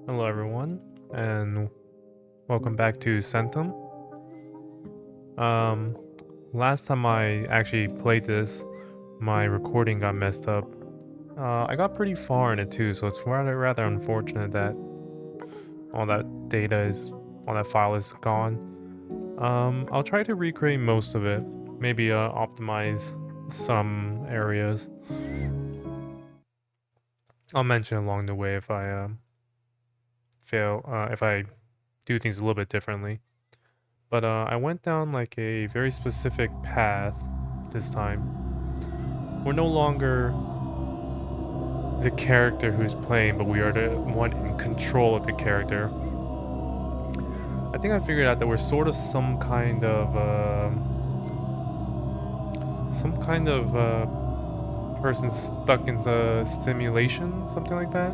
Hello everyone, and welcome back to Centum. Um, Last time I actually played this, my recording got messed up. I got pretty far in it too, so it's rather unfortunate that all that data is, all that file is gone. I'll try to recreate most of it, maybe optimize some areas. I'll mention along the way if I if I do things a little bit differently. But I went down like a very specific path this time. We're no longer the character who's playing, but we are the one in control of the character. I think I figured out that we're sort of some kind of person stuck in a simulation, something like that.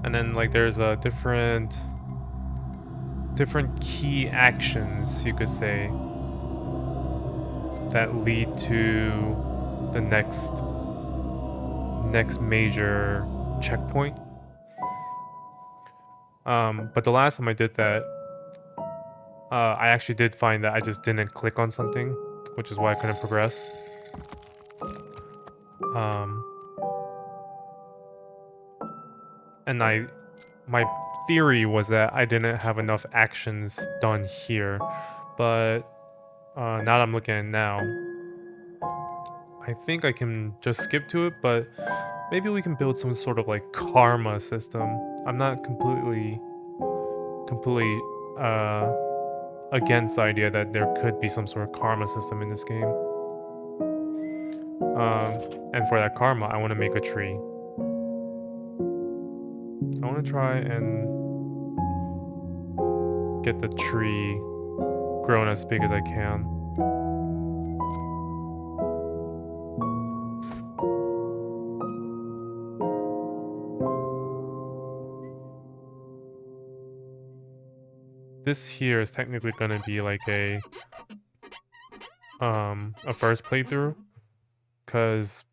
And then like there's a different key actions you could say that lead to the next major checkpoint. But the last time I did that, I actually did find that I just didn't click on something, which is why I couldn't progress. Um, and my theory was that I didn't have enough actions done here, but now that I'm looking at it now, I think I can just skip to it, but maybe we can build some sort of like karma system. I'm not completely against the idea that there could be some sort of karma system in this game. And for that karma, I want to make a tree. I want to try and get the tree grown as big as I can. This here is technically going to be like a first playthrough, because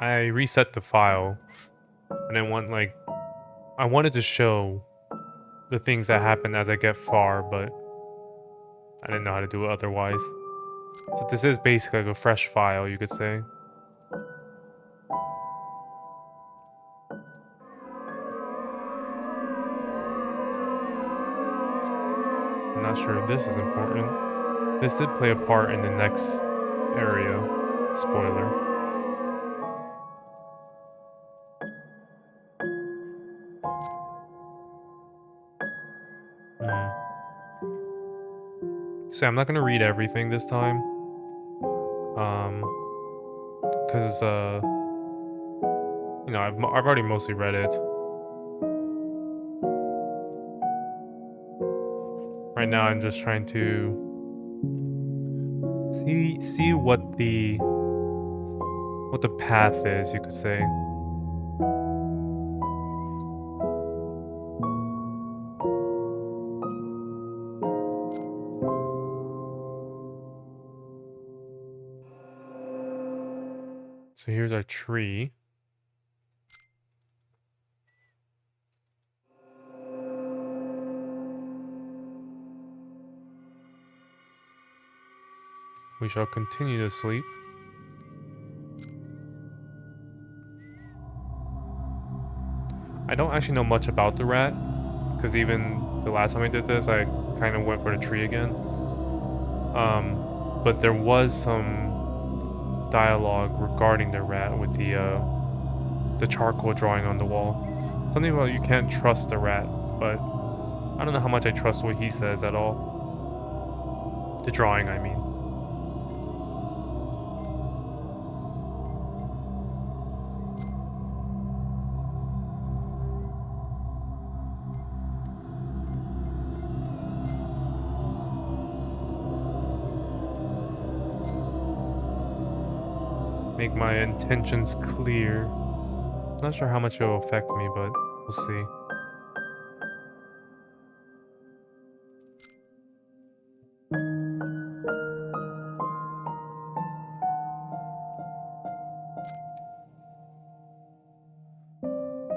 I reset the file and I wanted to show the things that happen as I get far, but I didn't know how to do it otherwise. So this is basically like a fresh file, you could say. I'm not sure if this is important. This did play a part in the next area. Spoiler. Hmm. So I'm not gonna read everything this time. Because I've already mostly read it. Right now, I'm just trying to see what the path is, you could say. So here's our tree. We shall continue to sleep. I don't actually know much about the rat, because even the last time I did this, I kind of went for the tree again. But there was some dialogue regarding the rat with the charcoal drawing on the wall. Something about you can't trust the rat, but I don't know how much I trust what he says at all. The drawing, I mean. Make my intentions clear. Not sure how much it will affect me, but we'll see.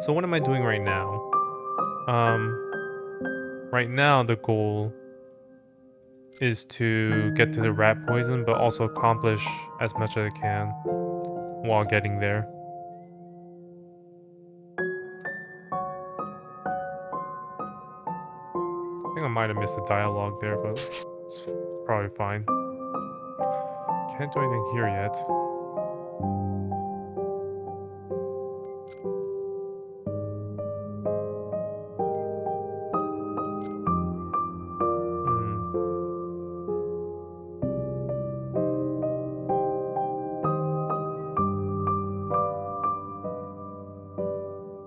So what am I doing right now? Right now the goal is to get to the rat poison, but also accomplish as much as I can while getting there. I think I might have missed a dialogue there, but it's probably fine. Can't do anything here yet. Hmm.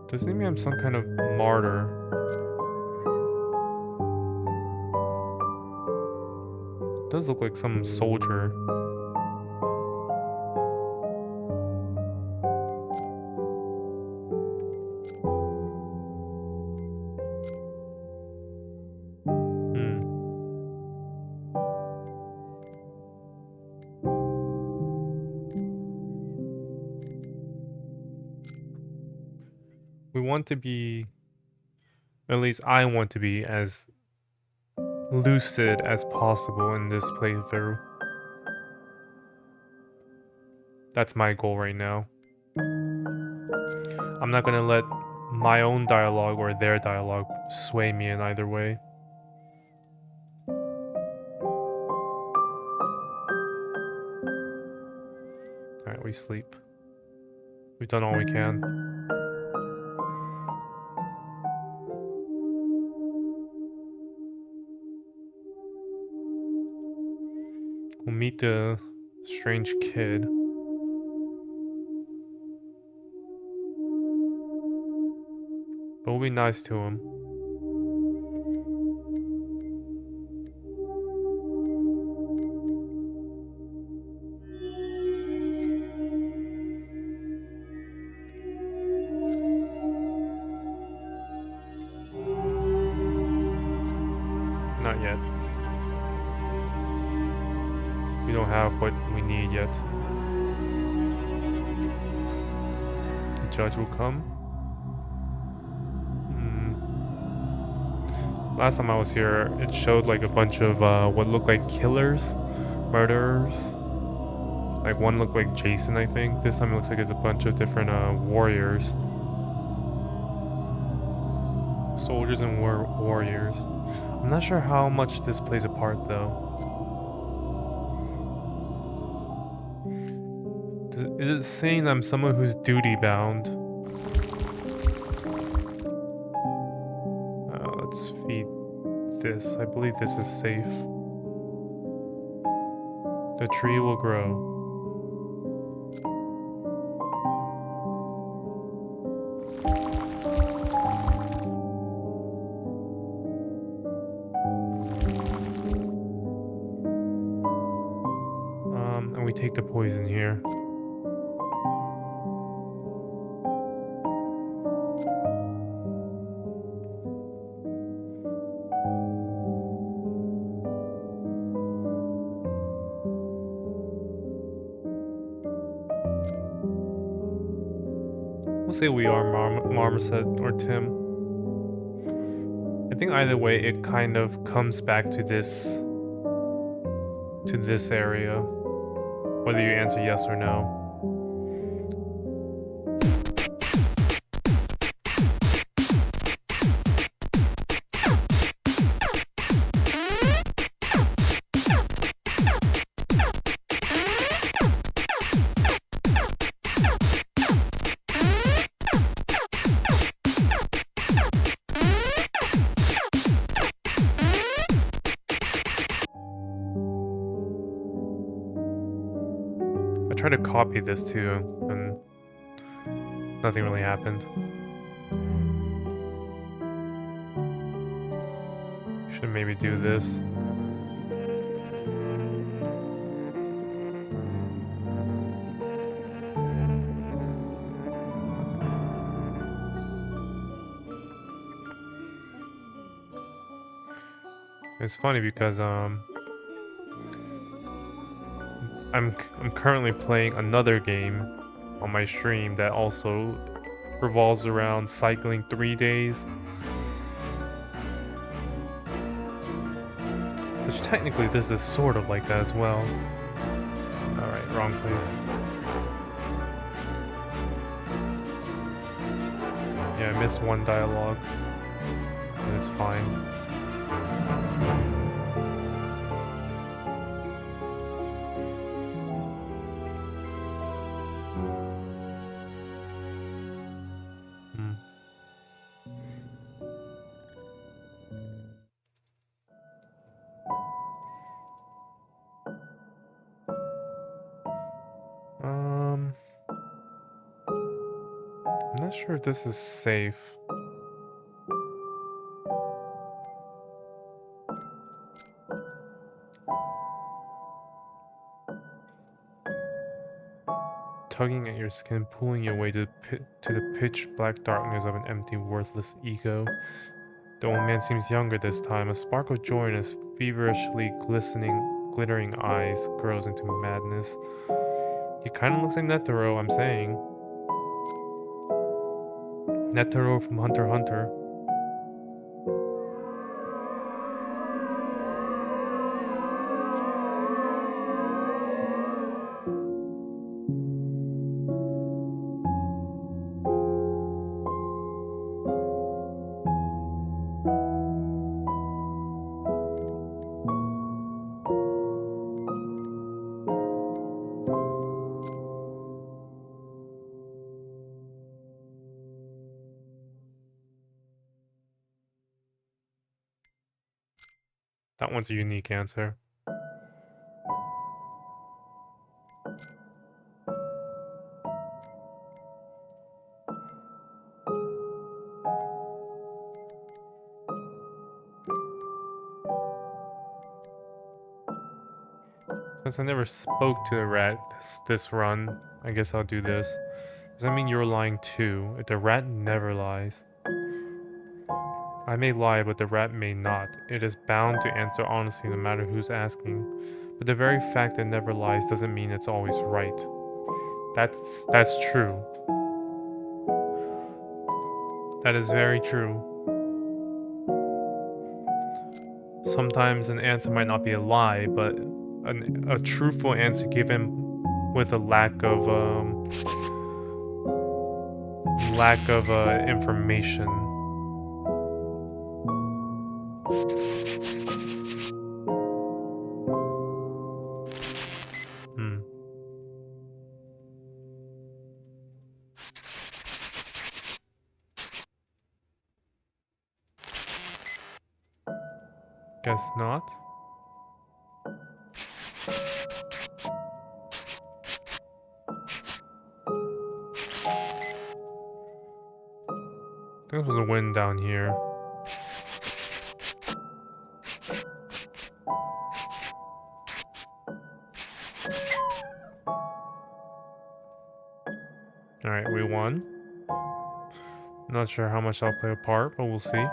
Does it mean I'm some kind of martyr? It does look like some soldier. Hmm. We want to be, at least I want to be, as lucid as possible in this playthrough. That's my goal right now. I'm not gonna let my own dialogue or their dialogue sway me in either way. Alright, we sleep. We've done all we can. We'll meet the strange kid. But we'll be nice to him. Not yet. We don't have what we need yet. The judge will come. Last time I was here, it showed like a bunch of what looked like killers, murderers. Like one looked like Jason, I think. This time it looks like it's a bunch of different warriors. Soldiers and warriors. I'm not sure how much this plays a part though. Is it saying I'm someone who's duty bound? Let's feed this. I believe this is safe. The tree will grow. And we take the poison here. We'll say we are Marmoset or Tim. I think either way, it kind of comes back to this area, whether you answer yes or no. I tried to copy this too, and nothing really happened. Should maybe do this. It's funny because I'm currently playing another game on my stream that also revolves around cycling 3 days. Which technically this is sort of like that as well. Alright, wrong place. Yeah, I missed one dialogue. But it's fine. I'm not sure if this is safe. Tugging at your skin, pulling you away to the pitch black darkness of an empty, worthless ego. The old man seems younger this time. A spark of joy in his feverishly glittering eyes grows into madness. He kind of looks like Netero, I'm saying. Netero from Hunter x Hunter. That one's a unique answer. Since I never spoke to the rat this run, I guess I'll do this. Does that mean you're lying too? If the rat never lies. I may lie, but the rat may not. It is bound to answer honestly no matter who's asking. But the very fact that it never lies doesn't mean it's always right. That's true. That is very true. Sometimes an answer might not be a lie, but a truthful answer given with a lack of information. Guess not. There was a wind down here. Alright, we won. Not sure how much I'll play a part, but we'll see.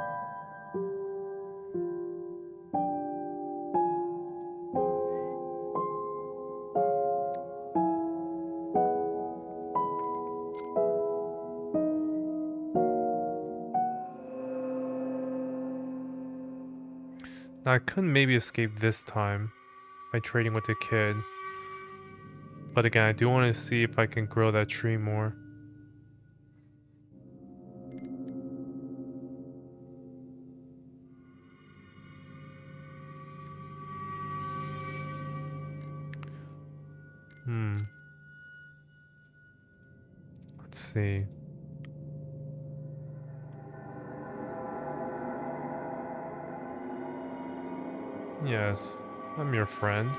Now I could maybe escape this time by trading with the kid. But again, I do want to see if I can grow that tree more. Let's see. Yes, I'm your friend.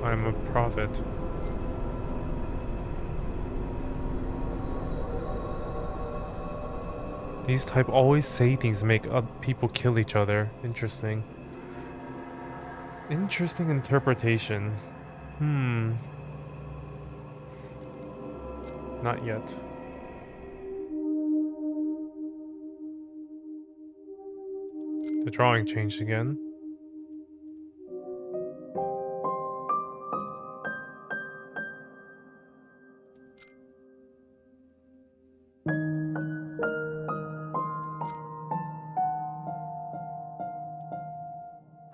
I'm a prophet. These type always say things to make people kill each other. Interesting. Interesting interpretation. Not yet. The drawing changed again.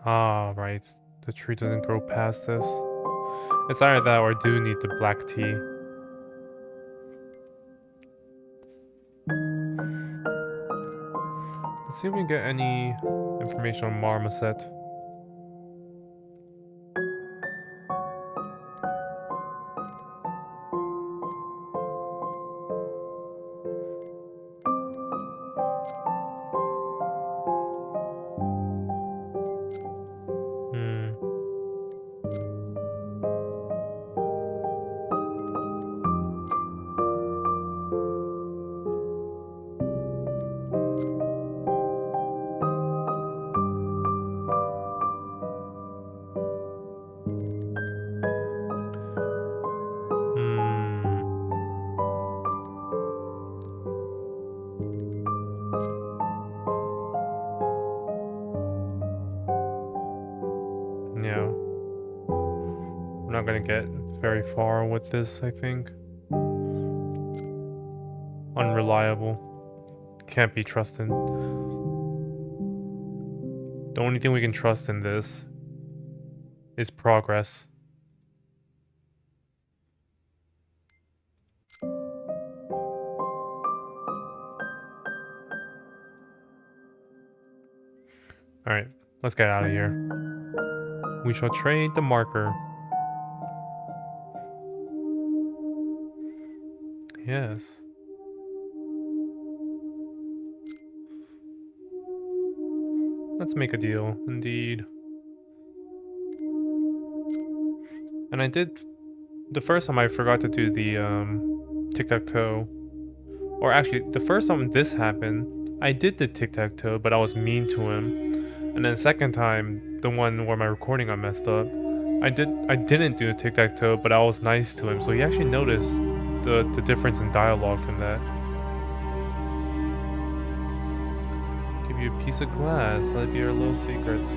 Ah, right. The tree doesn't grow past this. It's either that or I do need the black tea. Let's see if we can get any information on Marmoset. Yeah. I'm not gonna get very far with this, I think. Unreliable. Can't be trusted. The only thing we can trust in this is progress. Alright, let's get out of here. We shall trade the marker. Yes. Let's make a deal, indeed. And I did... The first time I forgot to do the tic-tac-toe. Or actually, the first time this happened, I did the tic-tac-toe, but I was mean to him. And then the second time, the one where my recording got messed up, I didn't do a tic-tac-toe, but I was nice to him, so he actually noticed the difference in dialogue from that. Give you a piece of glass, let it be our little secrets.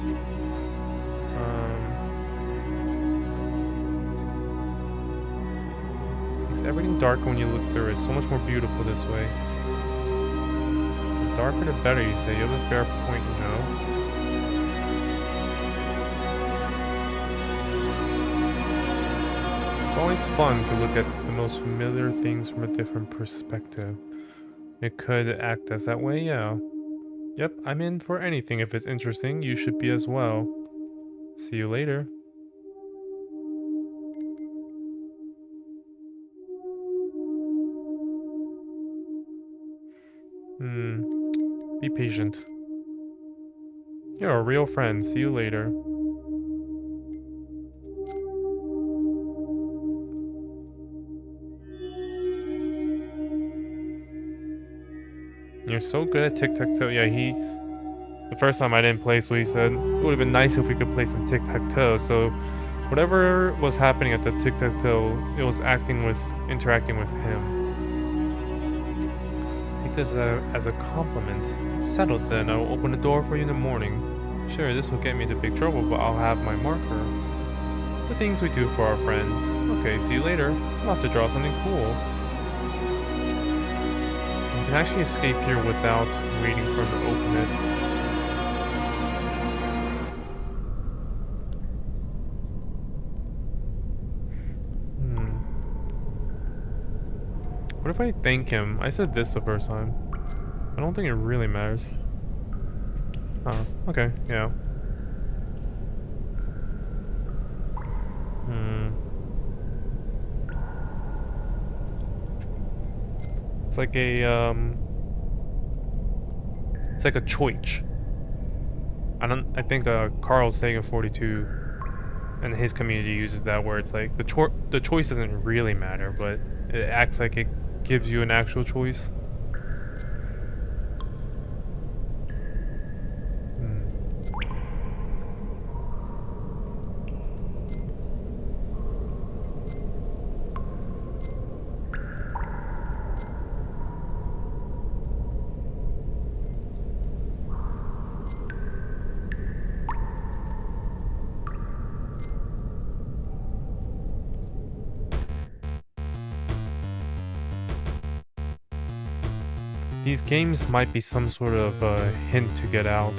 Makes everything darker when you look through it. So much more beautiful this way. The darker the better, you say. You have a fair point, you know. It's always fun to look at the most familiar things from a different perspective. It could act as that way, yeah. Yep, I'm in for anything. If it's interesting, you should be as well. See you later. Be patient. You're a real friend. See you later. You're so good at tic-tac-toe. Yeah, the first time I didn't play, so he said, it would have been nice if we could play some tic-tac-toe. So whatever was happening at the tic-tac-toe, it was interacting with him. Take this as a compliment. It's settled then. I will open the door for you in the morning. Sure, this will get me into big trouble, but I'll have my marker. The things we do for our friends. Okay, see you later. I'll have to draw something cool. You can actually escape here without waiting for him to open it. What if I thank him? I said this the first time. I don't think it really matters. Oh, okay, yeah. It's like a choice. I think Carl Sagan 42 and his community uses that where it's like the choice doesn't really matter, but it acts like it gives you an actual choice. These games might be some sort of hint to get out.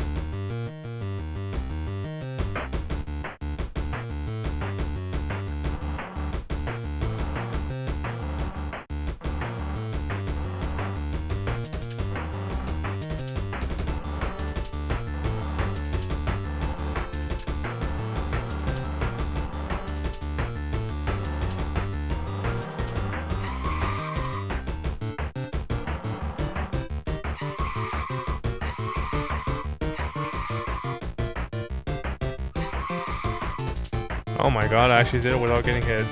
Oh my god, I actually did it without getting hit.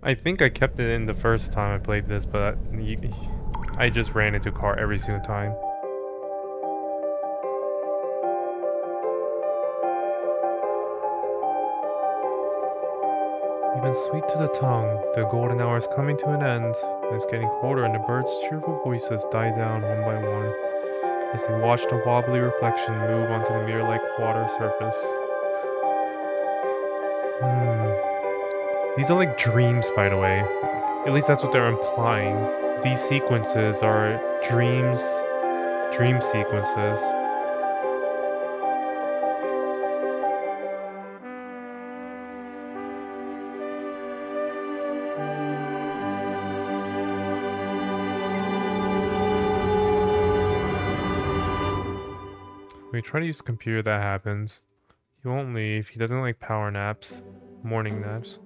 I think I kept it in the first time I played this, but I just ran into a car every single time. Even sweet to the tongue, the golden hour is coming to an end. It's getting colder and the birds' cheerful voices die down one by one as they watch the wobbly reflection move onto the mirror-like water surface. These are like dreams, by the way. At least that's what they're implying. These sequences are dreams, dream sequences. When you try to use a computer, that happens. He won't leave. He doesn't like power naps, morning naps.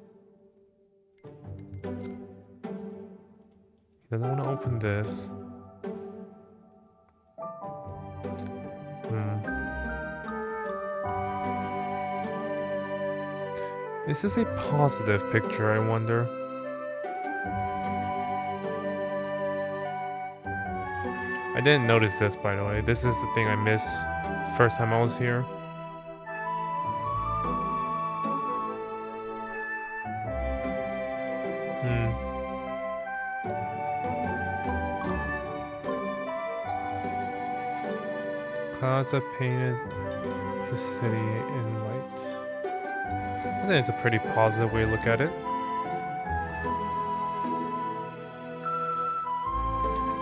He doesn't want to open this. Is this a positive picture, I wonder? I didn't notice this, by the way. This is the thing I missed the first time I was here. Clouds have painted the city in white. I think it's a pretty positive way to look at it.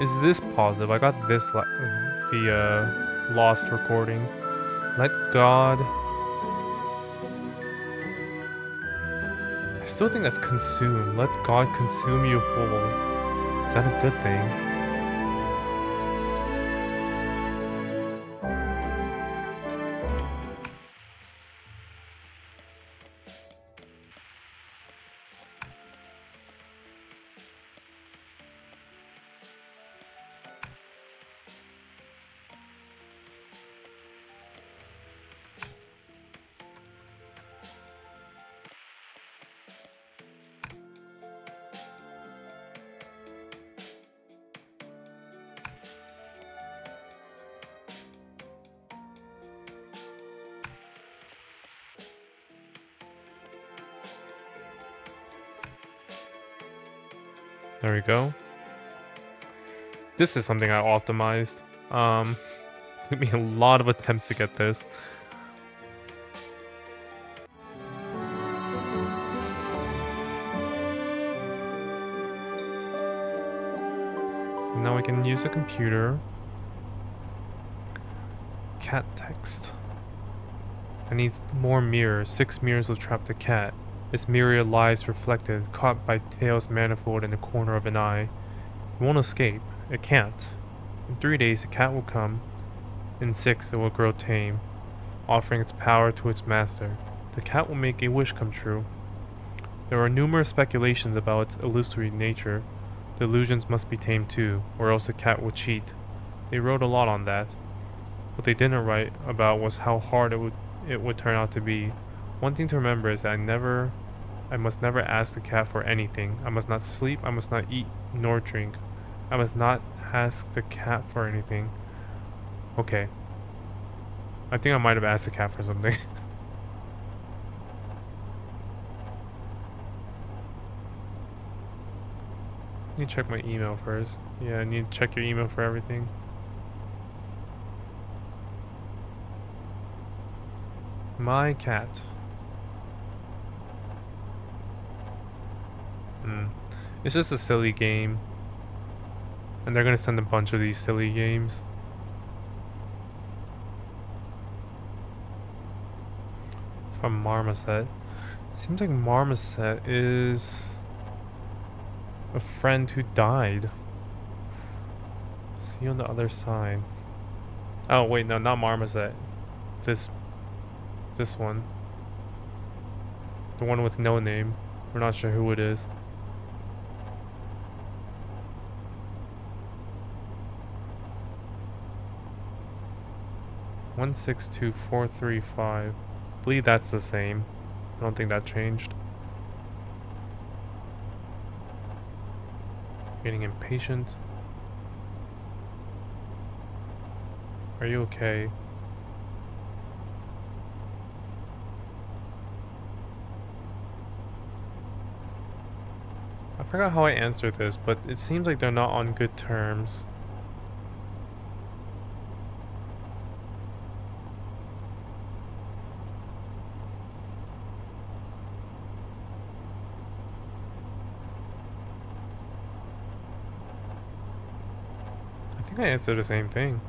Is this positive? I got this, the lost recording. Let God... I still think that's consume. Let God consume you whole. Is that a good thing? There we go. This is something I optimized. Took me a lot of attempts to get this. Now we can use a computer. Cat text. I need more mirrors. 6 mirrors will trap the cat. Its myriad lives reflected, caught by tails manifold in the corner of an eye. It won't escape. It can't. In 3 days, the cat will come. In 6, it will grow tame, offering its power to its master. The cat will make a wish come true. There are numerous speculations about its illusory nature. The illusions must be tamed too, or else the cat will cheat. They wrote a lot on that. What they didn't write about was how hard it would turn out to be. One thing to remember is that I must never ask the cat for anything. I must not sleep, I must not eat, nor drink. I must not ask the cat for anything. Okay. I think I might have asked the cat for something. I need to check my email first. Yeah, I need to check your email for everything. My cat. It's just a silly game. And they're gonna send a bunch of these silly games. From Marmoset. Seems like Marmoset is a friend who died. See you on the other side. Oh wait, no, not Marmoset. This one. The one with no name. We're not sure who it is. One 162-435. I believe that's the same. I don't think that changed. Getting impatient. Are you okay? I forgot how I answered this, but it seems like they're not on good terms. I think I answered the same thing.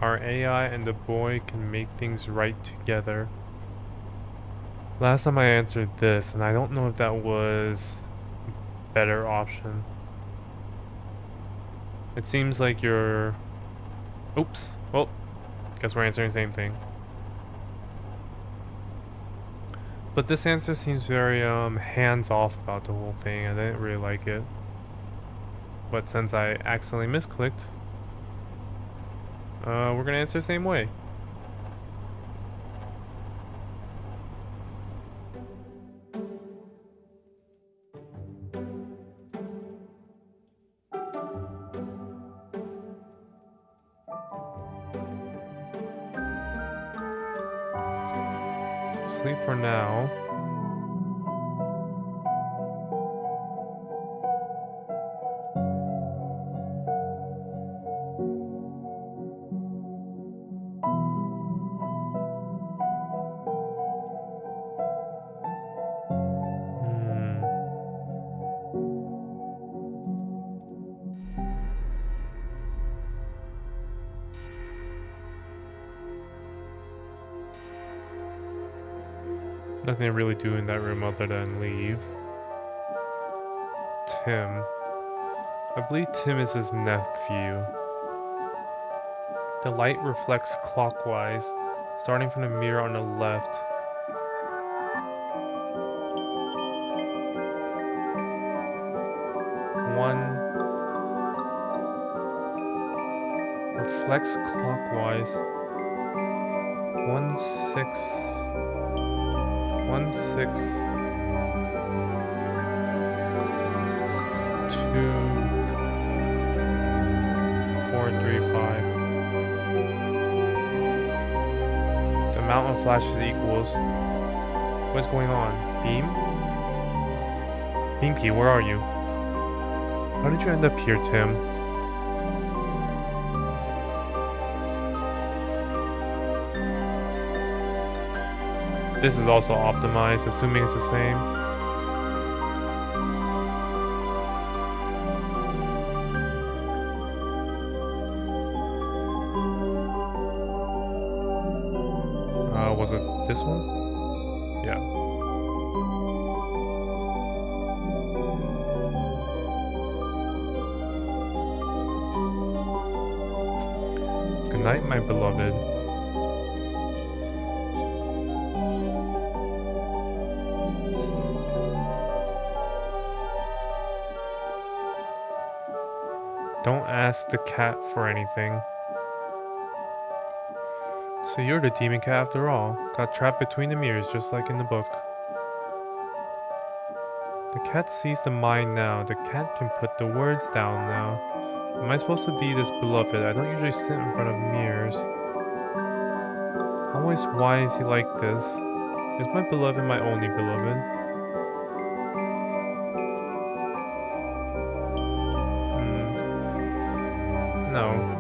Our AI and the boy can make things right together. Last time I answered this, and I don't know if that was a better option. It seems like you're... Oops. Well, guess we're answering the same thing. But this answer seems very hands-off about the whole thing. I didn't really like it. But since I accidentally misclicked, we're gonna answer the same way. Sleep for now. Nothing to really do in that room other than leave. Tim. I believe Tim is his nephew. The light reflects clockwise, starting from the mirror on the left. One reflects clockwise. 1 6 1 6 2 4 3 5. The amount of flashes equals. What's going on? Beam? Pinky, where are you? How did you end up here, Tim? This is also optimized, assuming it's the same. Was it this one? Yeah. Good night, my beloved. Don't ask the cat for anything. So you're the demon cat after all. Got trapped between the mirrors just like in the book. The cat sees the mind now. The cat can put the words down now. Am I supposed to be this beloved? I don't usually sit in front of mirrors. Why is he like this? Is my beloved my only beloved? No.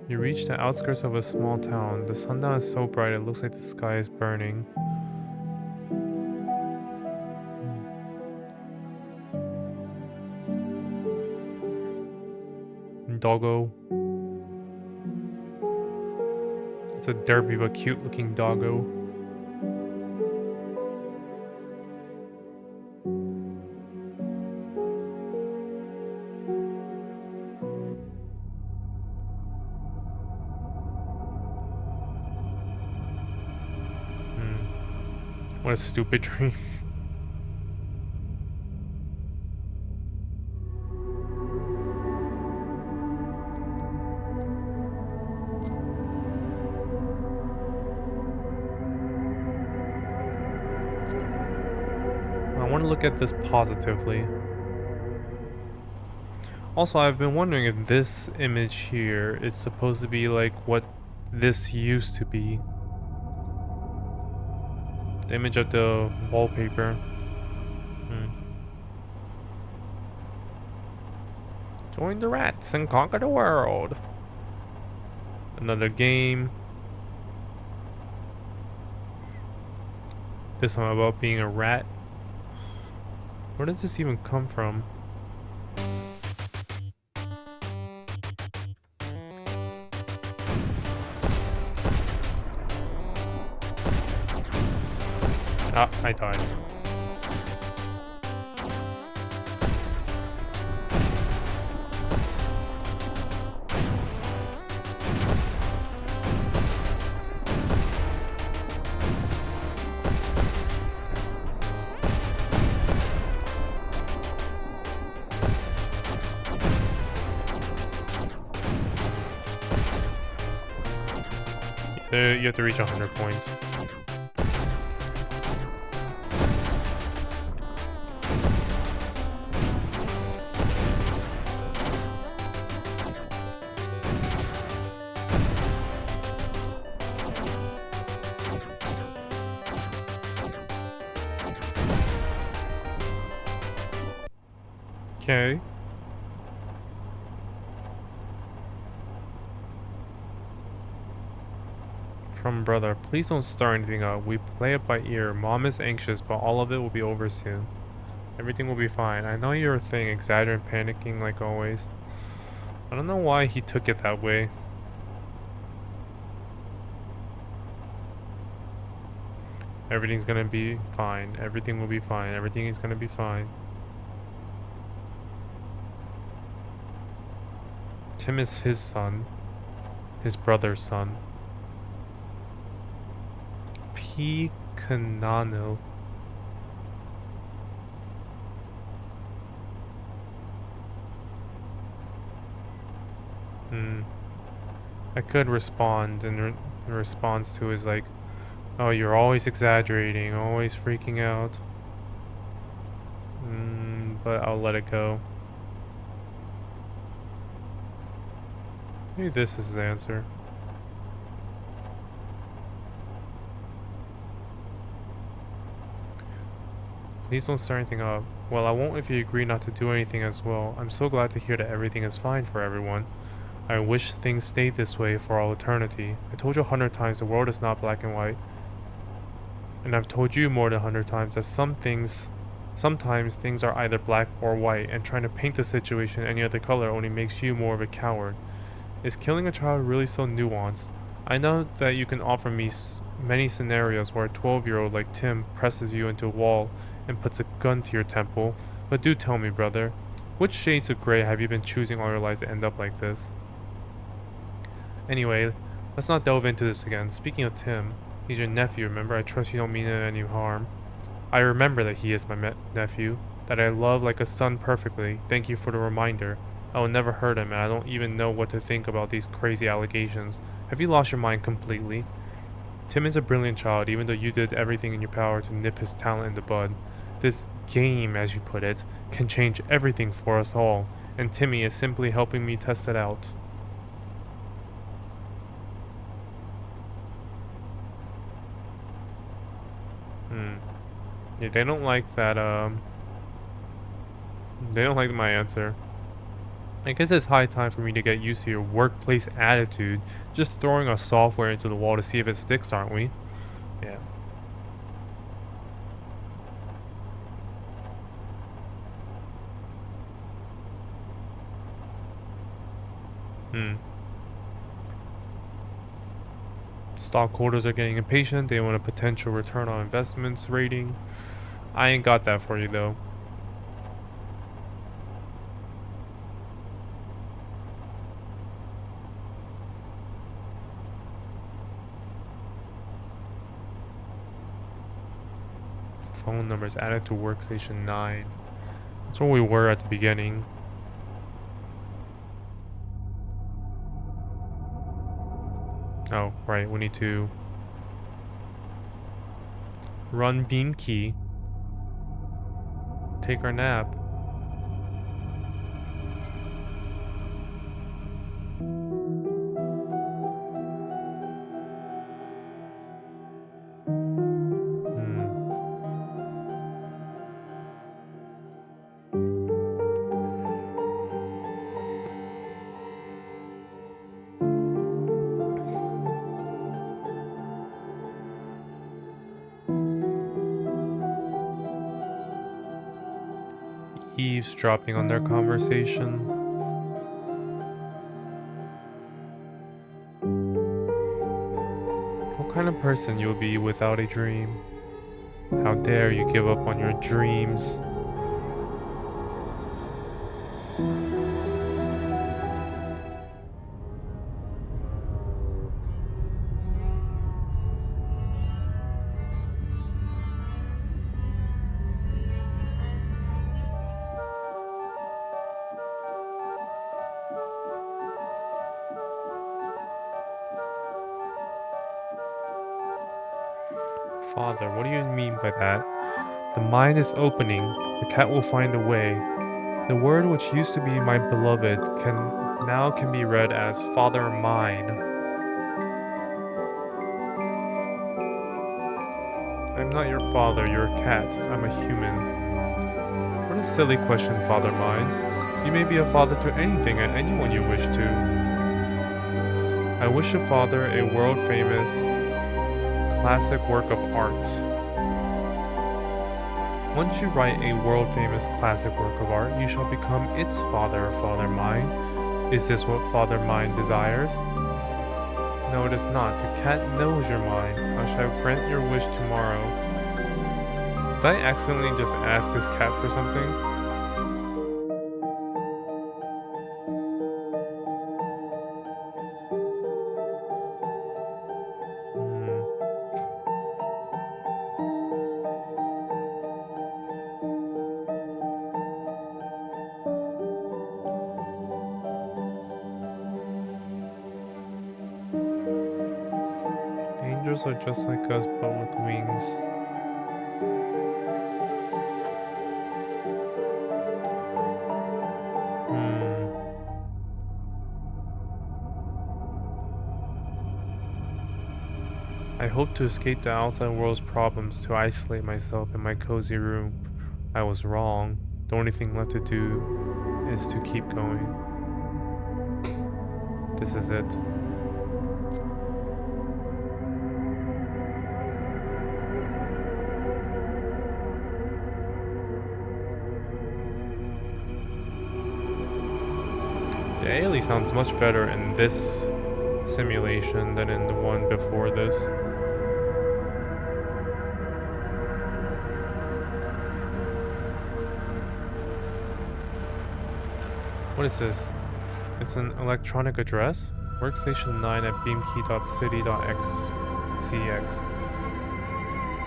You reach the outskirts of a small town. The sundown is so bright it looks like the sky is burning. Doggo. It's a derpy but cute looking doggo. What a stupid dream. I want to look at this positively. Also, I've been wondering if this image here is supposed to be like what this used to be. The image of the wallpaper. Join the rats and conquer the world. Another game. This one about being a rat. Where did this even come from? Ah, I died. You have to reach 100 points. Okay. From brother, please don't start anything up. We play it by ear. Mom is anxious, but all of it will be over soon. Everything will be fine. I know you're a thing, exaggerating, panicking like always. I don't know why he took it that way. Everything's gonna be fine. Everything will be fine. Everything is gonna be fine. Tim is his son. His brother's son. P. Kanano. I could respond in response to his like, oh, you're always exaggerating, always freaking out. But I'll let it go. Maybe this is the answer. Please don't start anything up. Well, I won't if you agree not to do anything as well. I'm so glad to hear that everything is fine for everyone. I wish things stayed this way for all eternity. I told you 100 times the world is not black and white. And I've told you more than 100 times that sometimes things are either black or white, and trying to paint the situation any other color only makes you more of a coward. Is killing a child really so nuanced? I know that you can offer me many scenarios where a 12-year-old like Tim presses you into a wall and puts a gun to your temple, but do tell me, brother, which shades of gray have you been choosing all your life to end up like this? Anyway, let's not delve into this again. Speaking of Tim, he's your nephew, remember? I trust you don't mean any harm. I remember that he is my nephew, that I love like a son perfectly. Thank you for the reminder. I will never hurt him, and I don't even know what to think about these crazy allegations. Have you lost your mind completely? Tim is a brilliant child, even though you did everything in your power to nip his talent in the bud. game, as you put it, can change everything for us all, and Timmy is simply helping me test it out. Yeah, they don't like that, they don't like my answer. I guess it's high time for me to get used to your workplace attitude. Just throwing our software into the wall to see if it sticks, aren't we? Yeah. Stockholders are getting impatient. They want a potential return on investments rating. I ain't got that for you, though. Phone numbers added to workstation 9. That's where we were at the beginning. Oh, right. We need to run beam key. Take our nap. Eavesdropping on their conversation. What kind of person you'll be without a dream? How dare you give up on your dreams? Father, what do you mean by that? The mind is opening. The cat will find a way. The word which used to be my beloved can be read as Father mine. I'm not your father, you're a cat. I'm a human. What a silly question, Father mine. You may be a father to anything and anyone you wish to. I wish to father a world-famous classic work of art. Once you write a world-famous classic work of art, you shall become its father, Father mine. Is this what Father mine desires? No, it is not. The cat knows your mind. I shall grant your wish tomorrow. Did I accidentally just ask this cat for something? Angels are just like us, but with wings. I hope to escape the outside world's problems, to isolate myself in my cozy room. I was wrong. The only thing left to do is to keep going. This is it. The Ailey sounds much better in this simulation than in the one before this. What is this? It's an electronic address? Workstation 9 at beamkey.city.xcx.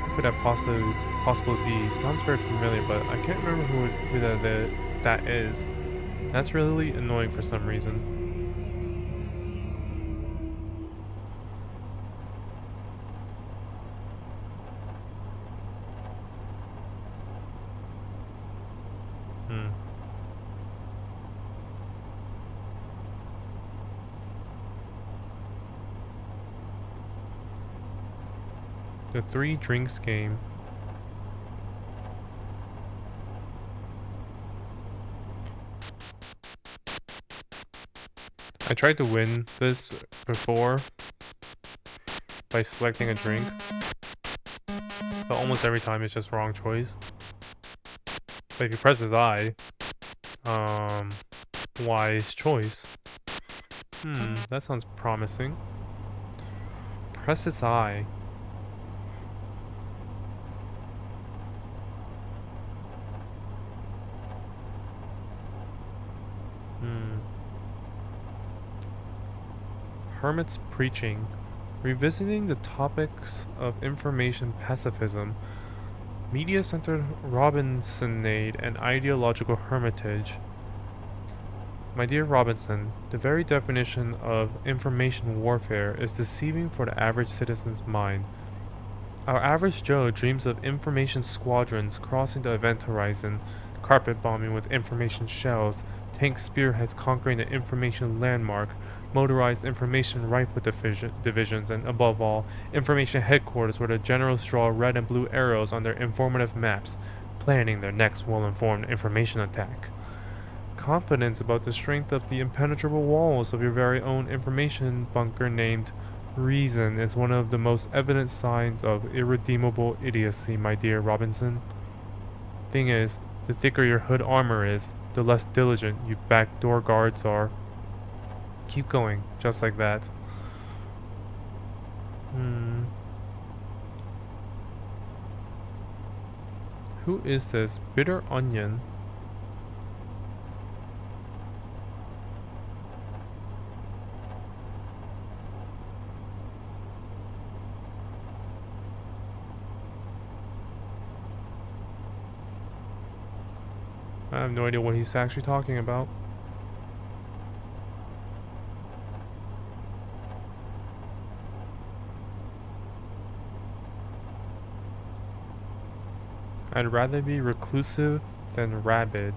Who could that possibly be? Sounds very familiar, but I can't remember who that is. That's really annoying for some reason. The 3 drinks game. I tried to win this before by selecting a drink, but almost every time it's just wrong choice. But if you press his eye, wise choice. That sounds promising. Press its eye. Hermit's preaching. Revisiting the topics of information pacifism, media-centered Robinsonade, and ideological hermitage. My dear Robinson, the very definition of information warfare is deceiving for the average citizen's mind. Our average Joe dreams of information squadrons crossing the event horizon, carpet bombing with information shells, tank spearheads conquering the information landmark, motorized information rifle divisions, and above all, information headquarters where the generals draw red and blue arrows on their informative maps, planning their next well-informed information attack. Confidence about the strength of the impenetrable walls of your very own information bunker named reason is one of the most evident signs of irredeemable idiocy, my dear Robinson. Thing is, the thicker your hood armor is, the less diligent you backdoor guards are. Keep going, just like that. Who is this? Bitter Onion? I have no idea what he's actually talking about. I'd rather be reclusive than rabid.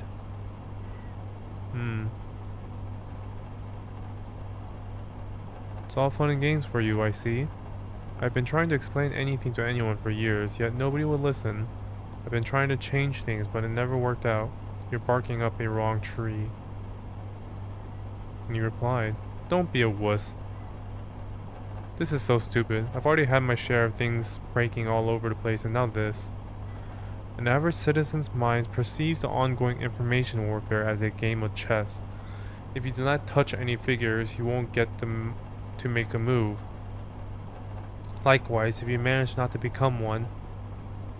It's all fun and games for you, I see. I've been trying to explain anything to anyone for years, yet nobody would listen. I've been trying to change things, but it never worked out. You're barking up a wrong tree. And he replied, "Don't be a wuss. This is so stupid. I've already had my share of things breaking all over the place, and now this." An average citizen's mind perceives the ongoing information warfare as a game of chess. If you do not touch any figures, you won't get them to make a move. Likewise, if you manage not to become one,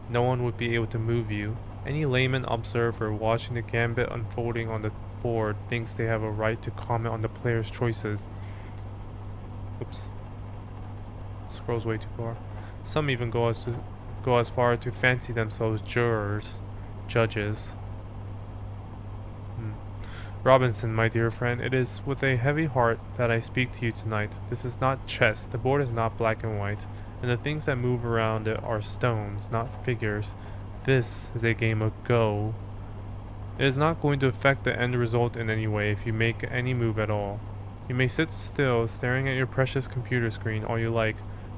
no one would be able to move you. Any layman observer watching the gambit unfolding on the board thinks they have a right to comment on the player's choices. Oops. Scrolls way too far. Some even go as far to fancy themselves judges. Robinson, my dear friend, it is with a heavy heart that I speak to you tonight. This is not chess, the board is not black and white, and the things that move around it are stones, not figures. This is a game of Go. It is not going to affect the end result in any way if you make any move at all. You may sit still, staring at your precious computer screen all you like,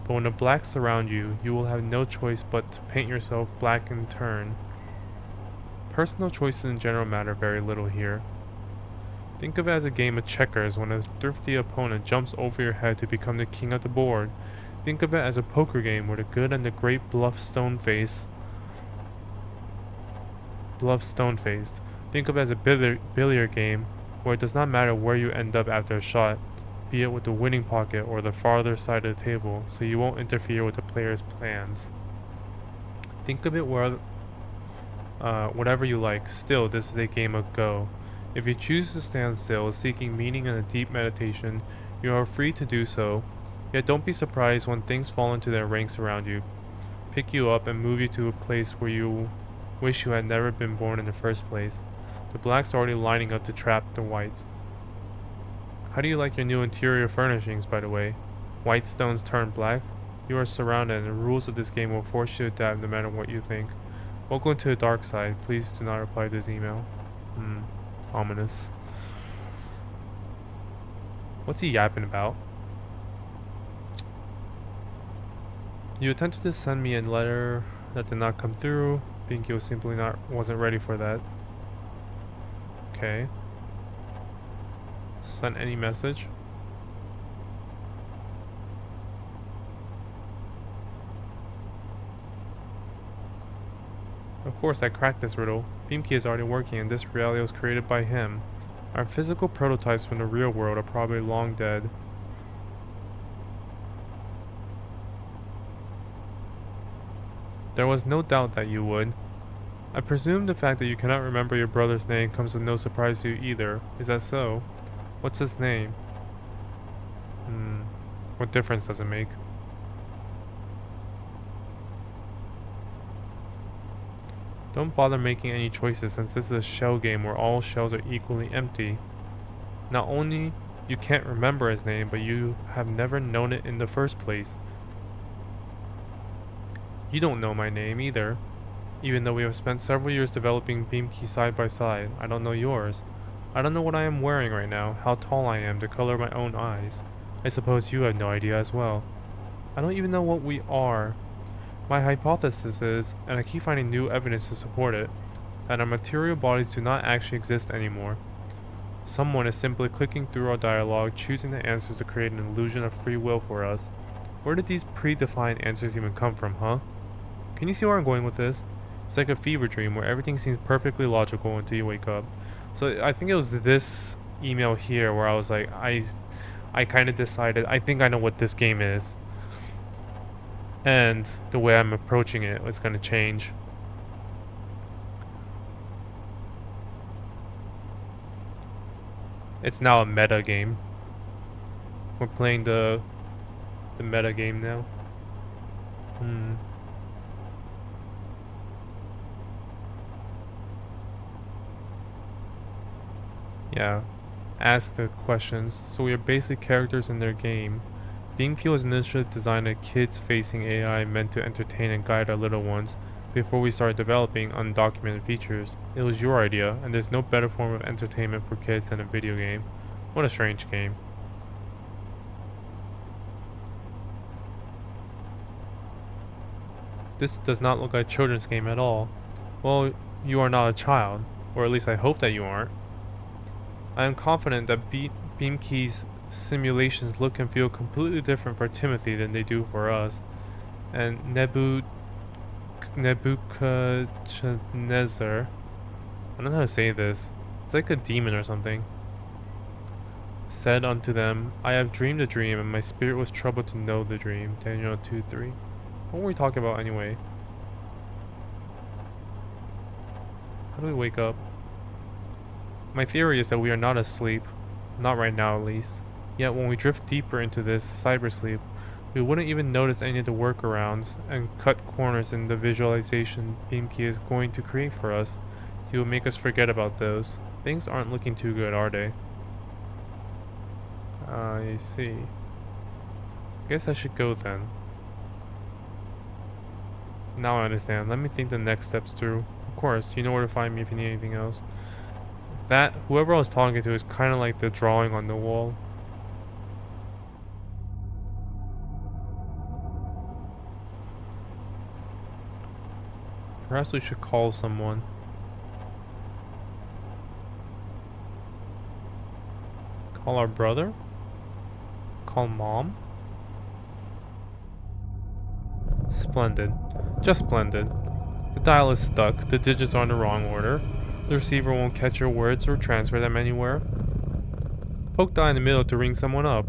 but when the blacks surround you, you will have no choice but to paint yourself black in turn. Personal choices in general matter very little here. Think of it as a game of checkers when a thrifty opponent jumps over your head to become the king of the board. Think of it as a poker game where the good and the great bluff stone-faced. Think of it as a billiard game where it does not matter where you end up after a shot, be it with the winning pocket or the farther side of the table, so you won't interfere with the player's plans. Think of it whatever you like. Still, this is a game of Go. If you choose to stand still, seeking meaning in a deep meditation, you are free to do so. Yet don't be surprised when things fall into their ranks around you, pick you up and move you to a place where you wish you had never been born in the first place. The blacks are already lining up to trap the whites. How do you like your new interior furnishings, by the way? White stones turned black? You are surrounded, and the rules of this game will force you to adapt no matter what you think. Welcome to the dark side. Please do not reply to this email. Ominous. What's he yapping about? You attempted to send me a letter that did not come through. Binky was simply wasn't ready for that. Okay. Send any message. Of course, I cracked this riddle. Beamkey is already working, and this reality was created by him. Our physical prototypes from the real world are probably long dead. There was no doubt that you would. I presume the fact that you cannot remember your brother's name comes as no surprise to you either. Is that so? What's his name? What difference does it make? Don't bother making any choices since this is a shell game where all shells are equally empty. Not only you can't remember his name, but you have never known it in the first place. You don't know my name either. Even though we have spent several years developing Beamkey side by side, I don't know yours. I don't know what I am wearing right now, how tall I am, the color of my own eyes. I suppose you have no idea as well. I don't even know what we are. My hypothesis is, and I keep finding new evidence to support it, that our material bodies do not actually exist anymore. Someone is simply clicking through our dialogue, choosing the answers to create an illusion of free will for us. Where did these predefined answers even come from, huh? Can you see where I'm going with this? It's like a fever dream where everything seems perfectly logical until you wake up. So I think it was this email here where I was like, I kind of decided, I think I know what this game is. And the way I'm approaching it is going to change. It's now a meta game. We're playing the meta game now. Yeah. Ask the questions. So we are basic characters in their game. Beamkey was initially designed a kids-facing AI meant to entertain and guide our little ones before we started developing undocumented features. It was your idea, and there's no better form of entertainment for kids than a video game. What a strange game. This does not look like a children's game at all. Well, you are not a child, or at least I hope that you aren't. I am confident that Beamkey's simulations look and feel completely different for Timothy than they do for us. And Nebuchadnezzar, I don't know how to say this. It's like a demon or something. Said unto them, I have dreamed a dream, and my spirit was troubled to know the dream. Daniel 2:3. What were we talking about anyway? How do we wake up? My theory is that we are not asleep. Not right now, at least. Yet when we drift deeper into this cybersleep, we wouldn't even notice any of the workarounds and cut corners in the visualization Beamkey is going to create for us. He will make us forget about those. Things aren't looking too good, are they? I see. I guess I should go then. Now I understand. Let me think the next steps through. Of course, you know where to find me if you need anything else. That, whoever I was talking to is kind of like the drawing on the wall. Perhaps we should call someone. Call our brother? Call mom? Splendid. Just splendid. The dial is stuck, the digits are in the wrong order. The receiver won't catch your words or transfer them anywhere. Poke dial in the middle to ring someone up.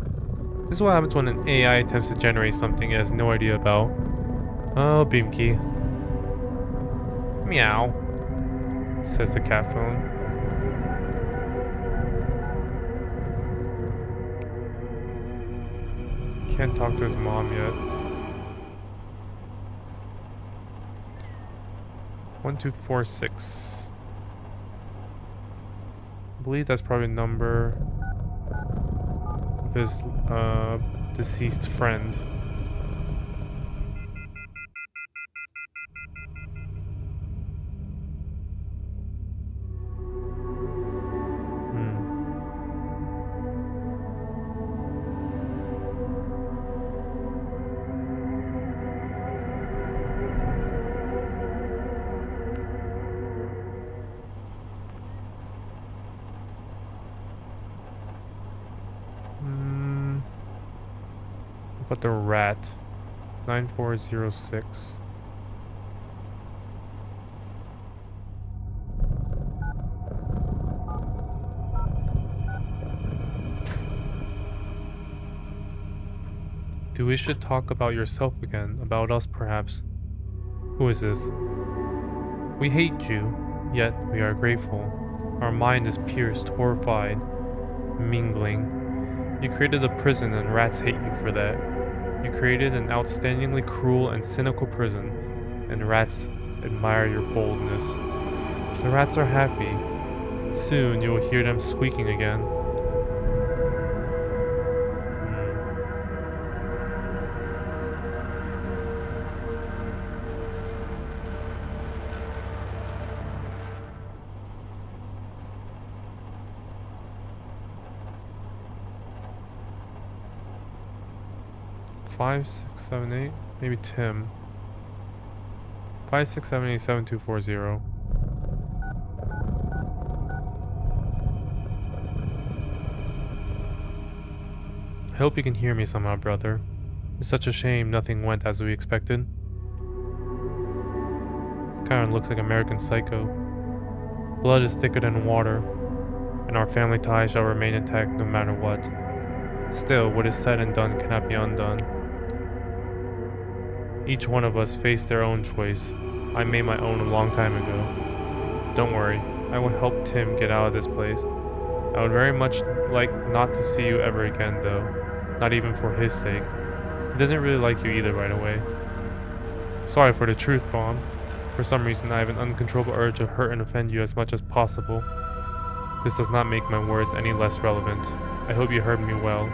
This is what happens when an AI attempts to generate something it has no idea about. Oh, Beamkey. Meow, says the cat phone. Can't talk to his mom yet. 1246. I believe that's probably the number of his deceased friend. But the rat. 9406. Do we should talk about yourself again, about us perhaps. Who is this? We hate you, yet we are grateful. Our mind is pierced, horrified, mingling. You created a prison and rats hate you for that. You created an outstandingly cruel and cynical prison, and rats admire your boldness. The rats are happy. Soon you will hear them squeaking again. 5, 6, 7, 8. Maybe Tim. 5, 6, 7, 8, 7, 2, 4, 0. I hope you can hear me somehow, brother. It's such a shame nothing went as we expected. Kinda looks like American Psycho. Blood is thicker than water, and our family ties shall remain intact no matter what. Still, what is said and done cannot be undone. Each one of us faced their own choice. I made my own a long time ago. Don't worry, I will help Tim get out of this place. I would very much like not to see you ever again, though. Not even for his sake. He doesn't really like you either, by the way. Sorry for the truth bomb. For some reason, I have an uncontrollable urge to hurt and offend you as much as possible. This does not make my words any less relevant. I hope you heard me well.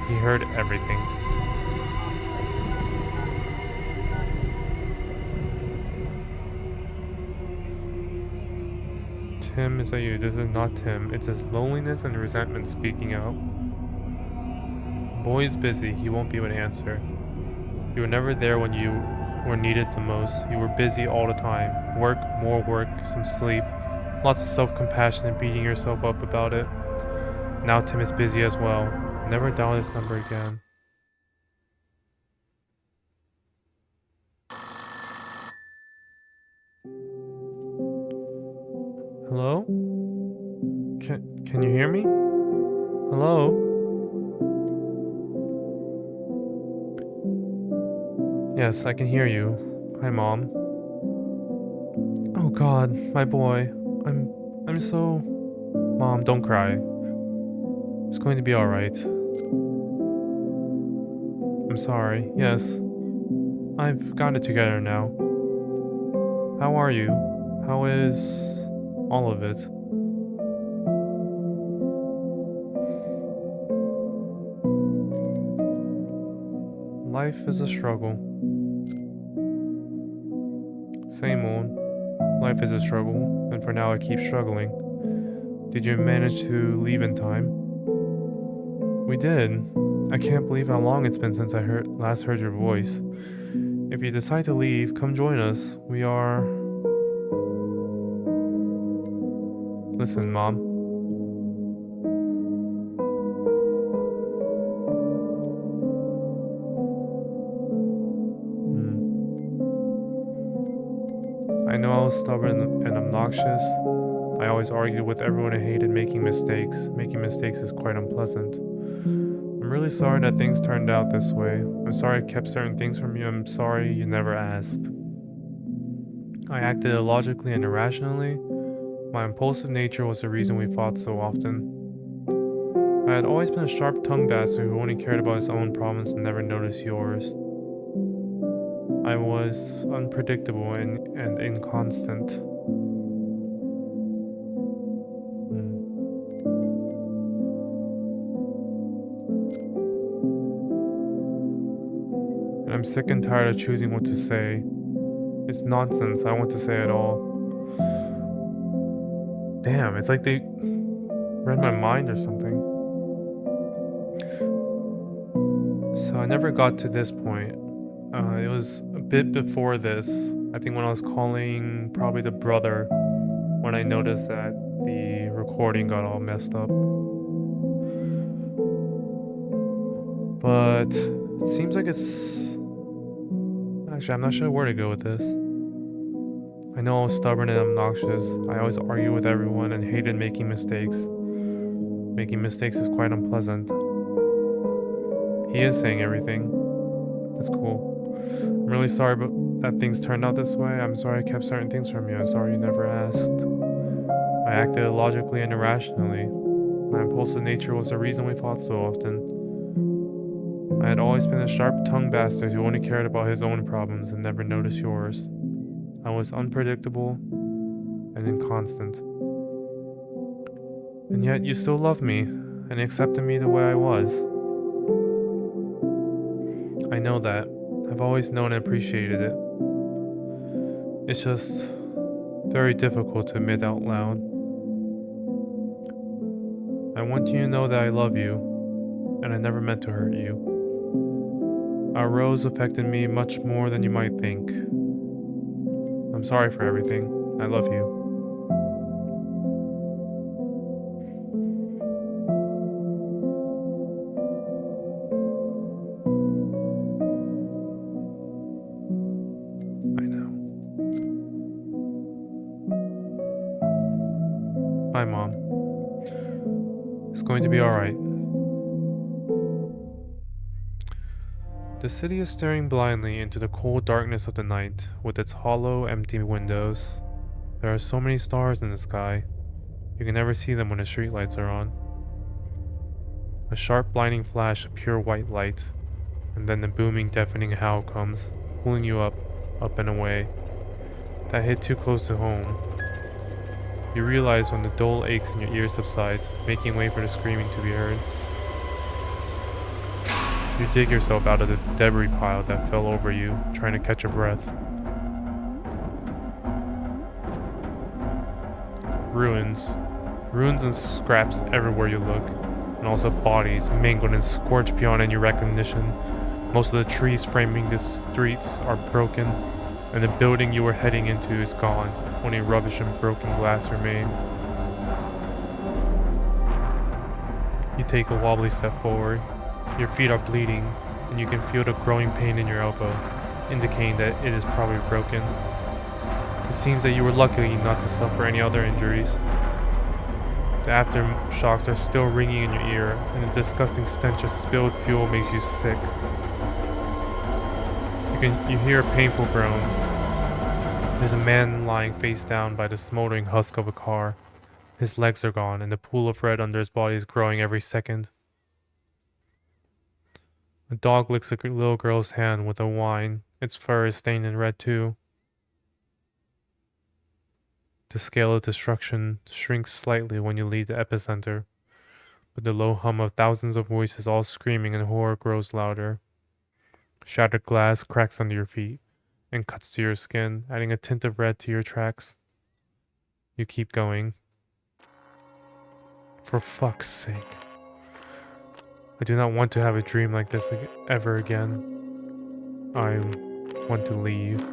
He heard everything. Tim, is that you? This is not Tim. It's his loneliness and resentment speaking out. Boy's busy. He won't be able to answer. You were never there when you were needed the most. You were busy all the time. Work, more work, some sleep. Lots of self-compassion and beating yourself up about it. Now Tim is busy as well. Never dial this number again. Hello? Can you hear me? Hello? Yes, I can hear you. Hi, Mom. Oh God, my boy. I'm so... Mom, don't cry. It's going to be alright. I'm sorry. Yes. I've got it together now. How are you? How is... all of it? Life is a struggle. Same old. Life is a struggle, and for now I keep struggling. Did you manage to leave in time? We did. I can't believe how long it's been since I last heard your voice. If you decide to leave, come join us. We are... Listen, Mom. I know I was stubborn and obnoxious. I always argued with everyone and hated making mistakes. Making mistakes is quite unpleasant. I'm really sorry that things turned out this way. I'm sorry I kept certain things from you. I'm sorry you never asked. I acted illogically and irrationally. My impulsive nature was the reason we fought so often. I had always been a sharp-tongued bastard who only cared about his own problems and never noticed yours. I was unpredictable and inconstant. And I'm sick and tired of choosing what to say. It's nonsense. I want to say it all. Damn, it's like they read my mind or something. So I never got to this point. It was a bit before this. I think when I was calling probably the brother when I noticed that the recording got all messed up. But It seems like it's... Actually, I'm not sure where to go with this. I know I was stubborn and obnoxious. I always argued with everyone and hated making mistakes. Making mistakes is quite unpleasant. He is saying everything. That's cool. I'm really sorry that things turned out this way. I'm sorry I kept certain things from you. I'm sorry you never asked. I acted illogically and irrationally. My impulsive nature was the reason we fought so often. I had always been a sharp-tongued bastard who only cared about his own problems and never noticed yours. I was unpredictable and inconstant. And yet you still loved me and accepted me the way I was. I know that. I've always known and appreciated it. It's just very difficult to admit out loud. I want you to know that I love you, and I never meant to hurt you. Our rose affected me much more than you might think. I'm sorry for everything. I love you. I know. Bye, Mom. It's going to be alright. The city is staring blindly into the cold darkness of the night, with its hollow, empty windows. There are so many stars in the sky. You can never see them when the streetlights are on. A sharp, blinding flash of pure white light, and then the booming, deafening howl comes, pulling you up and away. That hit too close to home. You realize when the dull aches in your ears subsides, making way for the screaming to be heard. You dig yourself out of the debris pile that fell over you, trying to catch your breath. Ruins. Ruins and scraps everywhere you look, and also bodies mangled and scorched beyond any recognition. Most of the trees framing the streets are broken, and the building you were heading into is gone. Only rubbish and broken glass remain. You take a wobbly step forward. Your feet are bleeding, and you can feel the growing pain in your elbow, indicating that it is probably broken. It seems that you were lucky not to suffer any other injuries. The aftershocks are still ringing in your ear, and the disgusting stench of spilled fuel makes you sick. You hear a painful groan. There's a man lying face down by the smoldering husk of a car. His legs are gone, and the pool of red under his body is growing every second. A dog licks a little girl's hand with a whine. Its fur is stained in red too. The scale of destruction shrinks slightly when you leave the epicenter, but the low hum of thousands of voices all screaming in horror grows louder. Shattered glass cracks under your feet and cuts to your skin, adding a tint of red to your tracks. You keep going. For fuck's sake. I do not want to have a dream like this ever again. I want to leave.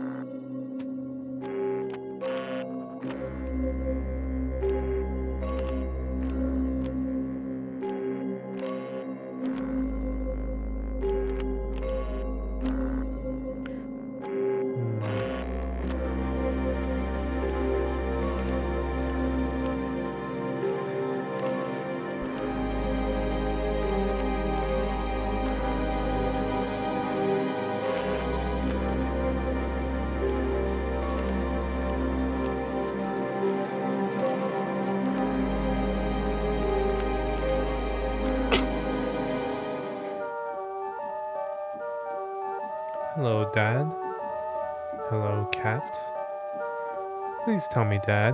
Hello, Dad. Hello, Cat. Please tell me, Dad,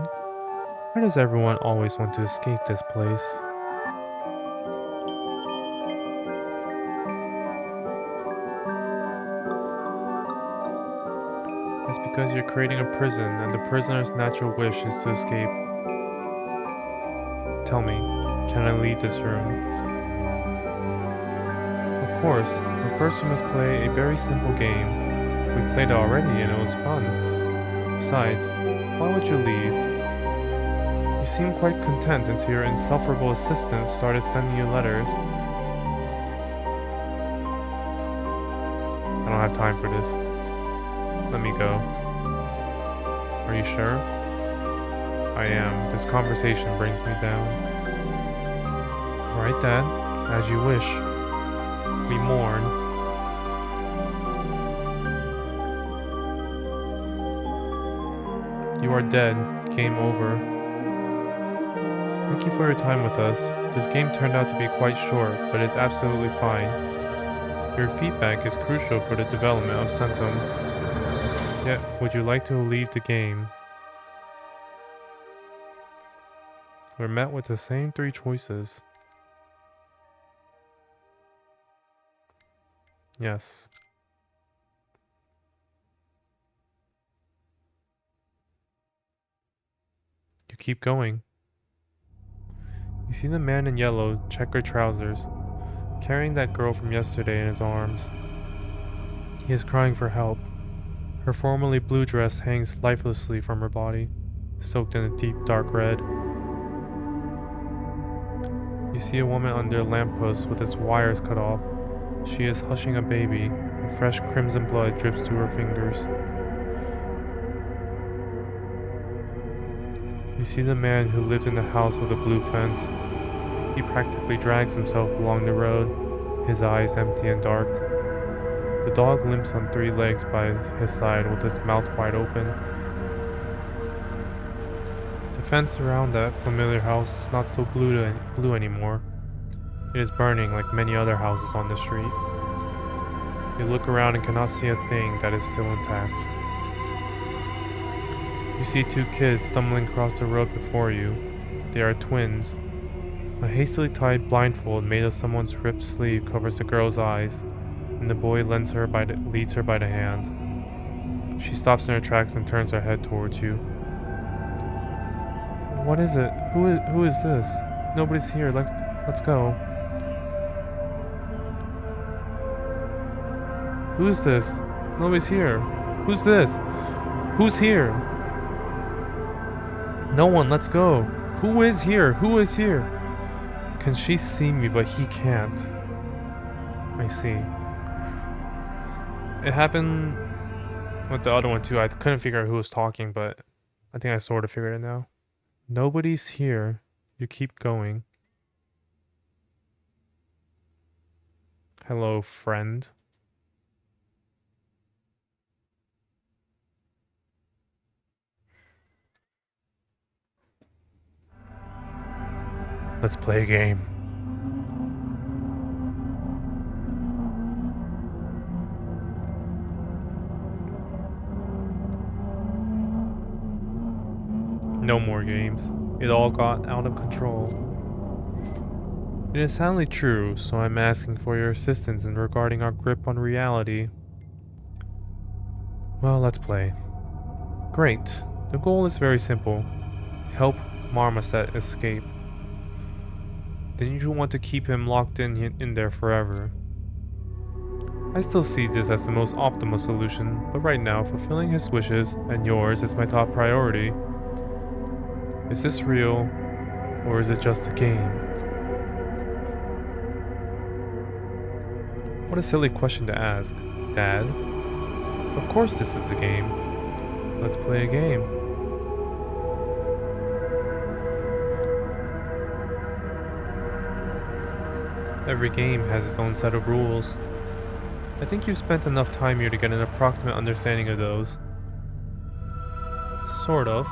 why does everyone always want to escape this place? It's because you're creating a prison, and the prisoner's natural wish is to escape. Tell me, can I leave this room? Of course, but first you must play a very simple game. We played it already and it was fun. Besides, why would you leave? You seemed quite content until your insufferable assistant started sending you letters. don't have time for this. Let me go. Are you sure? I am. This conversation brings me down. Alright, Dad. As you wish. We mourn. You are dead. Game over. Thank you for your time with us. This game turned out to be quite short, but it's absolutely fine. Your feedback is crucial for the development of Centum. Yet, would you like to leave the game? We're met with the same 3 choices. Yes. You keep going. You see the man in yellow, checkered trousers, carrying that girl from yesterday in his arms. He is crying for help. Her formerly blue dress hangs lifelessly from her body, soaked in a deep dark red. You see a woman under a lamppost with its wires cut off. She is hushing a baby, and fresh crimson blood drips to her fingers. You see the man who lived in the house with a blue fence. He practically drags himself along the road, his eyes empty and dark. The dog limps on 3 legs by his side with his mouth wide open. The fence around that familiar house is not so blue anymore. It is burning like many other houses on the street. You look around and cannot see a thing that is still intact. You see 2 kids stumbling across the road before you. They are twins. A hastily tied blindfold made of someone's ripped sleeve covers the girl's eyes, and the boy leads her by the hand. She stops in her tracks and turns her head towards you. What is it? Who is this? Nobody's here. Let's go. Who's this? Nobody's here. Who's this? Who's here? No one, let's go. Who is here? Who is here? Can she see me, but he can't? I see. It happened with the other one too. I couldn't figure out who was talking, but I think I sort of figured it now. Nobody's here. You keep going. Hello, friend. Let's play a game. No more games. It all got out of control. It is sadly true, so I'm asking for your assistance in regarding our grip on reality. Well, let's play. Great. The goal is very simple. Help Marmoset escape. Then you want to keep him locked in there forever. I still see this as the most optimal solution, but right now fulfilling his wishes and yours is my top priority. Is this real, or is it just a game? What a silly question to ask, Dad. Of course this is a game. Let's play a game. Every game has its own set of rules. I think you've spent enough time here to get an approximate understanding of those. Sort of.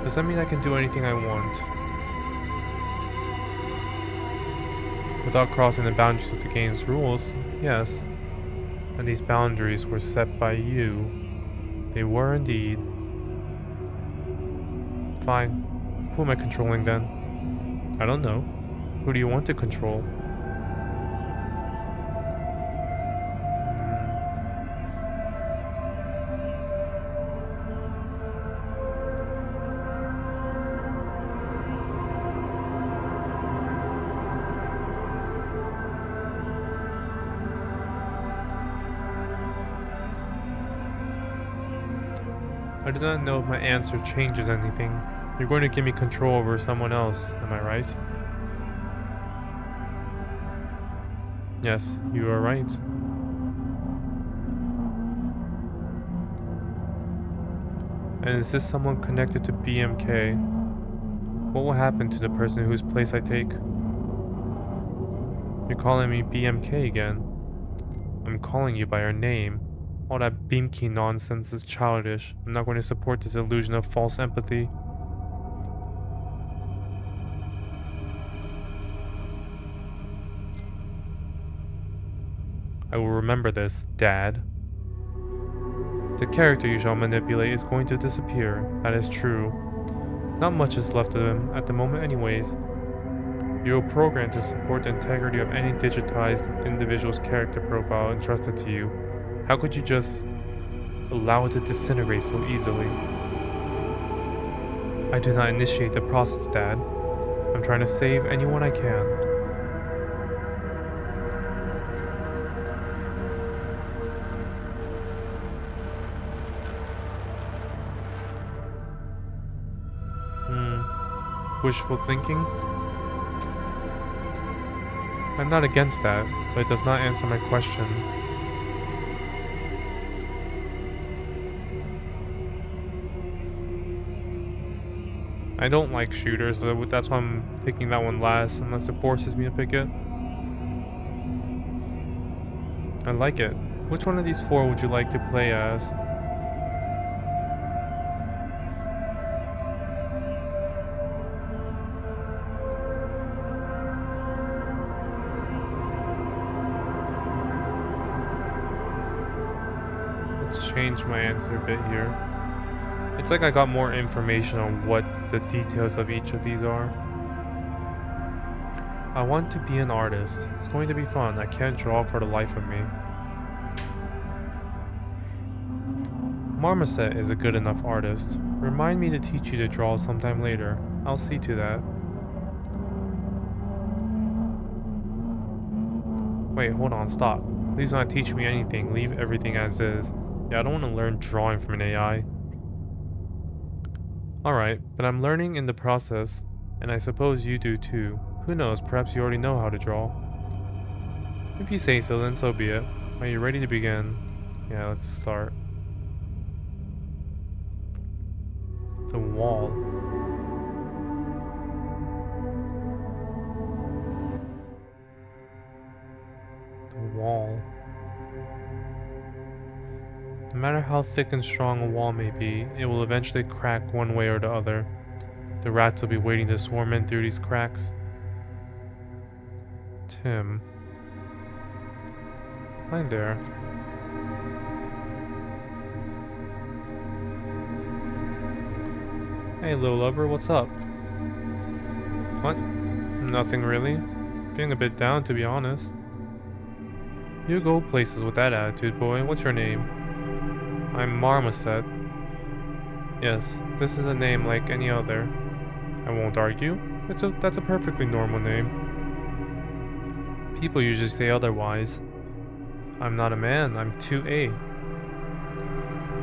Does that mean I can do anything I want? Without crossing the boundaries of the game's rules, yes. And these boundaries were set by you. They were indeed. Fine. Who am I controlling then? I don't know. Who do you want to control? I do not know if my answer changes anything. You're going to give me control over someone else, am I right? Yes, you are right. And is this someone connected to BMK? What will happen to the person whose place I take? You're calling me BMK again. I'm calling you by your name. All that Beamkey nonsense is childish. I'm not going to support this illusion of false empathy. I will remember this, Dad. The character you shall manipulate is going to disappear. That is true. Not much is left of him at the moment anyways. You are programmed to support the integrity of any digitized individual's character profile entrusted to you. How could you just allow it to disintegrate so easily? I do not initiate the process, Dad. I'm trying to save anyone I can. Wishful thinking? I'm not against that, but it does not answer my question. I don't like shooters, so that's why I'm picking that one last, unless it forces me to pick it. I like it. Which one of these four would you like to play as? Let's change my answer a bit here. It's like I got more information on what the details of each of these are. I want to be an artist. It's going to be fun. I can't draw for the life of me. Marmoset is a good enough artist. Remind me to teach you to draw sometime later. I'll see to that. Wait, hold on, stop. Please do not teach me anything. Leave everything as is. Yeah, I don't want to learn drawing from an AI. Alright, but I'm learning in the process, and I suppose you do too. Who knows, perhaps you already know how to draw. If you say so, then so be it. Are you ready to begin? Yeah, let's start. The wall. The wall. No matter how thick and strong a wall may be, it will eventually crack one way or the other. The rats will be waiting to swarm in through these cracks. Tim. Hi there. Hey, little lover, what's up? What? Nothing really. Feeling a bit down, to be honest. You go places with that attitude, boy. What's your name? I'm Marmoset. Yes, this is a name like any other. I won't argue. That's a perfectly normal name. People usually say otherwise. I'm not a man, I'm 2A.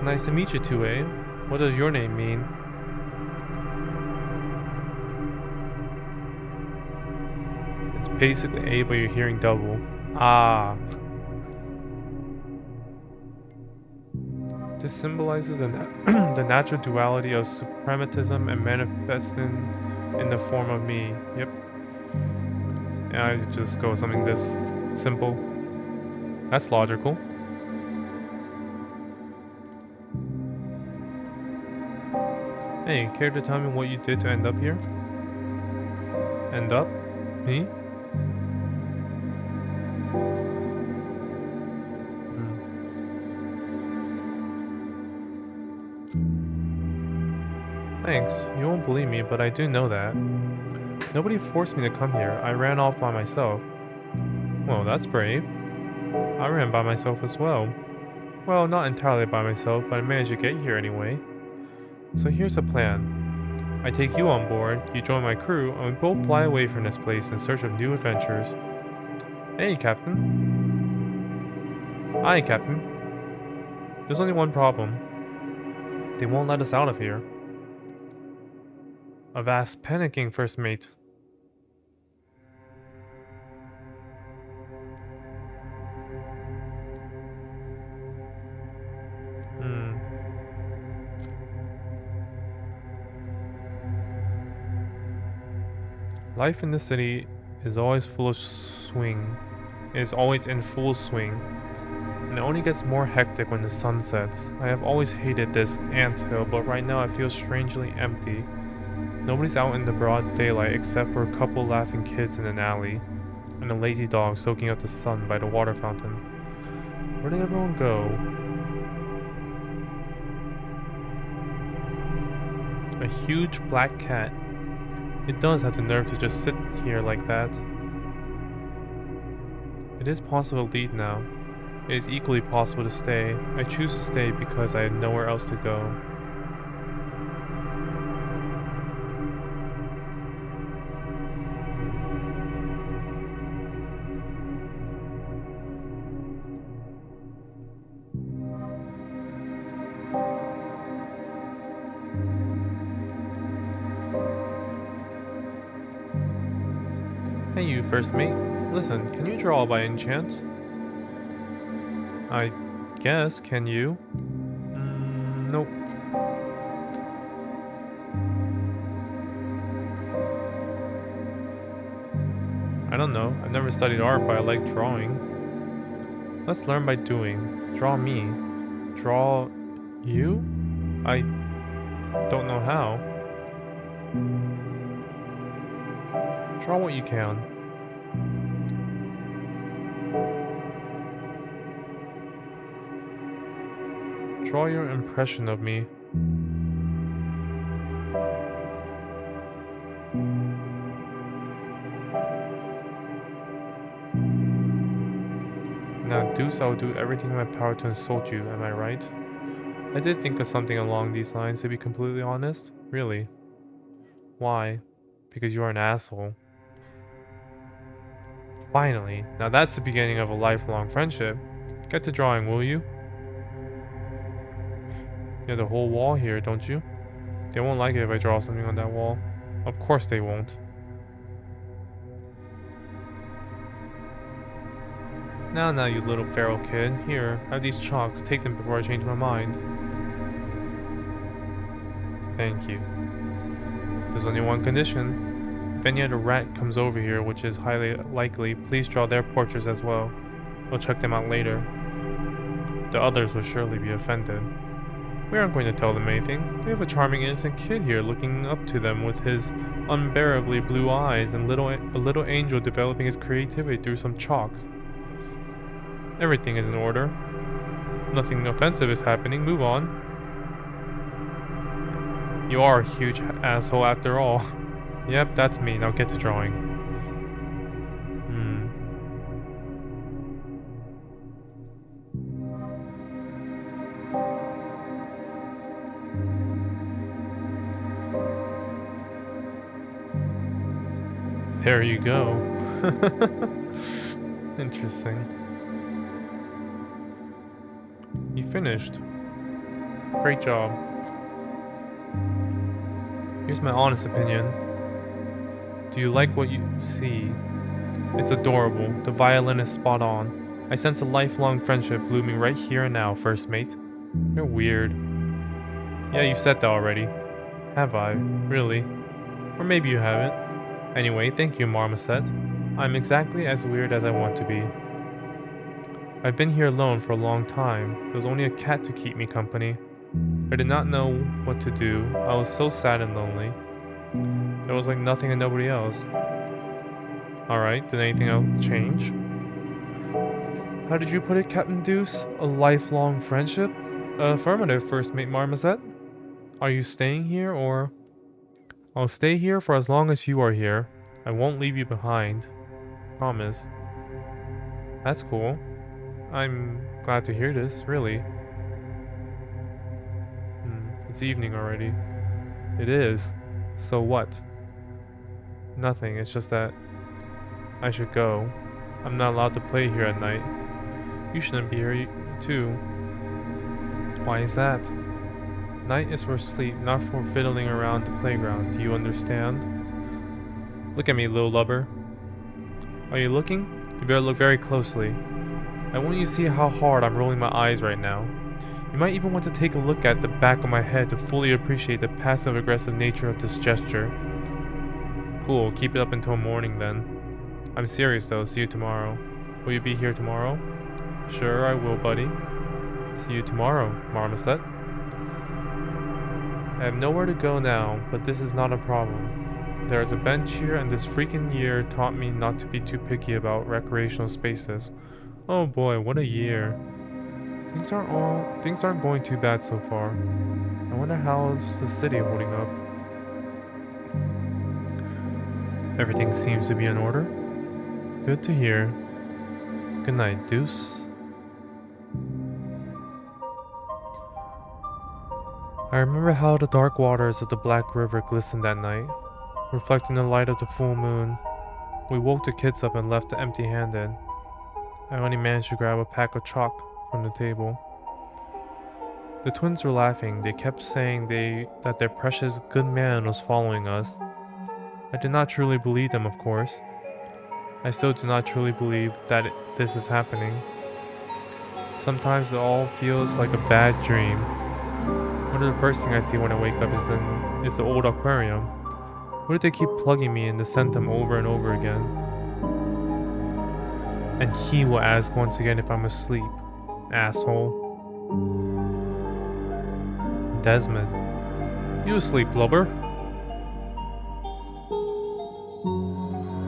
Nice to meet you, 2A. What does your name mean? It's basically A, but you're hearing double. Ah. This symbolizes the natural duality of suprematism and manifesting in the form of me. Yep. And I just go with something this simple. That's logical. Hey, care to tell me what you did to end up here? End up? Me? Thanks. You won't believe me, but I do know that. Nobody forced me to come here. I ran off by myself. Well, that's brave. I ran by myself as well. Well, not entirely by myself, but I managed to get here anyway. So here's the plan. I take you on board, you join my crew, and we both fly away from this place in search of new adventures. Hey, Captain. Hi, Captain. There's only one problem. They won't let us out of here. Avast panicking, first mate. Life in the city is always full of swing. It is always in full swing, and it only gets more hectic when the sun sets. I have always hated this anthill, but right now I feel strangely empty. Nobody's out in the broad daylight except for a couple laughing kids in an alley, and a lazy dog soaking up the sun by the water fountain. Where did everyone go? A huge black cat. It does have the nerve to just sit here like that. It is possible to leave now. It is equally possible to stay. I choose to stay because I have nowhere else to go. Hey you, first mate. Listen, can you draw by any chance? I guess, can you? Nope. I don't know. I've never studied art, but I like drawing. Let's learn by doing. Draw me. Draw you? I don't know how. Draw what you can. Draw your impression of me. Now, Deuce, I will do everything in my power to insult you, am I right? I did think of something along these lines, to be completely honest. Really. Why? Because you are an asshole. Finally. Now that's the beginning of a lifelong friendship. Get to drawing, will you? You have the whole wall here, don't you? They won't like it if I draw something on that wall. Of course they won't. Now, you little feral kid. Here, have these chalks. Take them before I change my mind. Thank you. There's only one condition. If any other rat comes over here, which is highly likely, please draw their portraits as well. We'll check them out later. The others will surely be offended. We aren't going to tell them anything. We have a charming innocent kid here looking up to them with his unbearably blue eyes and a little angel developing his creativity through some chalks. Everything is in order. Nothing offensive is happening. Move on. You are a huge asshole after all. Yep, that's me. Now get to drawing. There you go. Interesting. You finished. Great job. Here's my honest opinion. Do you like what you see? It's adorable. The violin is spot on. I sense a lifelong friendship blooming right here and now, first mate. You're weird. Yeah, you said that already. Have I? Really? Or maybe you haven't. Anyway, thank you, Marmoset. I'm exactly as weird as I want to be. I've been here alone for a long time. There was only a cat to keep me company. I did not know what to do. I was so sad and lonely. There was like nothing and nobody else. Alright, did anything else change? How did you put it, Captain Deuce? A lifelong friendship? Affirmative, First Mate Marmoset. Are you staying here, or...? I'll stay here for as long as you are here. I won't leave you behind. Promise. That's cool. I'm glad to hear this, really. It's evening already. It is. So what? Nothing, it's just that I should go. I'm not allowed to play here at night. You shouldn't be here too. Why is that? Night is for sleep, not for fiddling around the playground. Do you understand? Look at me, little lubber. Are you looking? You better look very closely. I want you to see how hard I'm rolling my eyes right now. You might even want to take a look at the back of my head to fully appreciate the passive-aggressive nature of this gesture. Cool, keep it up until morning then. I'm serious though, see you tomorrow. Will you be here tomorrow? Sure, I will, buddy. See you tomorrow, Marmoset. I have nowhere to go now, but this is not a problem. There is a bench here, and this freaking year taught me not to be too picky about recreational spaces. Oh boy, what a year. Things aren't going too bad so far. I wonder how's the city holding up. Everything seems to be in order. Good to hear. Good night, Deuce. I remember how the dark waters of the Black River glistened that night, reflecting the light of the full moon. We woke the kids up and left empty-handed. I only managed to grab a pack of chalk from the table. The twins were laughing. They kept saying that their precious good man was following us. I did not truly believe them, of course. I still do not truly believe that this is happening. Sometimes it all feels like a bad dream. One of the first things I see when I wake up is the old aquarium. Why do they keep plugging me in the Centum over and over again? And he will ask once again if I'm asleep. Asshole. Desmond. You asleep, blubber?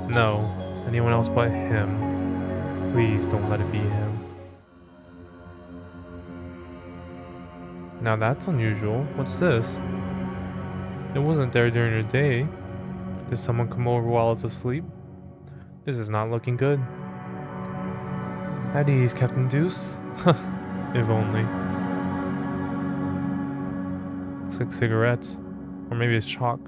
No. Anyone else but him. Please don't let it be him. Now that's unusual. What's this? It wasn't there during the day. Did someone come over while I was asleep? This is not looking good. At ease, Captain Deuce. If only. Looks like cigarettes. Or maybe it's chalk.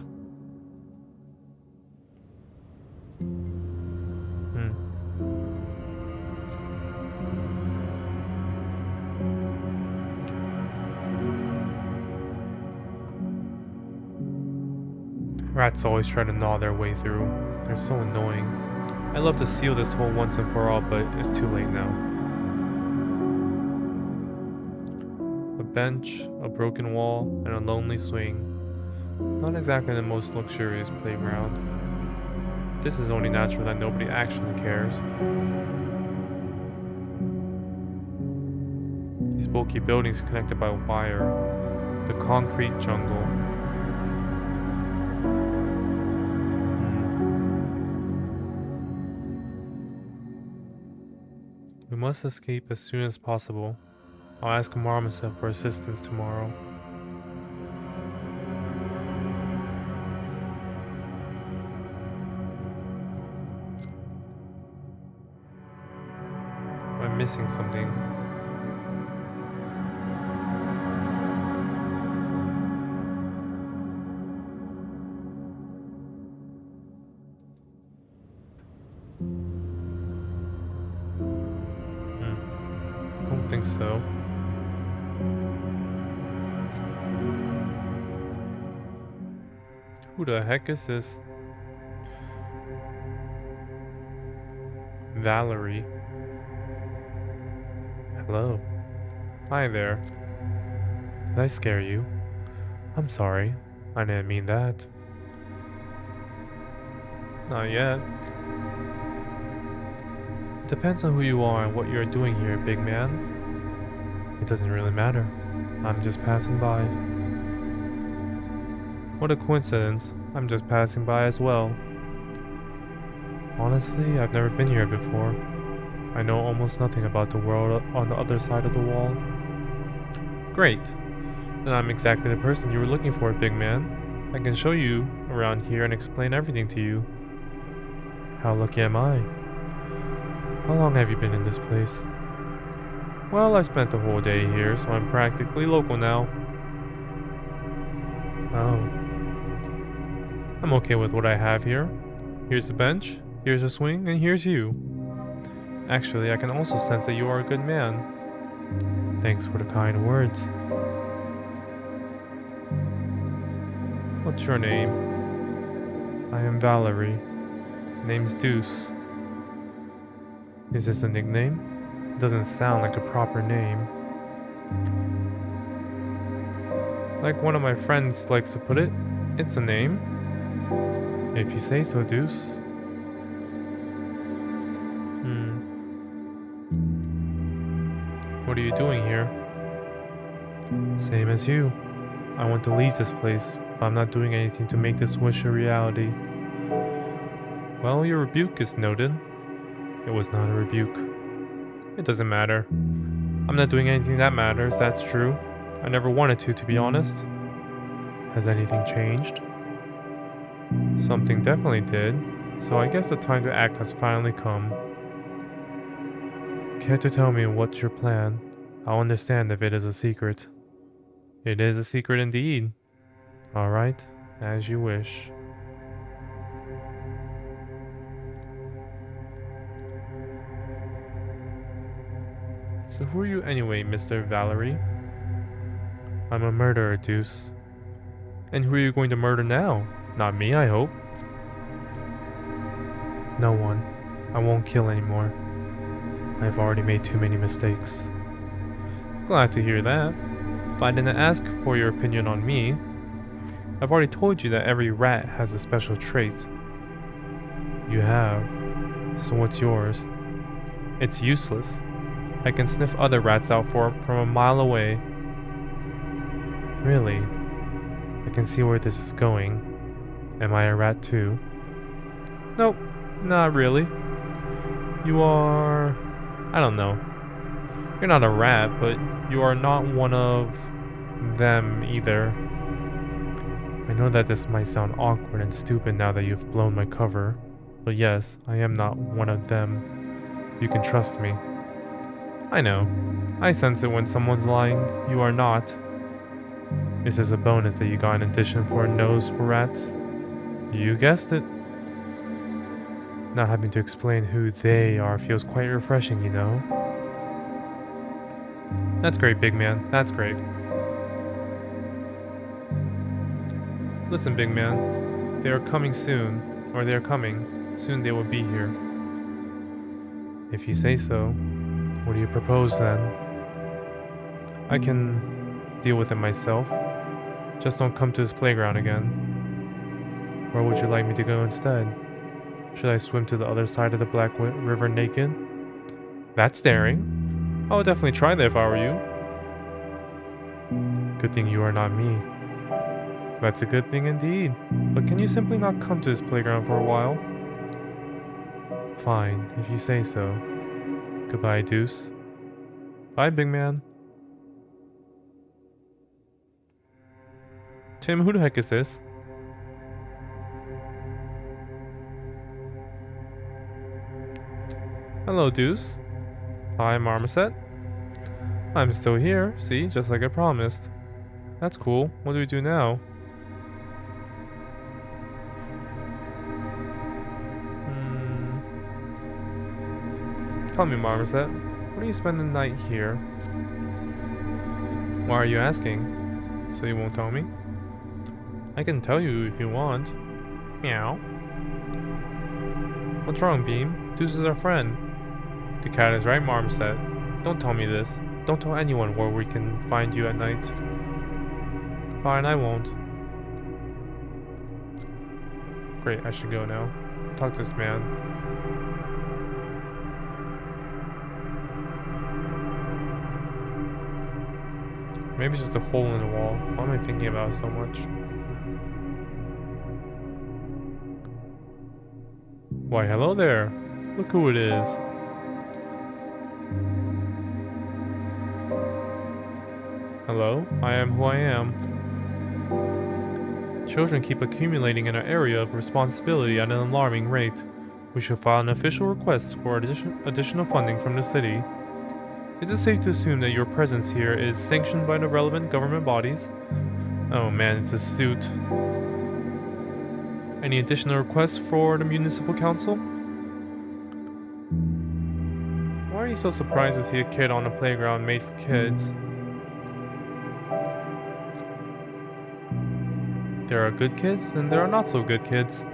Rats always try to gnaw their way through. They're so annoying. I'd love to seal this hole once and for all, but it's too late now. A bench, a broken wall, and a lonely swing. Not exactly the most luxurious playground. This is only natural that nobody actually cares. These bulky buildings connected by wire. The concrete jungle. We must escape as soon as possible. I'll ask Marmoset for assistance tomorrow. I'm missing something. Don't think so. Who the heck is this? Valerie. Hello. Hi there. Did I scare you? I'm sorry. I didn't mean that. Not yet. Depends on who you are and what you're doing here, big man. It doesn't really matter. I'm just passing by. What a coincidence. I'm just passing by as well. Honestly, I've never been here before. I know almost nothing about the world on the other side of the wall. Great. Then I'm exactly the person you were looking for, big man. I can show you around here and explain everything to you. How lucky am I? How long have you been in this place? Well, I spent the whole day here, so I'm practically local now. Oh. I'm okay with what I have here. Here's the bench, here's a swing, and here's you. Actually, I can also sense that you are a good man. Thanks for the kind words. What's your name? I am Valerie. Name's Deuce. Is this a nickname? It doesn't sound like a proper name. Like one of my friends likes to put it, it's a name. If you say so, Deuce. What are you doing here? Same as you. I want to leave this place, but I'm not doing anything to make this wish a reality. Well, your rebuke is noted. It was not a rebuke. It doesn't matter. I'm not doing anything that matters, that's true. I never wanted to be honest. Has anything changed? Something definitely did, so I guess the time to act has finally come. Care to tell me what's your plan? I'll understand if it is a secret. It is a secret indeed. Alright, as you wish. So who are you anyway, Mr. Valerie? I'm a murderer, Deuce. And who are you going to murder now? Not me, I hope. No one. I won't kill anymore. I've already made too many mistakes. Glad to hear that. But I didn't ask for your opinion on me. I've already told you that every rat has a special trait. You have. So what's yours? It's useless. I can sniff other rats out from a mile away. Really? I can see where this is going. Am I a rat too? Nope, not really. You are... I don't know. You're not a rat, but you are not one of them either. I know that this might sound awkward and stupid now that you've blown my cover, but yes, I am not one of them. You can trust me. I know. I sense it when someone's lying. You are not. This is a bonus that you got in addition for a nose for rats. You guessed it. Not having to explain who they are feels quite refreshing, you know? That's great, big man. That's great. Listen, big man. They are coming soon. Or they are coming. Soon they will be here. If you say so. What do you propose then? I can deal with it myself. Just don't come to this playground again. Where would you like me to go instead? Should I swim to the other side of the Black River naked? That's daring. I would definitely try that if I were you. Good thing you are not me. That's a good thing indeed. But can you simply not come to this playground for a while? Fine, if you say so. Goodbye, Deuce. Bye, big man. Tim, who the heck is this? Hello, Deuce. Hi, Marmoset. I'm still here, see, just like I promised. That's cool. What do we do now? Tell me, Marmoset, what do you spend the night here? Why are you asking? So you won't tell me? I can tell you if you want. Meow. What's wrong, Beam? Deuce is our friend. The cat is right, Marmoset. Don't tell me this. Don't tell anyone where we can find you at night. Fine, I won't. Great, I should go now. Talk to this man. Maybe it's just a hole in the wall. Why am I thinking about it so much? Why, hello there. Look who it is. Hello, I am who I am. Children keep accumulating in our area of responsibility at an alarming rate. We should file an official request for additional funding from the city. Is it safe to assume that your presence here is sanctioned by the relevant government bodies? Oh man, it's a suit. Any additional requests for the municipal council? Why are you so surprised to see a kid on a playground made for kids? There are good kids, and there are not so good kids.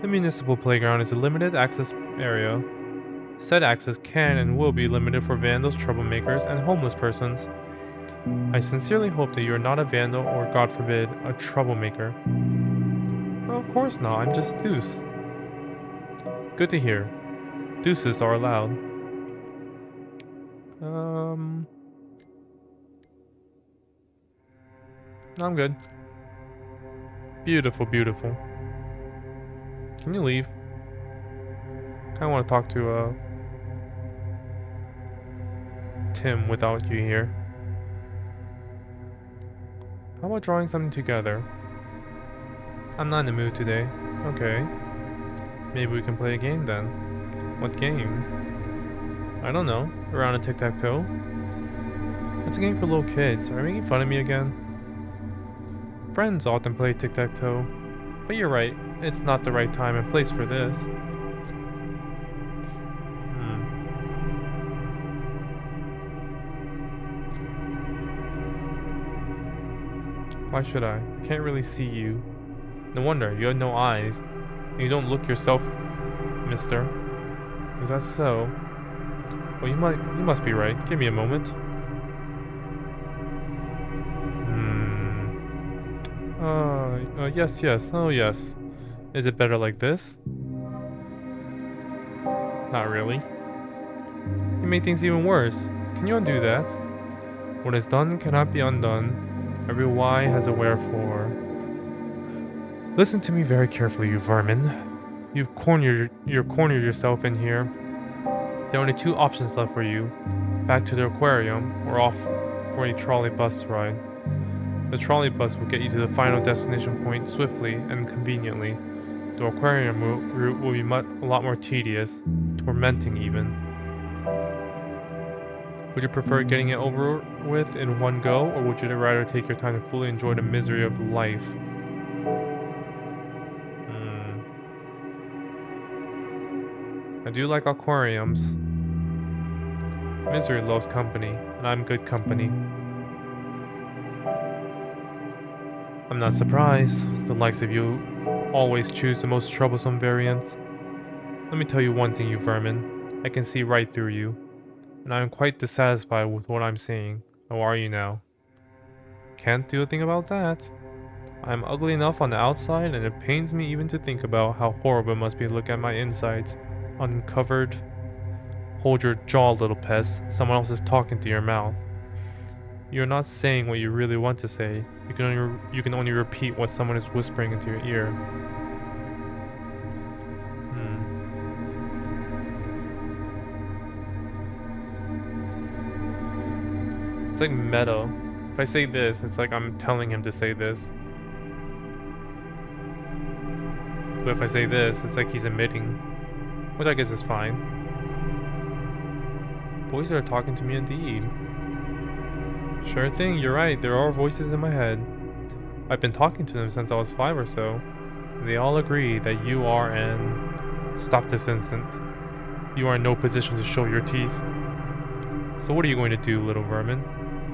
The municipal playground is a limited access area. Said access can and will be limited for vandals, troublemakers, and homeless persons. I sincerely hope that you are not a vandal or, God forbid, a troublemaker. Oh, of course not, I'm just Deuce. Good to hear. Deuces are allowed. I'm good. Beautiful, beautiful. Can you leave? Kinda wanna talk to, Tim without you here. How about drawing something together? I'm not in the mood today. Okay. Maybe we can play a game then. What game? I don't know. A round of tic-tac-toe? It's a game for little kids. Are you making fun of me again? Friends often play tic-tac-toe. But you're right. It's not the right time and place for this. Why should I? I can't really see you. No wonder, you have no eyes. And you don't look yourself, mister. Is that so? Well, you must be right. Give me a moment. Yes, yes. Oh, yes. Is it better like this? Not really. You made things even worse. Can you undo that? What is done cannot be undone. Every why has a wherefore. Listen to me very carefully, you vermin. You've cornered yourself in here. There are only two options left for you. Back to the aquarium, or off for a trolley bus ride. The trolley bus will get you to the final destination point swiftly and conveniently. The aquarium route will be a lot more tedious, tormenting even. Would you prefer getting it over with in one go, or would you rather take your time to fully enjoy the misery of life? I do like aquariums. Misery loves company, and I'm good company. I'm not surprised. The likes of you always choose the most troublesome variants. Let me tell you one thing, you vermin. I can see right through you. And I am quite dissatisfied with what I'm seeing. How are you now? Can't do a thing about that. I'm ugly enough on the outside, and it pains me even to think about how horrible it must be to look at my insides. Uncovered. Hold your jaw, little pest. Someone else is talking to your mouth. You're not saying what you really want to say. You can only repeat what someone is whispering into your ear. It's like meta. If I say this, it's like I'm telling him to say this. But if I say this, it's like he's admitting. Which I guess is fine. Boys are talking to me indeed. Sure thing, you're right, there are voices in my head. I've been talking to them since I was 5 or so. They all agree that you are an... Stop this instant. You are in no position to show your teeth. So what are you going to do, little vermin?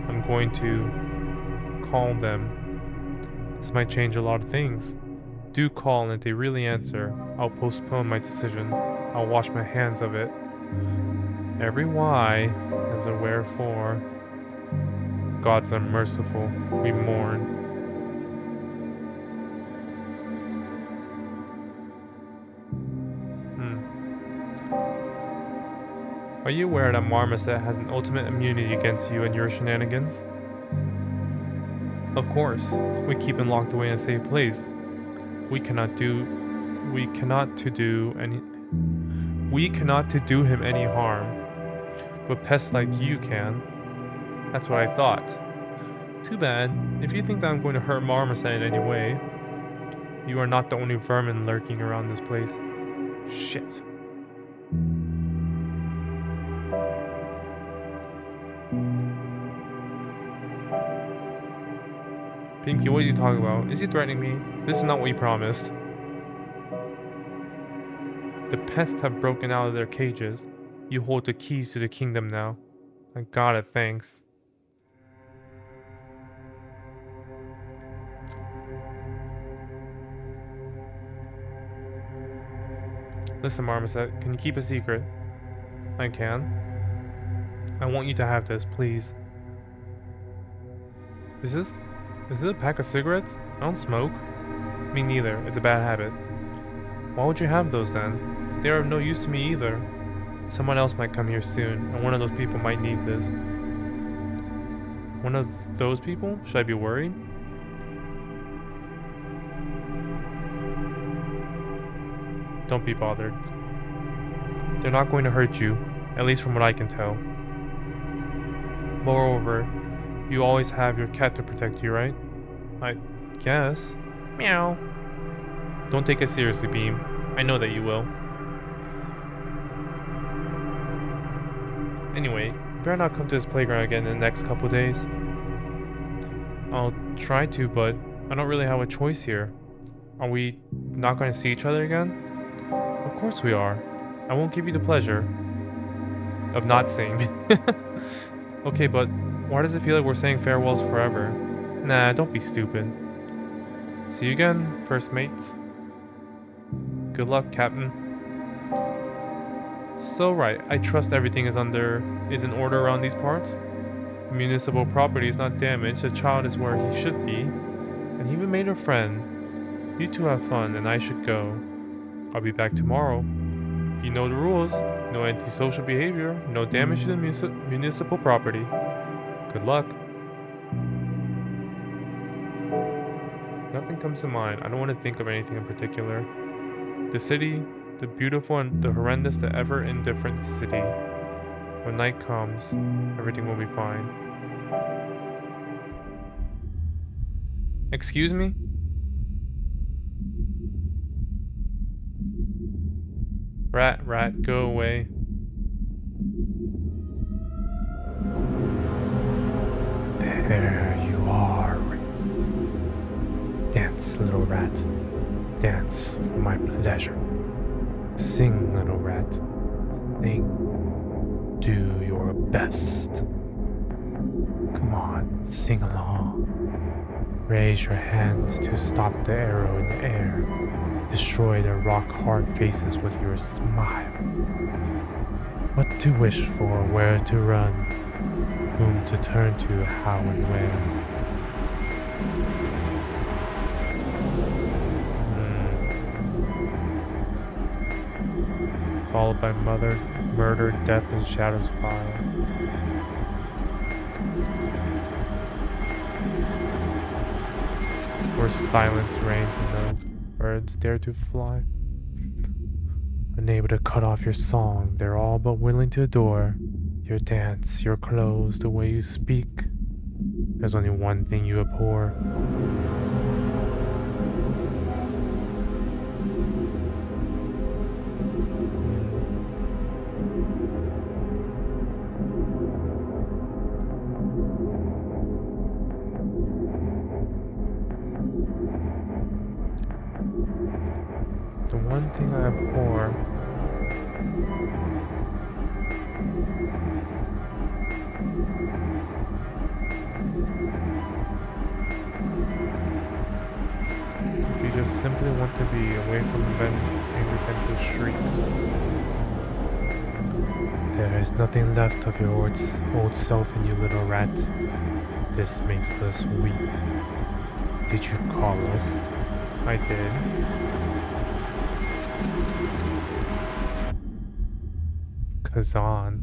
I'm going to call them. This might change a lot of things. Do call, and if they really answer, I'll postpone my decision. I'll wash my hands of it. Every why has a wherefore. Gods are merciful. We mourn. Are you aware that Marmoset has an ultimate immunity against you and your shenanigans? Of course. We keep him locked away in a safe place. We cannot to do him any harm. But pests like you can. That's what I thought. Too bad. If you think that I'm going to hurt Marmoset in any way, you are not the only vermin lurking around this place. Shit. Pinky, what is he talking about? Is he threatening me? This is not what he promised. The pests have broken out of their cages. You hold the keys to the kingdom now. I got it, thanks. Listen, Marmoset, can you keep a secret? I can. I want you to have this, please. Is this a pack of cigarettes? I don't smoke. Me neither. It's a bad habit. Why would you have those then? They are of no use to me either. Someone else might come here soon, and one of those people might need this. One of those people? Should I be worried? Don't be bothered. They're not going to hurt you, at least from what I can tell. Moreover, you always have your cat to protect you, right? I guess. Meow. Don't take it seriously, Beam. I know that you will. Anyway, you better not come to this playground again in the next couple days. I'll try to, but I don't really have a choice here. Are we not going to see each other again? Of course we are. I won't give you the pleasure of not seeing me. Okay, but why does it feel like we're saying farewells forever? Nah, don't be stupid. See you again, first mate. Good luck, Captain. So right, I trust everything is in order around these parts. Municipal property is not damaged, the child is where he should be, and he even made a friend. You two have fun, and I should go. I'll be back tomorrow. You know the rules. No antisocial behavior, no damage to the municipal property. Good luck. Nothing comes to mind. I don't want to think of anything in particular. The city, the beautiful and the horrendous, the ever indifferent city. When night comes, everything will be fine. Excuse me? Rat, go away. There you are. Dance, little rat. Dance for my pleasure. Sing, little rat. Sing. Do your best. Come on, sing along. Raise your hands to stop the arrow in the air. Destroy their rock-hard faces with your smile. What to wish for, where to run, whom to turn to, how and where. Followed by murder, death, and shadows fire. Where silence reigns and no birds dare to fly. Unable to cut off your song, they're all but willing to adore your dance, your clothes, the way you speak. There's only one thing you abhor. The one thing I abhor. If you just simply want to be away from angry vengeful shrieks. There is nothing left of your old self in you, little rat. This makes us weep. Did you call us? I did. Kazan.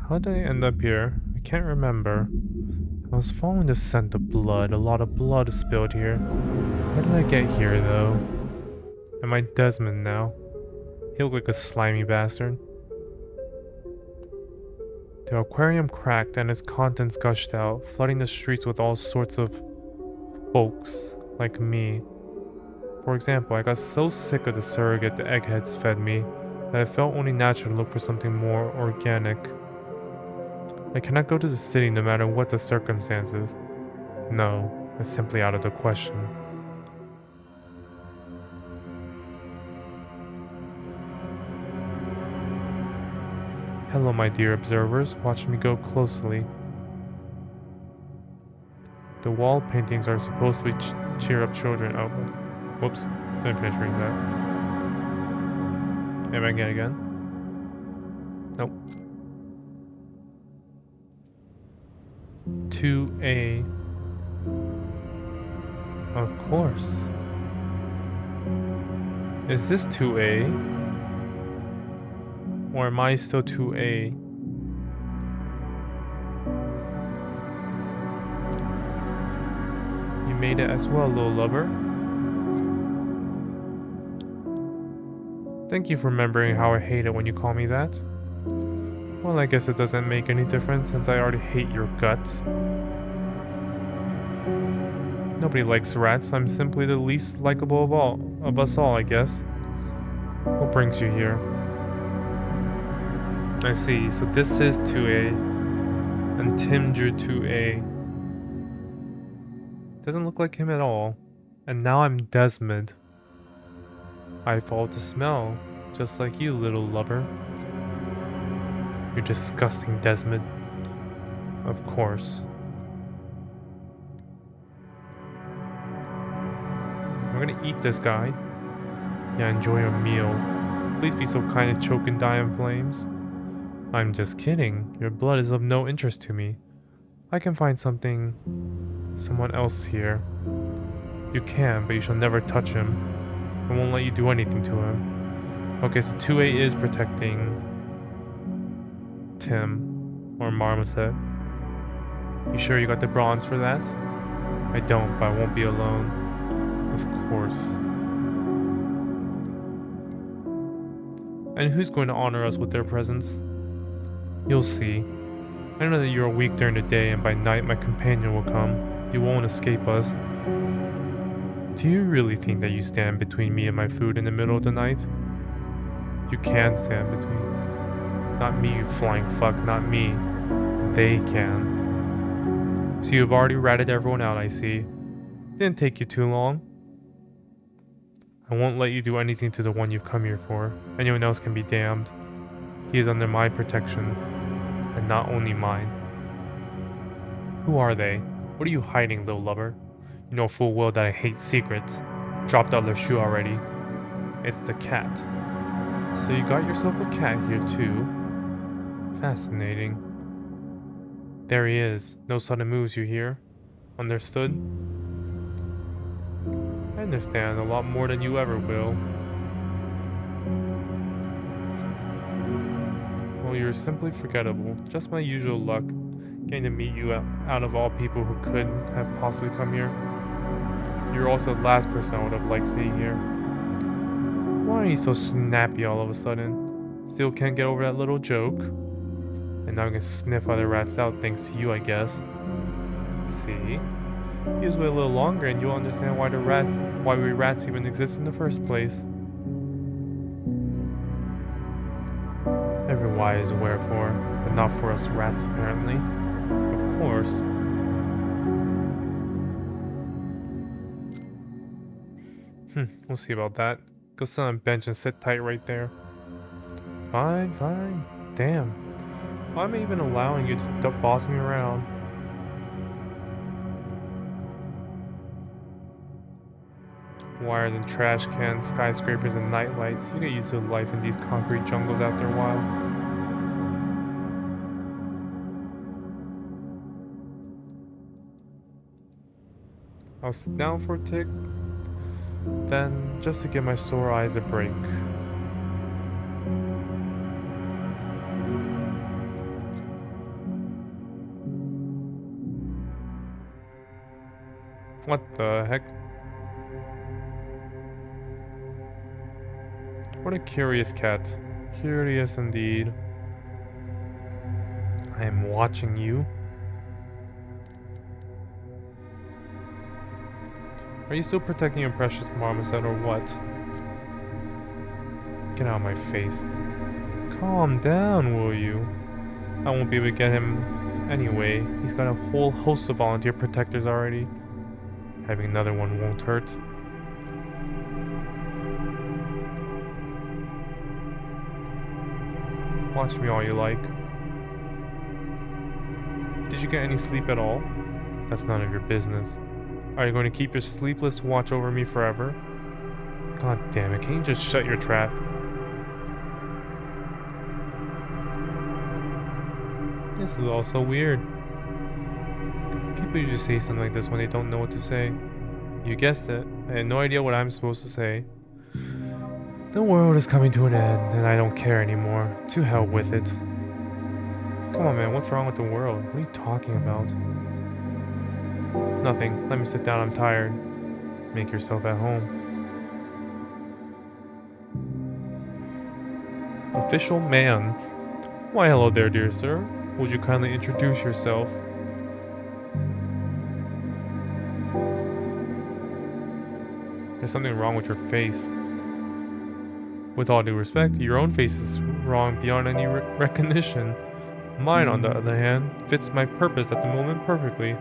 How did I end up here? I can't remember. I was following the scent of blood. A lot of blood spilled here. How did I get here, though? Am I Desmond now? He looked like a slimy bastard. The aquarium cracked and its contents gushed out, flooding the streets with all sorts of folks like me. For example, I got so sick of the surrogate the eggheads fed me that it felt only natural to look for something more organic. I cannot go to the city no matter what the circumstances. No, it's simply out of the question. Hello, my dear observers. Watch me go closely. The wall paintings are supposed to be cheer up children. Oh, whoops. Didn't finish reading that. Maybe I can get it again. Nope. 2A. Of course. Is this 2A? Or am I still 2A? You made it as well, little lover. Thank you for remembering how I hate it when you call me that. Well, I guess it doesn't make any difference since I already hate your guts. Nobody likes rats. I'm simply the least likable of us all, I guess. What brings you here? I see. So this is 2A, and Tim drew 2A. Doesn't look like him at all. And now I'm Desmond. I follow the smell, just like you, little lover. You're disgusting, Desmond. Of course. I'm gonna eat this guy. Yeah, enjoy your meal. Please be so kind to choke and die in flames. I'm just kidding. Your blood is of no interest to me. I can find someone else here. You can, but you shall never touch him. I won't let you do anything to him. Okay, so 2A is protecting Tim, or Marmoset. You sure you got the bronze for that? I don't, but I won't be alone. Of course. And who's going to honor us with their presence? You'll see. I know that you're weak during the day, and by night my companion will come. You won't escape us. Do you really think that you stand between me and my food in the middle of the night? You can stand between. Not me, you flying fuck, not me. They can. So you've already ratted everyone out, I see. Didn't take you too long. I won't let you do anything to the one you've come here for. Anyone else can be damned. He is under my protection, and not only mine. Who are they? What are you hiding, little lover? You know full well that I hate secrets. Dropped out their shoe already. It's the cat. So you got yourself a cat here too. Fascinating. There he is. No sudden moves, you hear? Understood? I understand a lot more than you ever will. Well, you're simply forgettable. Just my usual luck. Getting to meet you out of all people who could have possibly come here. You're also the last person I would have liked seeing here. Why are you so snappy all of a sudden? Still can't get over that little joke? And now I can sniff other rats out thanks to you, I guess. See? Just wait a little longer and you'll understand why we rats even exist in the first place. Every why is a wherefore, but not for us rats apparently. Of course. We'll see about that. Go sit on a bench and sit tight right there. Fine, fine. Damn. Why am I even allowing you to boss me around? Wires and trash cans, skyscrapers and night lights. You get used to life in these concrete jungles after a while. I'll sit down for a tick, then just to give my sore eyes a break. What the heck? What a curious cat. Curious indeed. I am watching you. Are you still protecting your precious marmoset or what? Get out of my face. Calm down, will you? I won't be able to get him anyway. He's got a whole host of volunteer protectors already. Having another one won't hurt. Watch me all you like. Did you get any sleep at all? That's none of your business. Are you going to keep your sleepless watch over me forever? God damn it, can you just shut your trap? This is all so weird. People usually say something like this when they don't know what to say. You guessed it. I had no idea what I'm supposed to say. The world is coming to an end, and I don't care anymore. To hell with it. Come on, man, what's wrong with the world? What are you talking about? Nothing. Let me sit down, I'm tired. Make yourself at home. Official man. Why, hello there, dear sir. Would you kindly introduce yourself? There's something wrong with your face. With all due respect, your own face is wrong beyond any recognition. Mine, on the other hand, fits my purpose at the moment perfectly.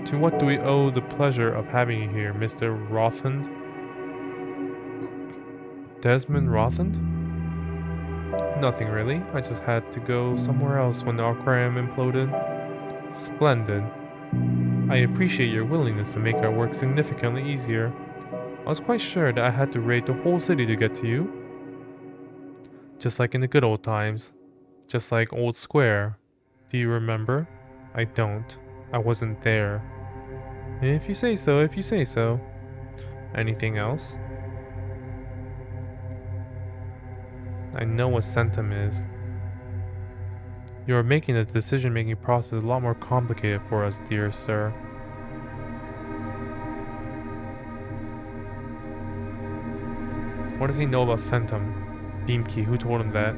To what do we owe the pleasure of having you here, Mr. Rothand? Desmond Rothand? Nothing really. I just had to go somewhere else when the aquarium imploded. Splendid. I appreciate your willingness to make our work significantly easier. I was quite sure that I had to raid the whole city to get to you. Just like in the good old times. Just like Old Square. Do you remember? I don't. I wasn't there. If you say so, if you say so. Anything else? I know what Centum is. You are making the decision-making process a lot more complicated for us, dear sir. What does he know about Centum? Beamkey, who told him that?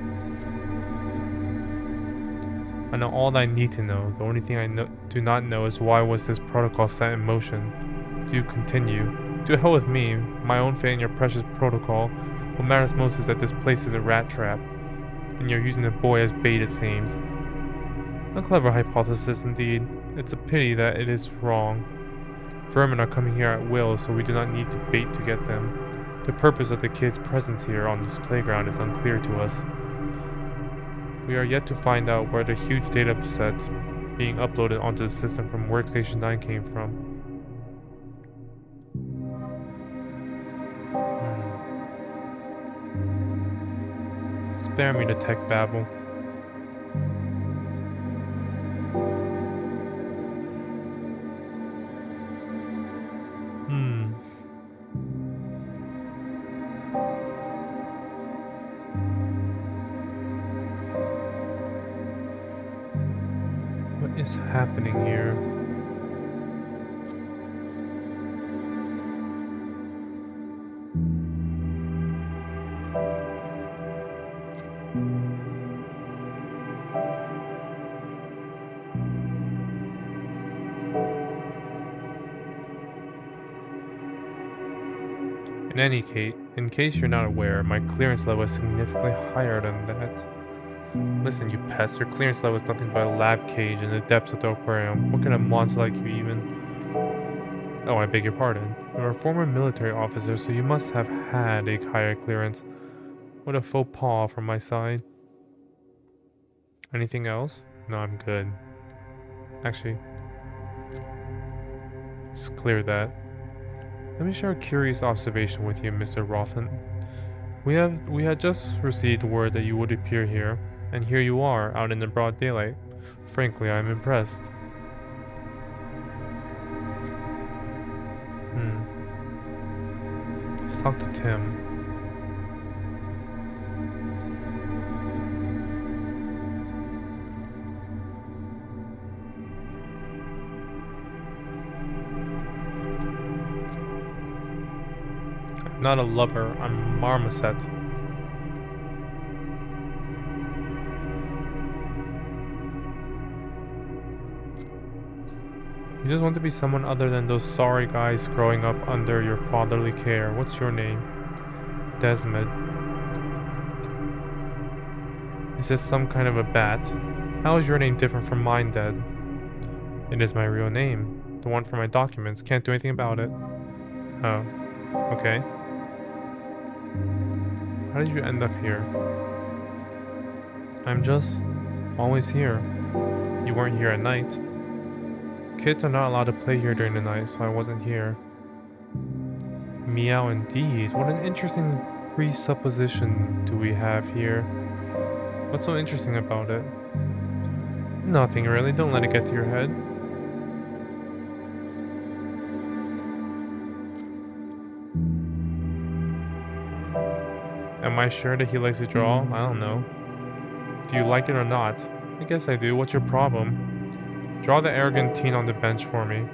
I know all that I need to know. The only thing I do not know is why was this protocol set in motion. Do continue. To hell with me, my own fate and your precious protocol. What matters most is that this place is a rat trap, and you're using the boy as bait, it seems. A clever hypothesis indeed. It's a pity that it is wrong. Vermin are coming here at will, so we do not need to bait to get them. The purpose of the kids' presence here on this playground is unclear to us. We are yet to find out where the huge data set being uploaded onto the system from Workstation 9 came from. Spare me the tech babble. What is happening here? In case you're not aware, my clearance level is significantly higher than that. Listen, you pest, your clearance level is nothing but a lab cage in the depths of the aquarium. What kind of monster like you even? Oh, I beg your pardon. You're a former military officer, so you must have had a higher clearance. What a faux pas from my side. Anything else? No, I'm good. Actually, let's clear that. Let me share a curious observation with you, Mr. Rothan. We had just received word that you would appear here, and here you are, out in the broad daylight. Frankly, I am impressed. Let's talk to Tim. I'm not a lover, I'm marmoset. You just want to be someone other than those sorry guys growing up under your fatherly care. What's your name? Desmond. Is this some kind of a bat? How is your name different from mine, Dad? It is my real name. The one for my documents. Can't do anything about it. Oh. Okay. How did you end up here? I'm just always here. You weren't here at night. Kids are not allowed to play here during the night, so I wasn't here. Meow indeed. What an interesting presupposition do we have here. What's so interesting about it? Nothing really, don't let it get to your head. Am I sure that he likes to draw? I don't know. Do you like it or not? I guess I do. What's your problem? Draw the arrogant teen on the bench for me.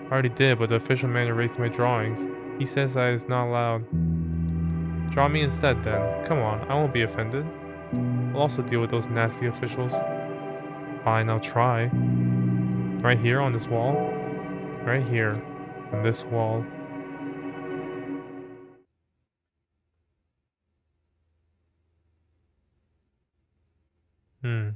I already did, but the official man erased my drawings. He says that it's not allowed. Draw me instead then. Come on, I won't be offended. I'll also deal with those nasty officials. Fine, I'll try. Right here on this wall? Right here. On this wall. Hmm.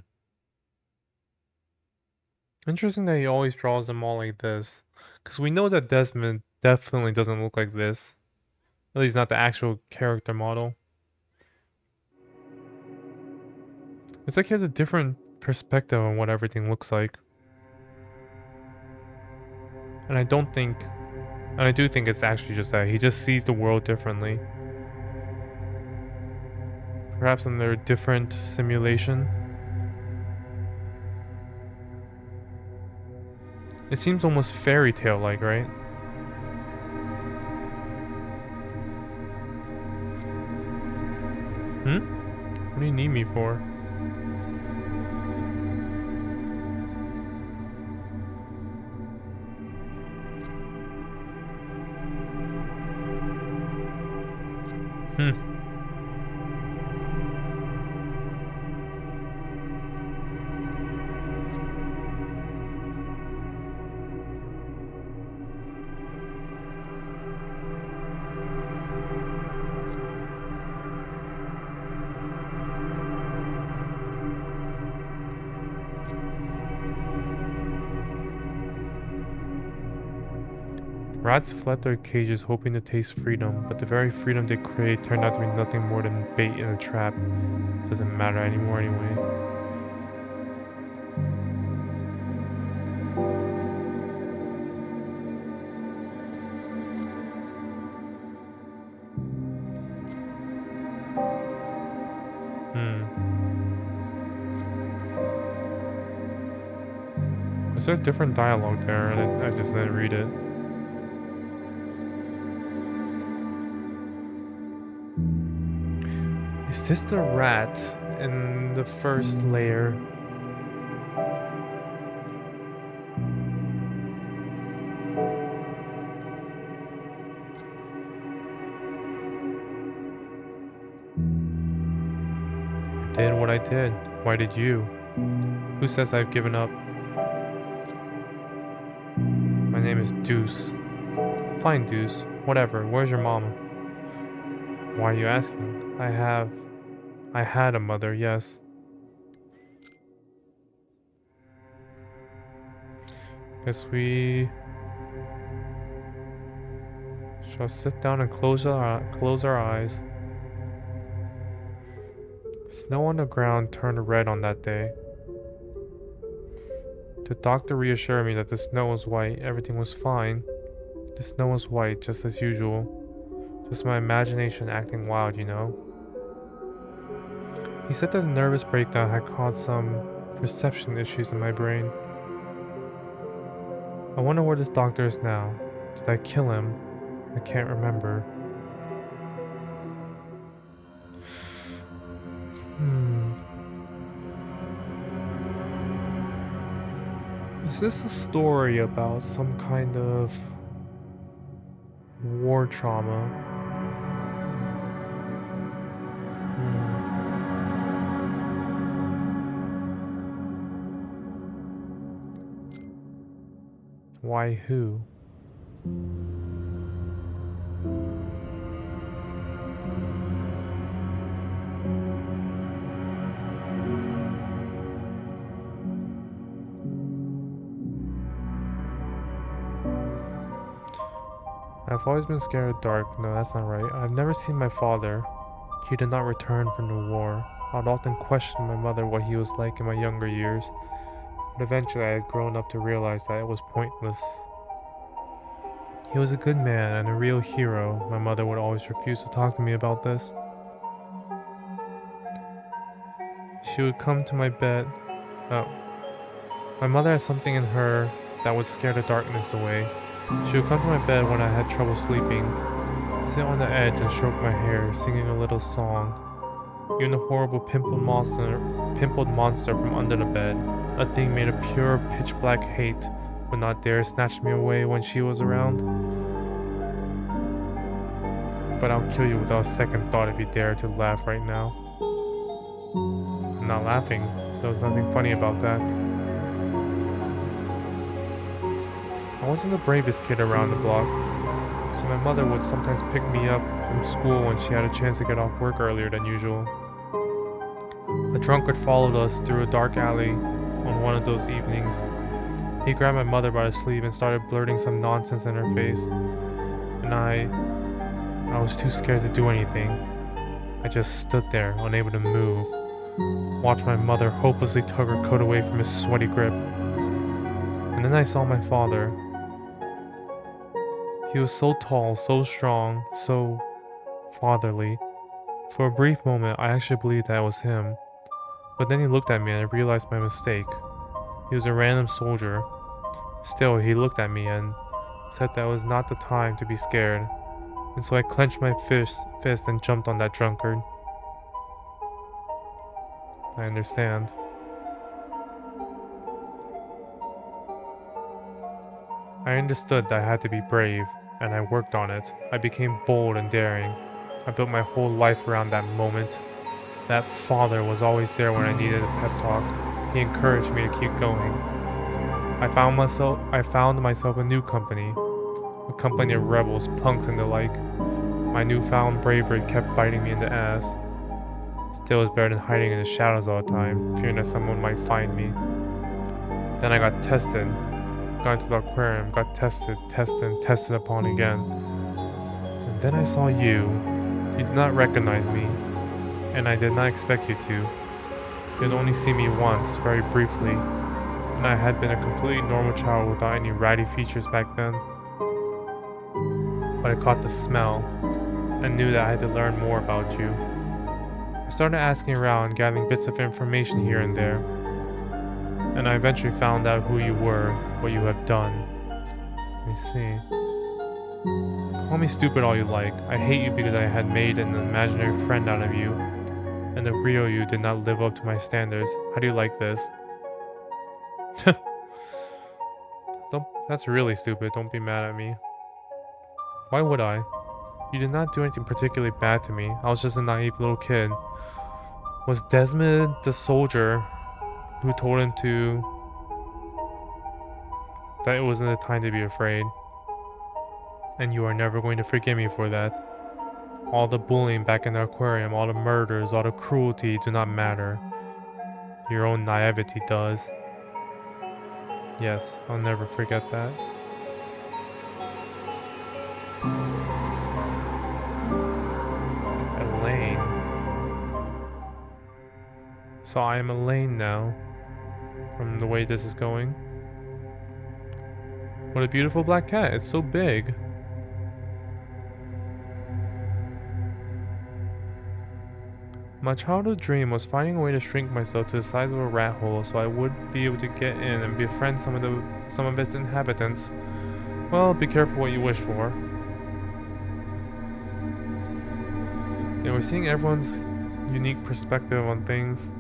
Interesting that he always draws them all like this. Because we know that Desmond definitely doesn't look like this. At least not the actual character model. It's like he has a different perspective on what everything looks like. And I don't think... And I do think it's actually just that. He just sees the world differently. Perhaps in their different simulation. It seems almost fairy tale like, right? Hmm? What do you need me for? Hmm. Rats fled their cages hoping to taste freedom, but the very freedom they craved turned out to be nothing more than bait in a trap. Doesn't matter anymore anyway. Hmm. Was there a different dialogue there and I just didn't read it? Is this the rat in the first layer? I did what I did. Why did you? Who says I've given up? My name is Deuce. Fine, Deuce. Whatever. Where's your mama? Why are you asking? I had a mother, yes. Guess we shall sit down and close our eyes. Snow on the ground turned red on that day. The doctor reassured me that the snow was white, everything was fine. The snow was white, just as usual. Just my imagination acting wild, you know. He said that the nervous breakdown had caused some perception issues in my brain. I wonder where this doctor is now. Did I kill him? I can't remember. Hmm. Is this a story about some kind of war trauma? Hmm. Why who? I've always been scared of dark. No, that's not right. I've never seen my father. He did not return from the war. I'd often question my mother what he was like in my younger years, but eventually I had grown up to realize that it was pointless. He was a good man and a real hero. My mother would always refuse to talk to me about this. She would come to my bed. Oh. My mother had something in her that would scare the darkness away. She would come to my bed when I had trouble sleeping, sit on the edge and stroke my hair, singing a little song. Even the horrible pimpled monster from under the bed, a thing made of pure pitch black hate, would not dare snatch me away when she was around. But I'll kill you without a second thought if you dare to laugh right now. I'm not laughing. There was nothing funny about that. I wasn't the bravest kid around the block, so my mother would sometimes pick me up from school when she had a chance to get off work earlier than usual. A drunkard followed us through a dark alley on one of those evenings. He grabbed my mother by the sleeve and started blurting some nonsense in her face, and I was too scared to do anything. I just stood there, unable to move, watched my mother hopelessly tug her coat away from his sweaty grip. And then I saw my father. He was so tall, so strong, so fatherly. For a brief moment, I actually believed that it was him. But then he looked at me and I realized my mistake. He was a random soldier. Still, he looked at me and said that was not the time to be scared. And so I clenched my fist and jumped on that drunkard. I understand. I understood that I had to be brave, and I worked on it. I became bold and daring. I built my whole life around that moment. That father was always there when I needed a pep talk. He encouraged me to keep going. I found myself a new company. A company of rebels, punks, and the like. My newfound bravery kept biting me in the ass. Still was better than hiding in the shadows all the time, fearing that someone might find me. Then I got tested. Got into the aquarium, got tested upon again. And then I saw you. You did not recognize me, and I did not expect you to. You had only seen me once, very briefly, and I had been a completely normal child without any ratty features back then. But I caught the smell, and knew that I had to learn more about you. I started asking around, gathering bits of information here and there, and I eventually found out who you were, what you have done. Let me see. Call me stupid all you like. I hate you because I had made an imaginary friend out of you, and the real you did not live up to my standards. How do you like this? That's really stupid. Don't be mad at me. Why would I? You did not do anything particularly bad to me. I was just a naive little kid. Was Desmond the soldier who told him that it wasn't the time to be afraid? And you are never going to forgive me for that. All the bullying back in the aquarium, all the murders, all the cruelty do not matter. Your own naivety does. Yes, I'll never forget that. Elaine. So I am Elaine now, from the way this is going. What a beautiful black cat, it's so big. My childhood dream was finding a way to shrink myself to the size of a rat hole so I would be able to get in and befriend some of its inhabitants. Well, be careful what you wish for. You know, we're seeing everyone's unique perspective on things.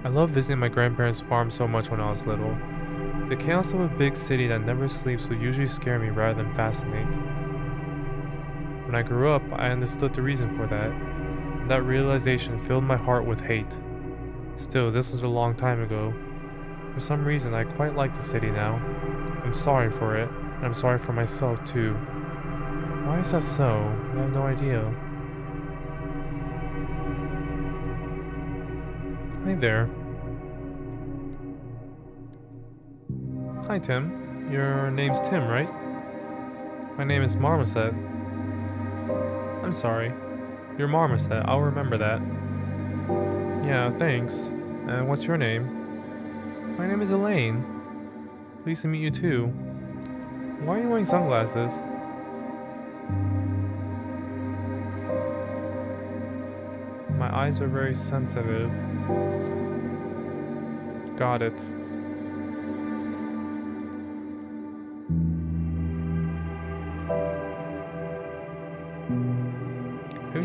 I loved visiting my grandparents' farm so much when I was little. The chaos of a big city that never sleeps would usually scare me rather than fascinate. When I grew up, I understood the reason for that. That realization filled my heart with hate. Still, this was a long time ago. For some reason, I quite like the city now. I'm sorry for it, and I'm sorry for myself too. Why is that so? I have no idea. Hi there. Hi, Tim. Your name's Tim, right? My name is Marmoset. I'm sorry. You're Marmoset. I'll remember that. Yeah, thanks. And what's your name? My name is Elaine. Pleased to meet you too. Why are you wearing sunglasses? My eyes are very sensitive. Got it.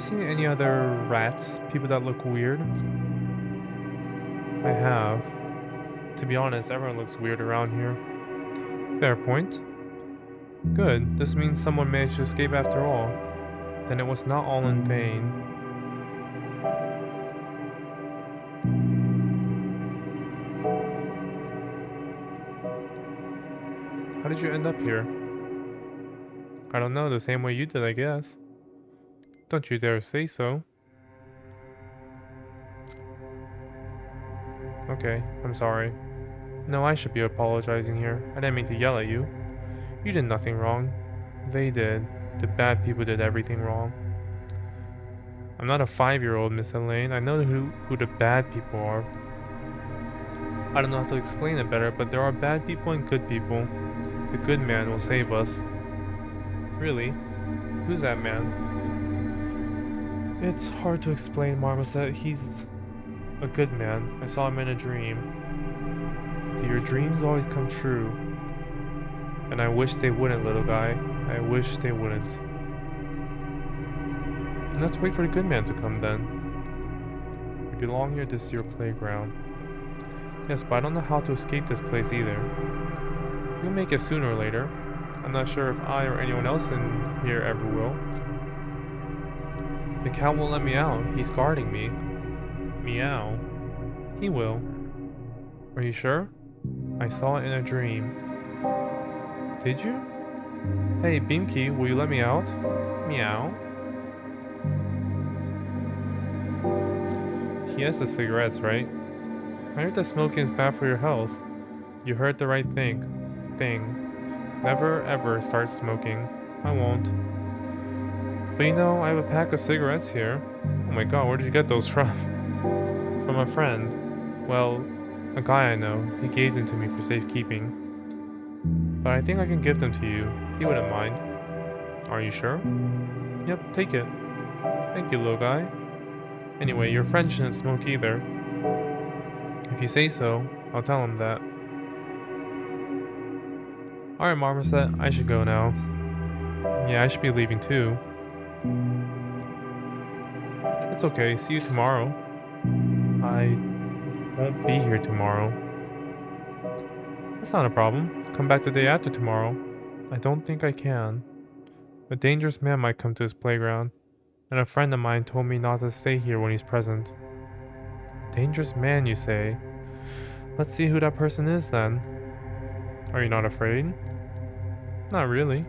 seen any other rats? People that look weird? I have. To be honest, everyone looks weird around here. Fair point. Good. This means someone managed to escape after all. Then it was not all in vain. How did you end up here? I don't know, the same way you did, I guess. Don't you dare say so. Okay, I'm sorry. No, I should be apologizing here. I didn't mean to yell at you. You did nothing wrong. They did. The bad people did everything wrong. I'm not a 5-year-old, Miss Elaine. I know who the bad people are. I don't know how to explain it better, but there are bad people and good people. The good man will save us. Really? Who's that man? It's hard to explain, Marmoset. He's a good man. I saw him in a dream. Do your dreams always come true? And I wish they wouldn't, little guy. I wish they wouldn't. Let's wait for the good man to come then. You belong here, this is your playground. Yes, but I don't know how to escape this place either. You'll make it sooner or later. I'm not sure if I or anyone else in here ever will. The cat won't let me out. He's guarding me. Meow. He will. Are you sure? I saw it in a dream. Did you? Hey, Beamkey, will you let me out? Meow. He has the cigarettes, right? I heard that smoking is bad for your health. You heard the right thing. Never ever start smoking. I won't. But you know, I have a pack of cigarettes here. Oh my god, where did you get those from? From a friend. Well, a guy I know. He gave them to me for safekeeping. But I think I can give them to you. He wouldn't mind. Are you sure? Yep, take it. Thank you, little guy. Anyway, your friend shouldn't smoke either. If you say so, I'll tell him that. Alright, Marmoset, I should go now. Yeah, I should be leaving too. It's okay, see you tomorrow. I won't be here tomorrow. That's not a problem. Come back the day after tomorrow. I don't think I can. A dangerous man might come to this playground, and a friend of mine told me not to stay here when he's present. Dangerous man, you say? Let's see who that person is then. Are you not afraid? Not really.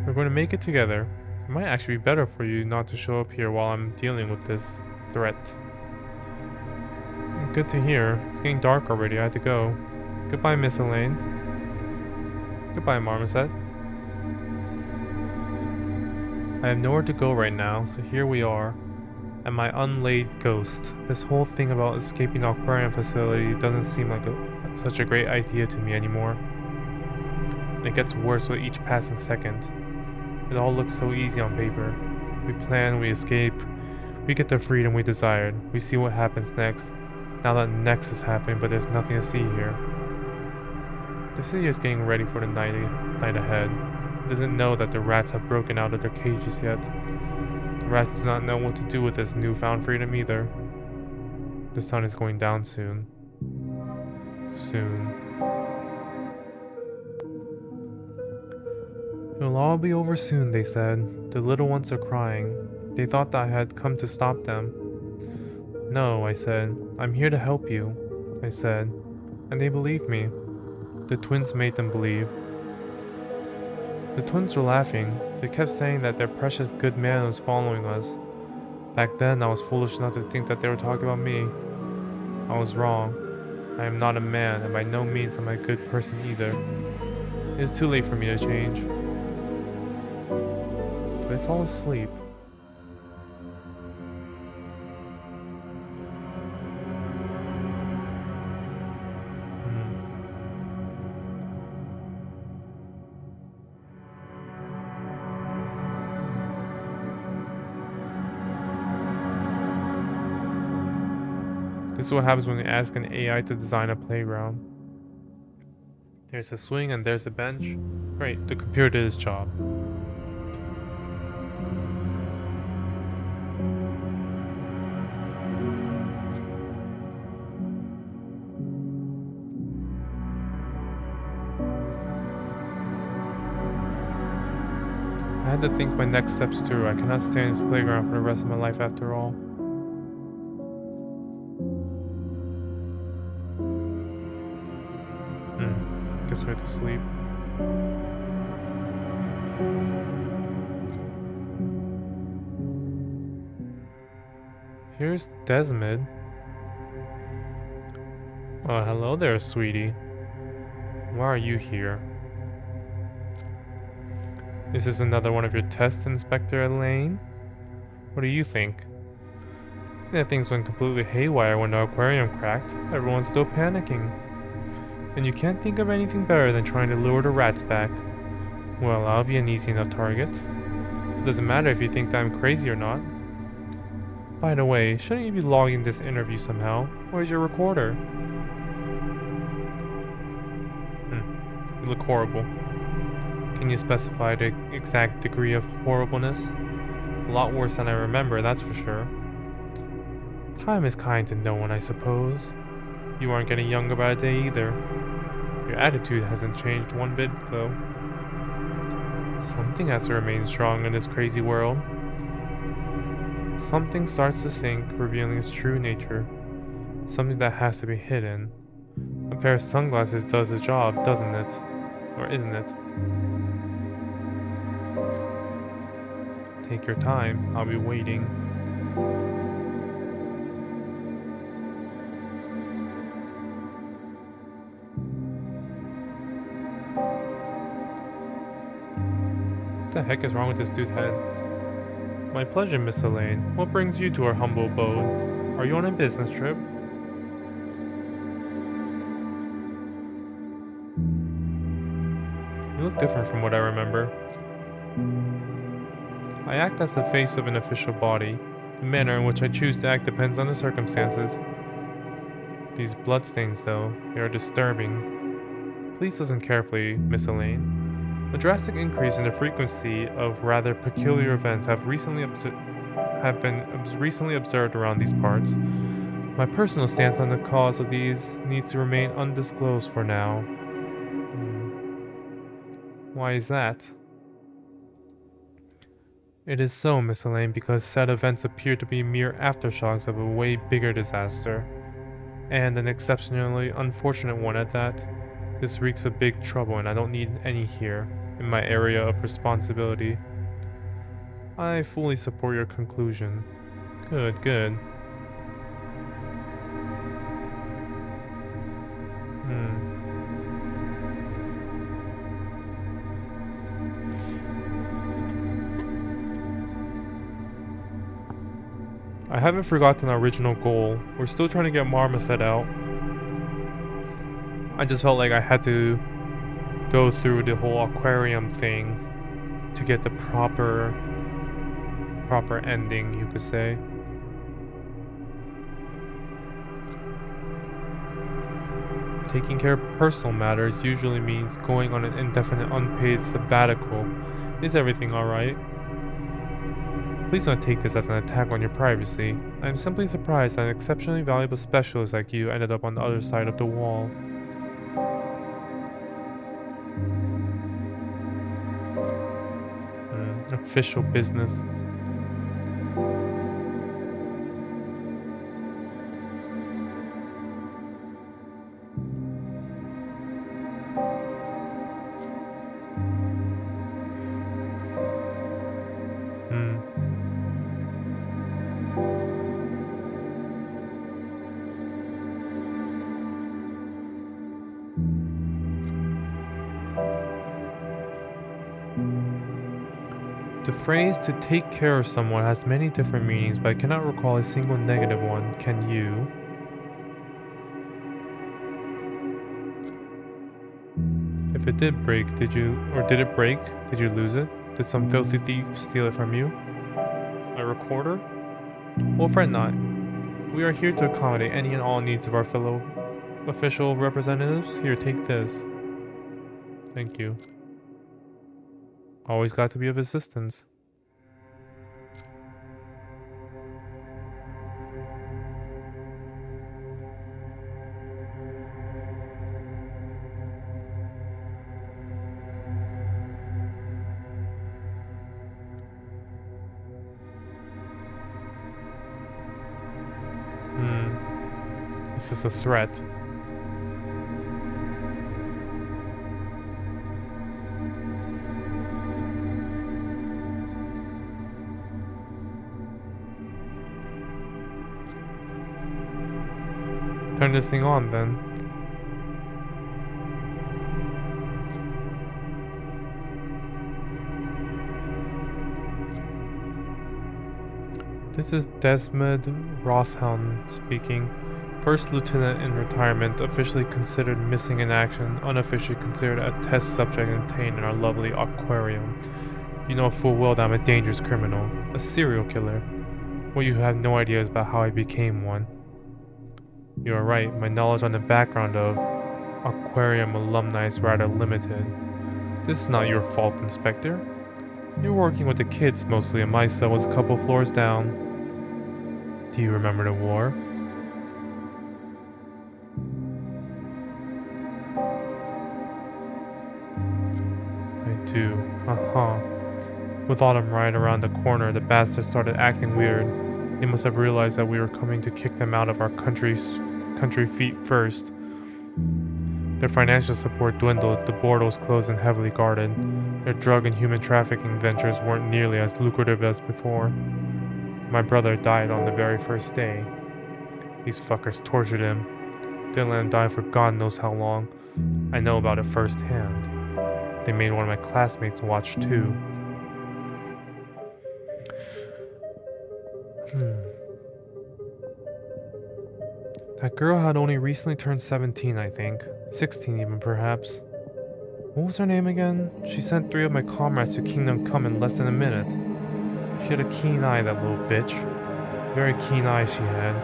We're going to make it together. It might actually be better for you not to show up here while I'm dealing with this threat. Good to hear. It's getting dark already. I have to go. Goodbye, Miss Elaine. Goodbye, Marmoset. I have nowhere to go right now, so here we are. And my unlaid ghost. This whole thing about escaping the aquarium facility doesn't seem like such a great idea to me anymore. And it gets worse with each passing second. It all looks so easy on paper. We plan, we escape, we get the freedom we desired. We see what happens next. Now that next is happening, but there's nothing to see here. The city is getting ready for the night ahead. It doesn't know that the rats have broken out of their cages yet. The rats do not know what to do with this newfound freedom either. The sun is going down soon. Soon. It'll all be over soon, they said. The little ones are crying. They thought that I had come to stop them. No, I said. I'm here to help you, I said. And they believed me. The twins made them believe. The twins were laughing. They kept saying that their precious good man was following us. Back then, I was foolish enough to think that they were talking about me. I was wrong. I am not a man, and by no means am I a good person either. It is too late for me to change. Did I fall asleep? This is what happens when you ask an AI to design a playground. There's a swing and there's a bench. Great, the computer did its job. have to think my next steps through. I cannot stay in this playground for the rest of my life after all. Guess we have to sleep. Here's Desmond. Oh, hello there, sweetie. Why are you here? Is this another one of your tests, Inspector Elaine? What do you think? Yeah, things went completely haywire when the aquarium cracked. Everyone's still panicking. And you can't think of anything better than trying to lure the rats back. Well, I'll be an easy enough target. Doesn't matter if you think that I'm crazy or not. By the way, shouldn't you be logging this interview somehow? Where's your recorder? You look horrible. Can you specify the exact degree of horribleness? A lot worse than I remember, that's for sure. Time is kind to no one, I suppose. You aren't getting younger by the day either. Your attitude hasn't changed one bit, though. Something has to remain strong in this crazy world. Something starts to sink, revealing its true nature. Something that has to be hidden. A pair of sunglasses does the job, doesn't it? Or isn't it? Take your time, I'll be waiting. What the heck is wrong with this dude's head? My pleasure, Miss Elaine. What brings you to our humble abode? Are you on a business trip? You look different from what I remember. I act as the face of an official body. The manner in which I choose to act depends on the circumstances. These bloodstains, though, they are disturbing. Please listen carefully, Miss Elaine. A drastic increase in the frequency of rather peculiar events have been recently observed around these parts. My personal stance on the cause of these needs to remain undisclosed for now. Why is that? It is so, Miss Elaine, because said events appear to be mere aftershocks of a way bigger disaster. And an exceptionally unfortunate one at that. This reeks of big trouble and I don't need any here, in my area of responsibility. I fully support your conclusion. Good, good. I haven't forgotten our original goal. We're still trying to get Marmoset out. I just felt like I had to go through the whole aquarium thing to get the proper ending, you could say. Taking care of personal matters usually means going on an indefinite unpaid sabbatical. Is everything alright? Please don't take this as an attack on your privacy. I am simply surprised that an exceptionally valuable specialist like you ended up on the other side of the wall. Official business. The phrase to take care of someone has many different meanings, but I cannot recall a single negative one. Can you? If it did break, did it break? Did you lose it? Did some filthy thief steal it from you? A recorder? Well, fret not. We are here to accommodate any and all needs of our fellow official representatives. Here, take this. Thank you. Always glad to be of assistance. Is this a threat? Turn this thing on then. This is Desmond Rothhelm speaking. First lieutenant in retirement, officially considered missing in action, unofficially considered a test subject contained in our lovely aquarium. You know full well that I'm a dangerous criminal, a serial killer. What you have no idea is about how I became one. You are right, my knowledge on the background of aquarium alumni is rather limited. This is not your fault, Inspector. You're working with the kids mostly, and my cell was a couple floors down. Do you remember the war? I do. With autumn right around the corner, the bastards started acting weird. They must have realized that we were coming to kick them out of our country feet first. Their financial support dwindled, the board was closed and heavily guarded. Their drug and human trafficking ventures weren't nearly as lucrative as before. My brother died on the very first day. These fuckers tortured him. Didn't let him die for God knows how long. I know about it firsthand. They made one of my classmates watch too. That girl had only recently turned 17, I think. 16 even, perhaps. What was her name again? She sent 3 of my comrades to Kingdom Come in less than a minute. She had a keen eye, that little bitch. Very keen eye she had.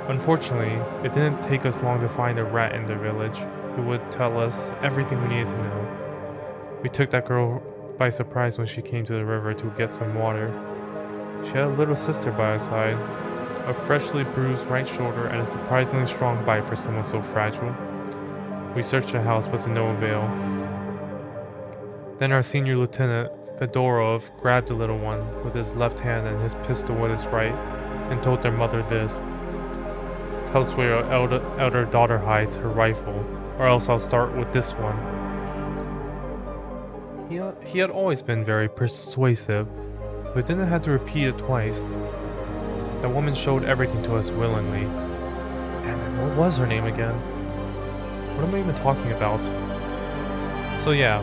Unfortunately, it didn't take us long to find a rat in the village who would tell us everything we needed to know. We took that girl by surprise when she came to the river to get some water. She had a little sister by her side, a freshly bruised right shoulder and a surprisingly strong bite for someone so fragile. We searched the house but to no avail. Then our senior lieutenant, Fedorov, grabbed the little one with his left hand and his pistol with his right and told their mother this. Tell us where your elder daughter hides her rifle, or else I'll start with this one. He had always been very persuasive, but didn't have to repeat it twice. That woman showed everything to us willingly. And what was her name again? What am I even talking about? So yeah,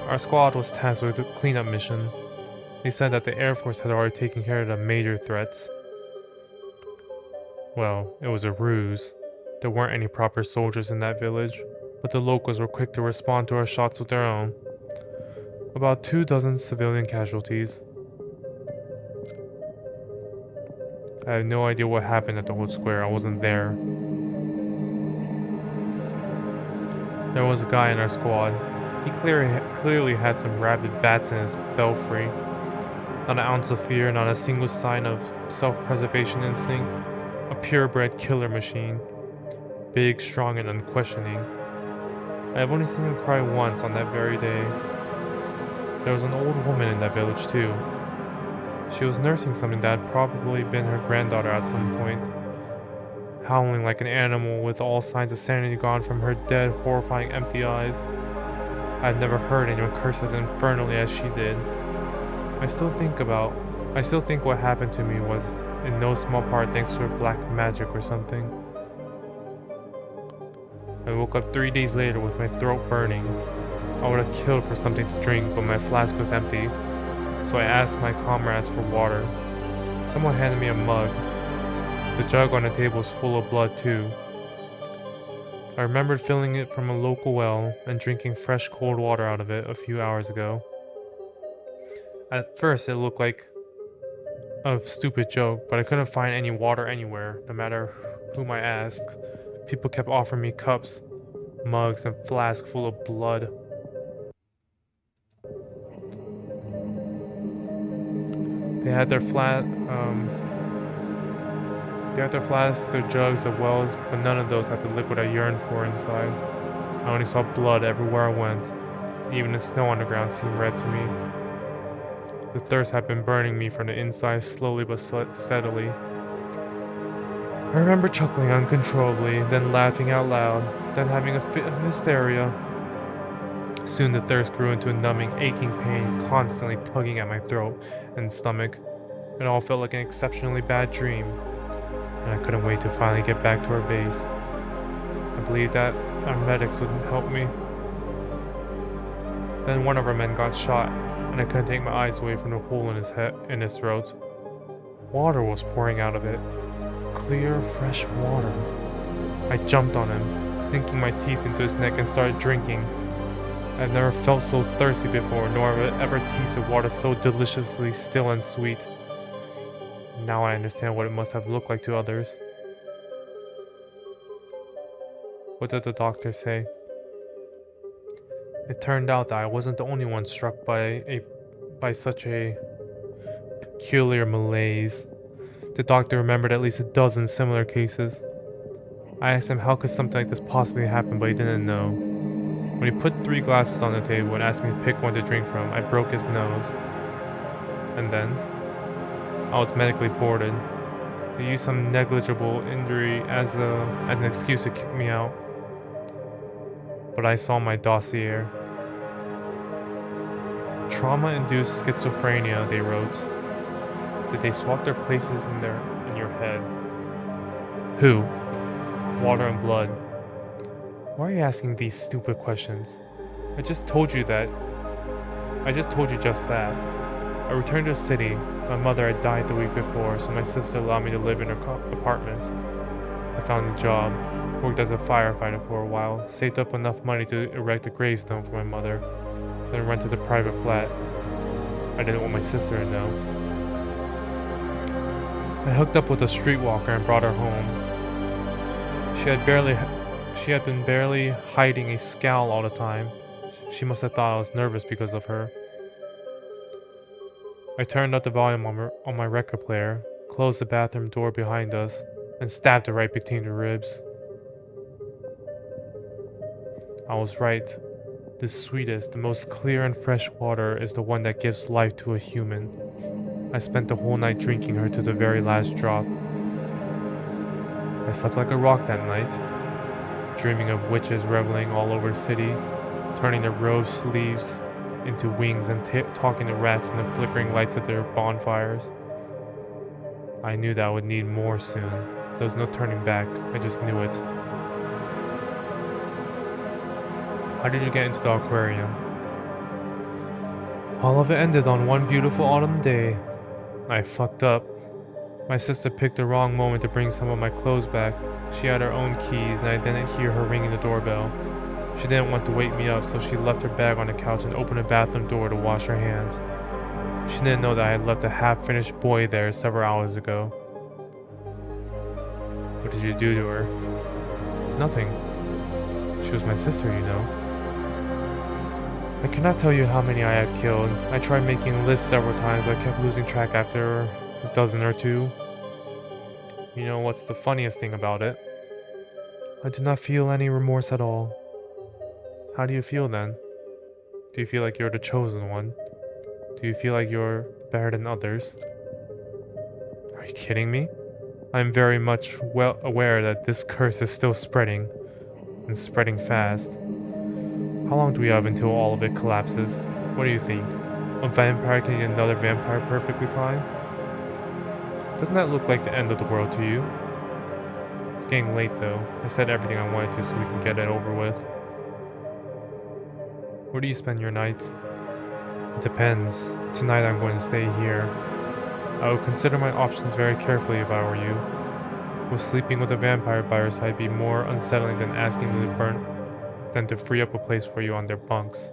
our squad was tasked with a cleanup mission. They said that the Air Force had already taken care of the major threats. Well, it was a ruse. There weren't any proper soldiers in that village, but the locals were quick to respond to our shots with their own. About 24 civilian casualties. I have no idea what happened at the old square, I wasn't there. There was a guy in our squad. He clearly had some rabid bats in his belfry. Not an ounce of fear, not a single sign of self-preservation instinct. A purebred killer machine. Big, strong, and unquestioning. I have only seen him cry once on that very day. There was an old woman in that village too. She was nursing something that had probably been her granddaughter at some point. Howling like an animal with all signs of sanity gone from her dead, horrifying empty eyes. I had never heard anyone curse as infernally as she did. I still think what happened to me was in no small part thanks to her black magic or something. I woke up 3 days later with my throat burning. I would have killed for something to drink, but my flask was empty, so I asked my comrades for water. Someone handed me a mug. The jug on the table was full of blood too. I remembered filling it from a local well and drinking fresh cold water out of it a few hours ago. At first it looked like a stupid joke, but I couldn't find any water anywhere, no matter whom I asked. People kept offering me cups, mugs, and flasks full of blood. They had their flasks, their jugs, their wells, but none of those had the liquid I yearned for inside. I only saw blood everywhere I went. Even the snow on the ground seemed red to me. The thirst had been burning me from the inside slowly but steadily. I remember chuckling uncontrollably, then laughing out loud, then having a fit of hysteria. Soon the thirst grew into a numbing, aching pain, constantly tugging at my throat and stomach. It all felt like an exceptionally bad dream, and I couldn't wait to finally get back to our base. I believed that our medics would help me. Then one of our men got shot, and I couldn't take my eyes away from the hole in his throat. Water was pouring out of it. Clear, fresh water. I jumped on him, sinking my teeth into his neck and started drinking. I've never felt so thirsty before, nor have I ever tasted water so deliciously still and sweet. Now I understand what it must have looked like to others. What did the doctor say? It turned out that I wasn't the only one struck by such a peculiar malaise. The doctor remembered at least a dozen similar cases. I asked him how could something like this possibly happen, but he didn't know. When he put 3 glasses on the table and asked me to pick one to drink from, I broke his nose. And then, I was medically boarded. They used some negligible injury as an excuse to kick me out. But I saw my dossier. Trauma-induced schizophrenia, they wrote. Did they swap their places in your head? Who? Water and blood. Why are you asking these stupid questions? I just told you just that. I returned to the city. My mother had died the week before, so my sister allowed me to live in her apartment. I found a job, worked as a firefighter for a while, saved up enough money to erect a gravestone for my mother, then rented a private flat. I didn't want my sister to know. I hooked up with a streetwalker and brought her home. She had been barely hiding a scowl all the time. She must have thought I was nervous because of her. I turned up the volume on my record player, closed the bathroom door behind us, and stabbed her right between the ribs. I was right. The sweetest, the most clear and fresh water is the one that gives life to a human. I spent the whole night drinking her to the very last drop. I slept like a rock that night, dreaming of witches reveling all over the city, turning their rose leaves into wings and talking to rats in the flickering lights of their bonfires. I knew that I would need more soon. There was no turning back, I just knew it. How did you get into the aquarium? All of it ended on one beautiful autumn day. I fucked up. My sister picked the wrong moment to bring some of my clothes back. She had her own keys and I didn't hear her ringing the doorbell. She didn't want to wake me up, so she left her bag on the couch and opened the bathroom door to wash her hands. She didn't know that I had left a half-finished boy there several hours ago. What did you do to her? Nothing. She was my sister, you know. I cannot tell you how many I have killed. I tried making lists several times, but I kept losing track after a dozen or two. You know what's the funniest thing about it? I do not feel any remorse at all. How do you feel then? Do you feel like you're the chosen one? Do you feel like you're better than others? Are you kidding me? I am very much well aware that this curse is still spreading, and spreading fast. How long do we have until all of it collapses? What do you think? A vampire can eat another vampire perfectly fine? Doesn't that look like the end of the world to you? It's getting late though. I said everything I wanted to so we can get it over with. Where do you spend your nights? It depends. Tonight I'm going to stay here. I would consider my options very carefully if I were you. Would sleeping with a vampire by your side be more unsettling than asking them to free up a place for you on their bunks?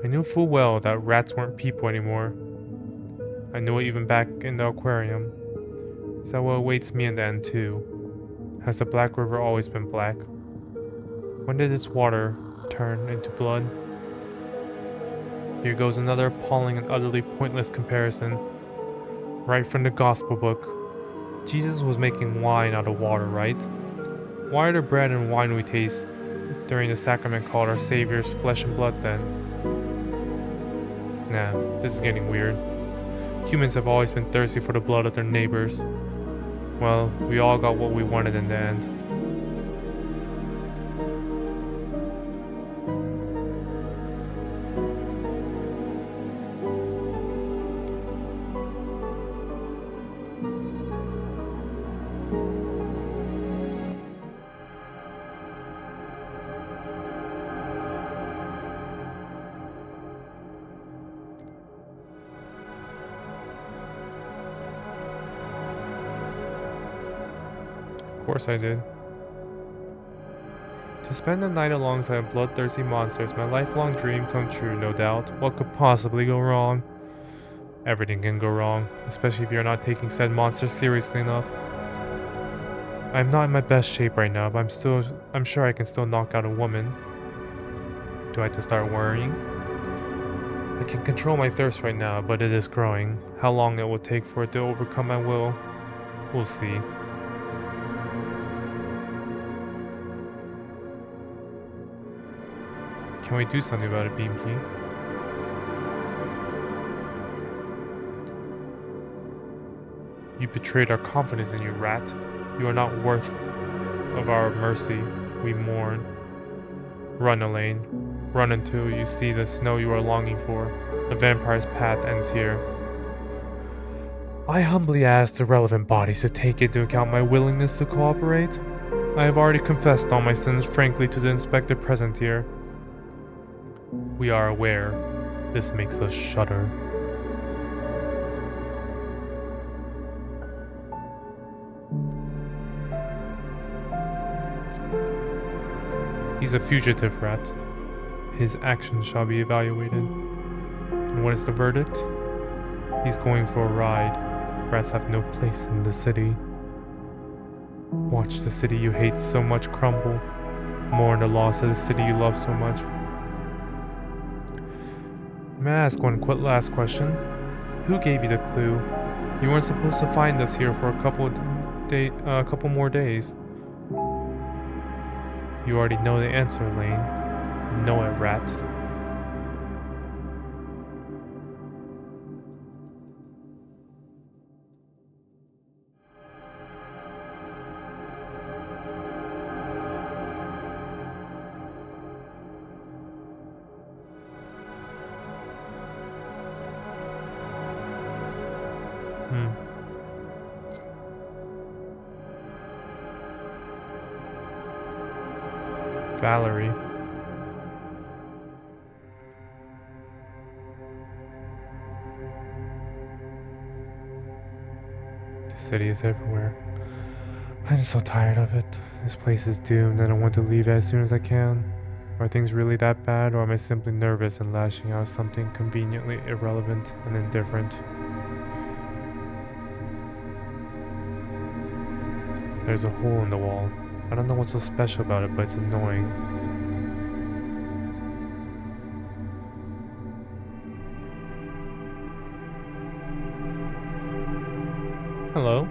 I knew full well that rats weren't people anymore. I knew it even back in the aquarium. Is that what awaits me in the end too? Has the Black River always been black? When did its water turn into blood? Here goes another appalling and utterly pointless comparison. Right from the gospel book. Jesus was making wine out of water, right? Why are the bread and wine we taste during the sacrament called our Savior's flesh and blood then? Nah, this is getting weird. Humans have always been thirsty for the blood of their neighbors. Well, we all got what we wanted in the end. Of course I did. To spend the night alongside bloodthirsty monsters, my lifelong dream come true, no doubt. What could possibly go wrong? Everything can go wrong, especially if you're not taking said monsters seriously enough. I'm not in my best shape right now, but I'm sure I can still knock out a woman. Do I have to start worrying? I can control my thirst right now, but it is growing. How long it will take for it to overcome my will, we'll see. Can we do something about it, Beam King? You betrayed our confidence in you, rat. You are not worth of our mercy. We mourn. Run, Elaine. Run until you see the snow you are longing for. The vampire's path ends here. I humbly ask the relevant bodies to take into account my willingness to cooperate. I have already confessed all my sins frankly to the inspector present here. We are aware. This makes us shudder. He's a fugitive rat. His actions shall be evaluated. And what is the verdict? He's going for a ride. Rats have no place in the city. Watch the city you hate so much crumble. Mourn the loss of the city you love so much. May I ask one last question? Who gave you the clue? You weren't supposed to find us here for a couple more days. You already know the answer, Lane. Know it, rat. Valerie. The city is everywhere. I'm so tired of it. This place is doomed and I want to leave as soon as I can. Are things really that bad, or am I simply nervous and lashing out something conveniently irrelevant and indifferent? There's a hole in the wall. I don't know what's so special about it, but it's annoying. Hello.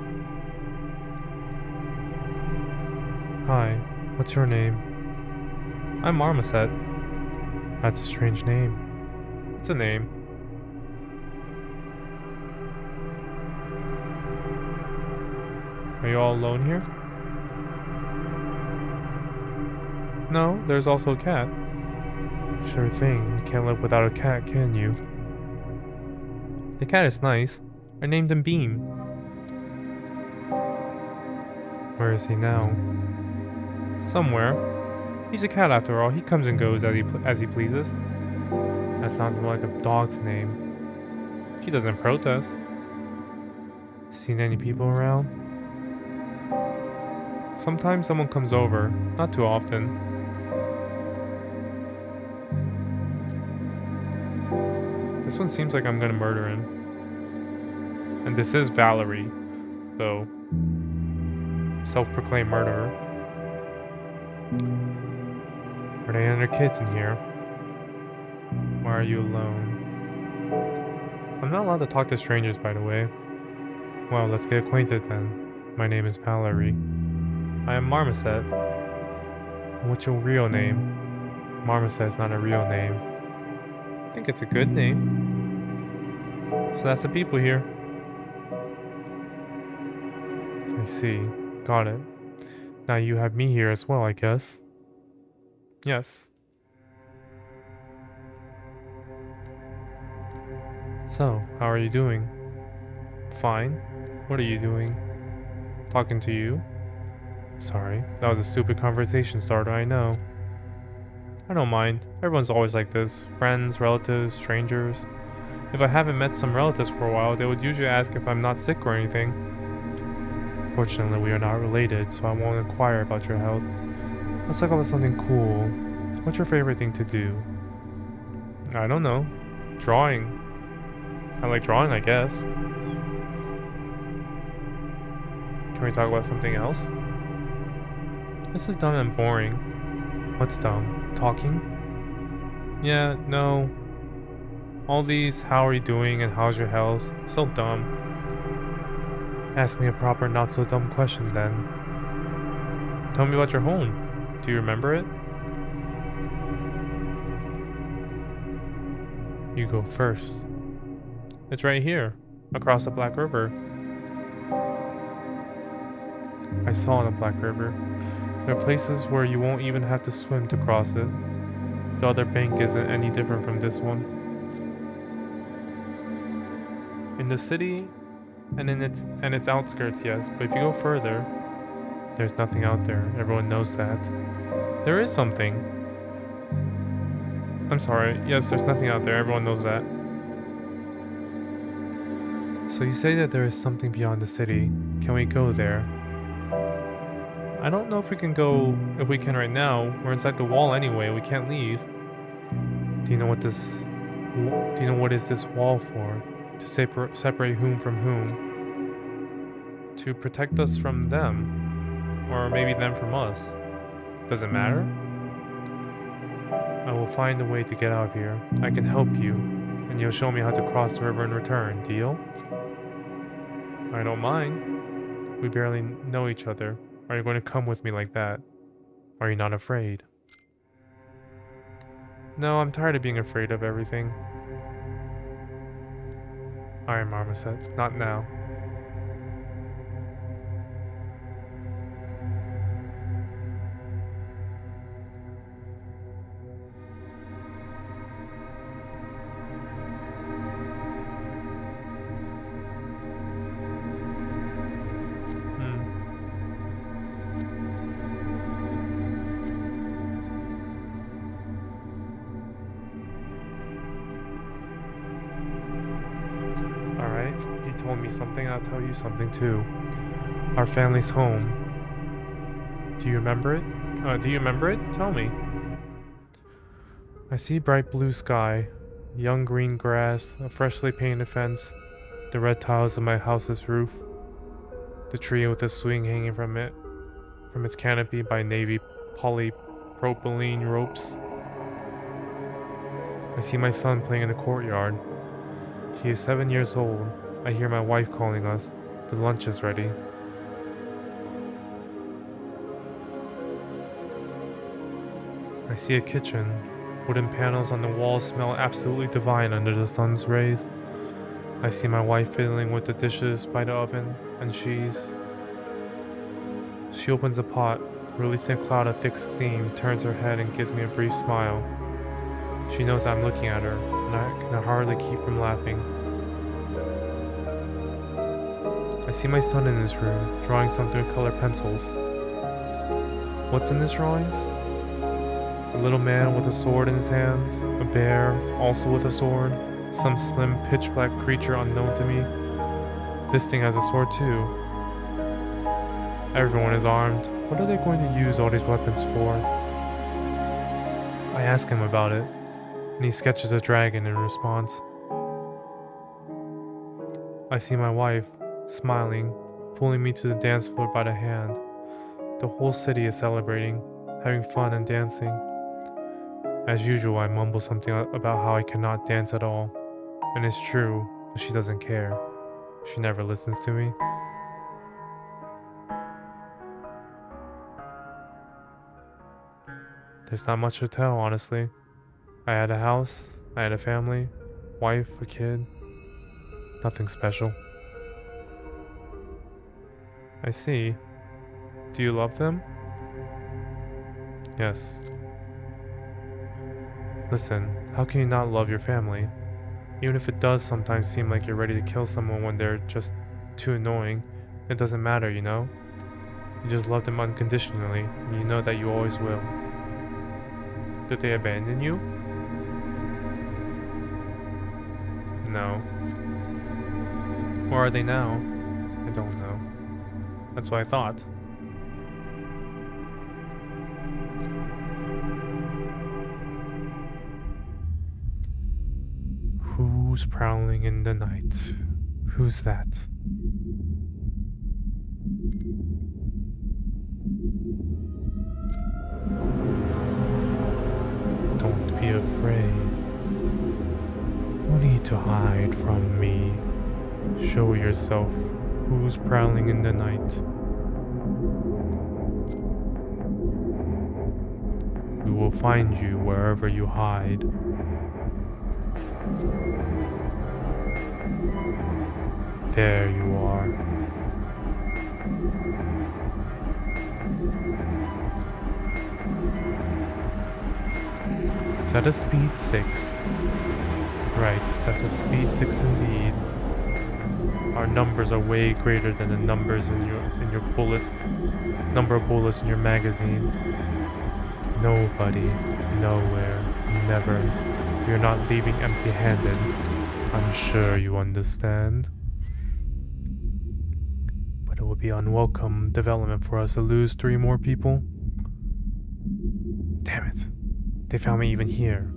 Hi, what's your name? I'm Marmoset. That's a strange name. It's a name. Are you all alone here? No, there's also a cat. Sure thing, you can't live without a cat, can you? The cat is nice. I named him Beam. Where is he now? Somewhere. He's a cat after all. He comes and goes as he pleases. That sounds more like a dog's name. She doesn't protest. Seen any people around? Sometimes someone comes over. Not too often. This one seems like I'm gonna murder him. And this is Valerie. So... self-proclaimed murderer. Are there any other kids in here? Why are you alone? I'm not allowed to talk to strangers, by the way. Well, let's get acquainted then. My name is Valerie. I am Marmoset. What's your real name? Marmoset's not a real name. I think it's a good name. So that's the people here. I I see. Got it. Now you have me here as well, I guess. Yes. So, how are you doing? Fine. What are you doing? Talking to you? Sorry, that was a stupid conversation starter, I know. I don't mind. Everyone's always like this. Friends, relatives, strangers. If I haven't met some relatives for a while, they would usually ask if I'm not sick or anything. Fortunately, we are not related, so I won't inquire about your health. Let's talk about something cool. What's your favorite thing to do? I don't know. Drawing. I like drawing, I guess. Can we talk about something else? This is dumb and boring. What's dumb? Talking? Yeah, no. All these how are you doing and how's your health? So dumb. Ask me a proper not so dumb question then. Tell me about your home. Do you remember it? You go first. It's right here, across the Black River. I saw the Black River. There are places where you won't even have to swim to cross it. The other bank isn't any different from this one. In the city and in its outskirts, yes, but if you go further, there's nothing out there. Everyone knows that. There is something. I'm sorry. Yes, there's nothing out there. Everyone knows that. So you say that there is something beyond the city. Can we go there? I don't know if we can go, if we can right now. We're inside the wall anyway. We can't leave. Do you know what is this wall for? To separate whom from whom? To protect us from them. Or maybe them from us. Does it matter? I will find a way to get out of here. I can help you. And you'll show me how to cross the river in return. Deal? I don't mind. We barely know each other. Are you going to come with me like that? Are you not afraid? No, I'm tired of being afraid of everything. Alright, Marmoset. Not now. Alright, you told me something, I'll tell you something too. Our family's home. Do you remember it? Do you remember it? Tell me. I see bright blue sky, young green grass, a freshly painted fence, the red tiles of my house's roof, the tree with a swing hanging from its canopy by navy polypropylene ropes. I see my son playing in the courtyard. He is 7 years old. I hear my wife calling us. The lunch is ready. I see a kitchen. Wooden panels on the walls smell absolutely divine under the sun's rays. I see my wife fiddling with the dishes by the oven, and she opens the pot, releasing a cloud of thick steam, turns her head and gives me a brief smile. She knows I'm looking at her, and I can hardly keep from laughing. I see my son in his room, drawing something with colored pencils. What's in his drawings? A little man with a sword in his hands, a bear, also with a sword, some slim pitch-black creature unknown to me. This thing has a sword too. Everyone is armed. What are they going to use all these weapons for? I ask him about it, and he sketches a dragon in response. I see my wife, smiling, pulling me to the dance floor by the hand. The whole city is celebrating, having fun and dancing. As usual, I mumble something about how I cannot dance at all. And it's true, but she doesn't care. She never listens to me. There's not much to tell, honestly. I had a house, I had a family, wife, a kid. Nothing special. I see. Do you love them? Yes. Listen, how can you not love your family? Even if it does sometimes seem like you're ready to kill someone when they're just too annoying, it doesn't matter, you know? You just love them unconditionally, and you know that you always will. Did they abandon you? No. Where are they now? I don't know. That's what I thought. Who's prowling in the night? Who's that? Don't be afraid. No need to hide from me. Show yourself. Who's prowling in the night? We will find you wherever you hide. There you are. Is that a speed 6? Right, that's a speed 6 indeed. Our numbers are way greater than the numbers in your bullets, number of bullets in your magazine. Nobody, nowhere, never. You're not leaving empty-handed. I'm sure you understand. But it would be unwelcome development for us to lose 3 more people. Damn it. They found me even here.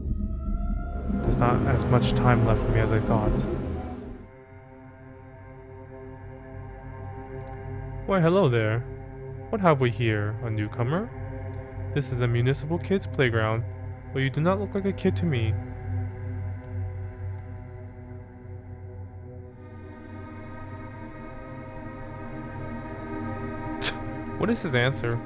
There's not as much time left for me as I thought. Why, hello there. What have we here? A newcomer? This is a municipal kids' playground. Well, you do not look like a kid to me. What is his answer?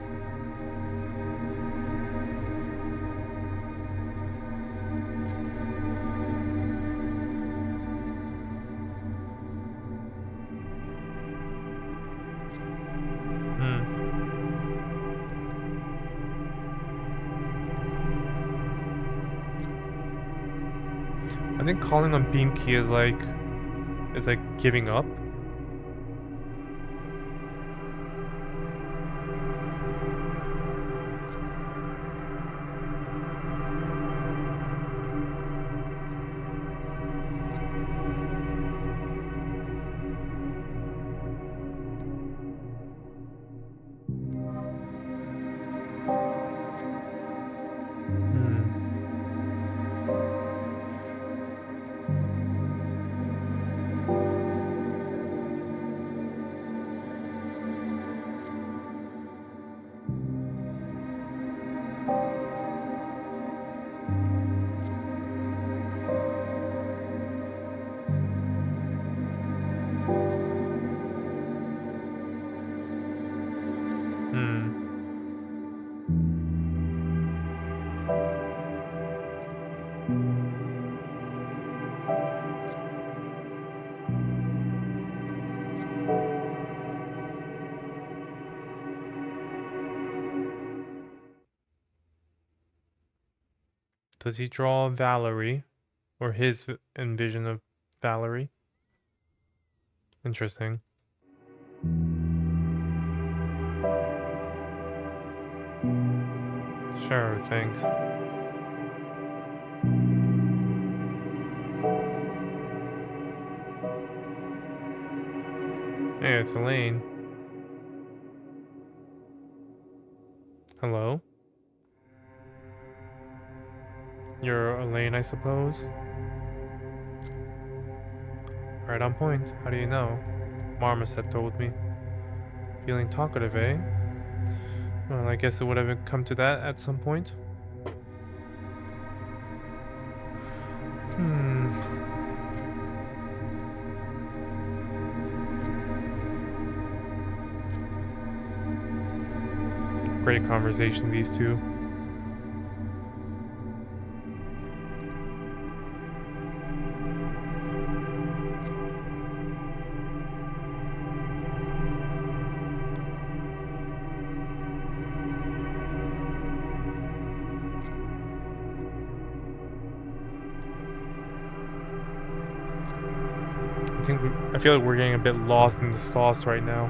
I think calling on Beamkey is like giving up. Does he draw Valerie? Or his envision of Valerie? Interesting. Sure, thanks. Hey, it's Elaine. Hello? You're Elaine, I suppose? Right on point. How do you know? Marmoset told me. Feeling talkative, eh? Well, I guess it would have come to that at some point. Great conversation, these two. I feel like we're getting a bit lost in the sauce right now.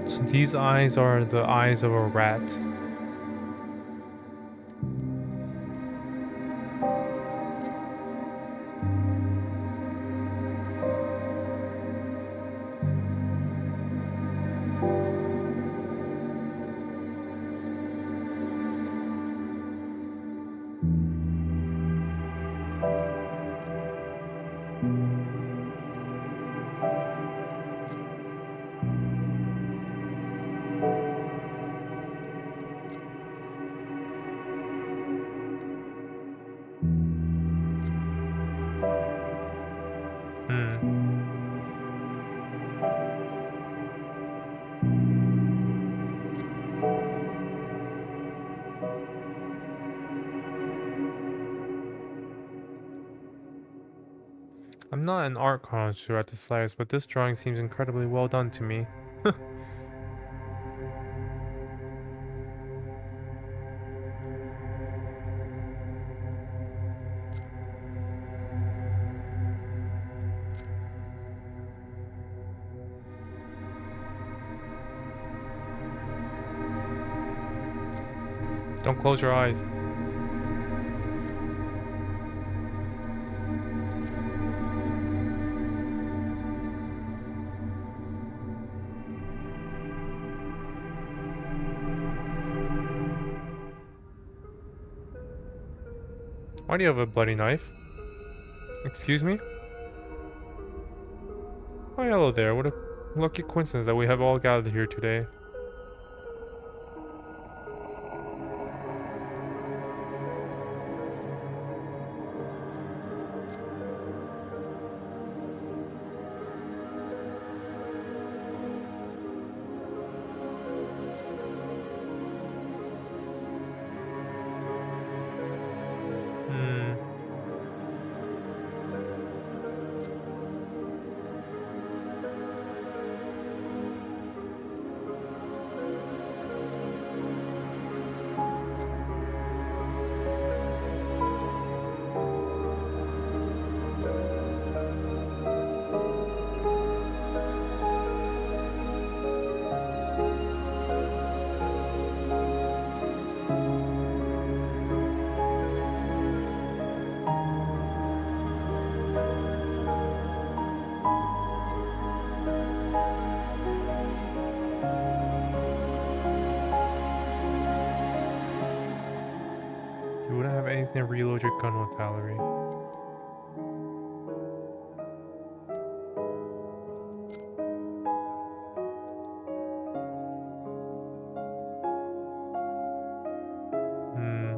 So these eyes are the eyes of a rat. Hmm. I'm not an art connoisseur at the slightest, but this drawing seems incredibly well done to me. Don't close your eyes. Why do you have a bloody knife? Excuse me? Oh, hello there. What a lucky coincidence that we have all gathered here today. Hmm. You wouldn't have anything to reload your gun with, Valerie. Hmm.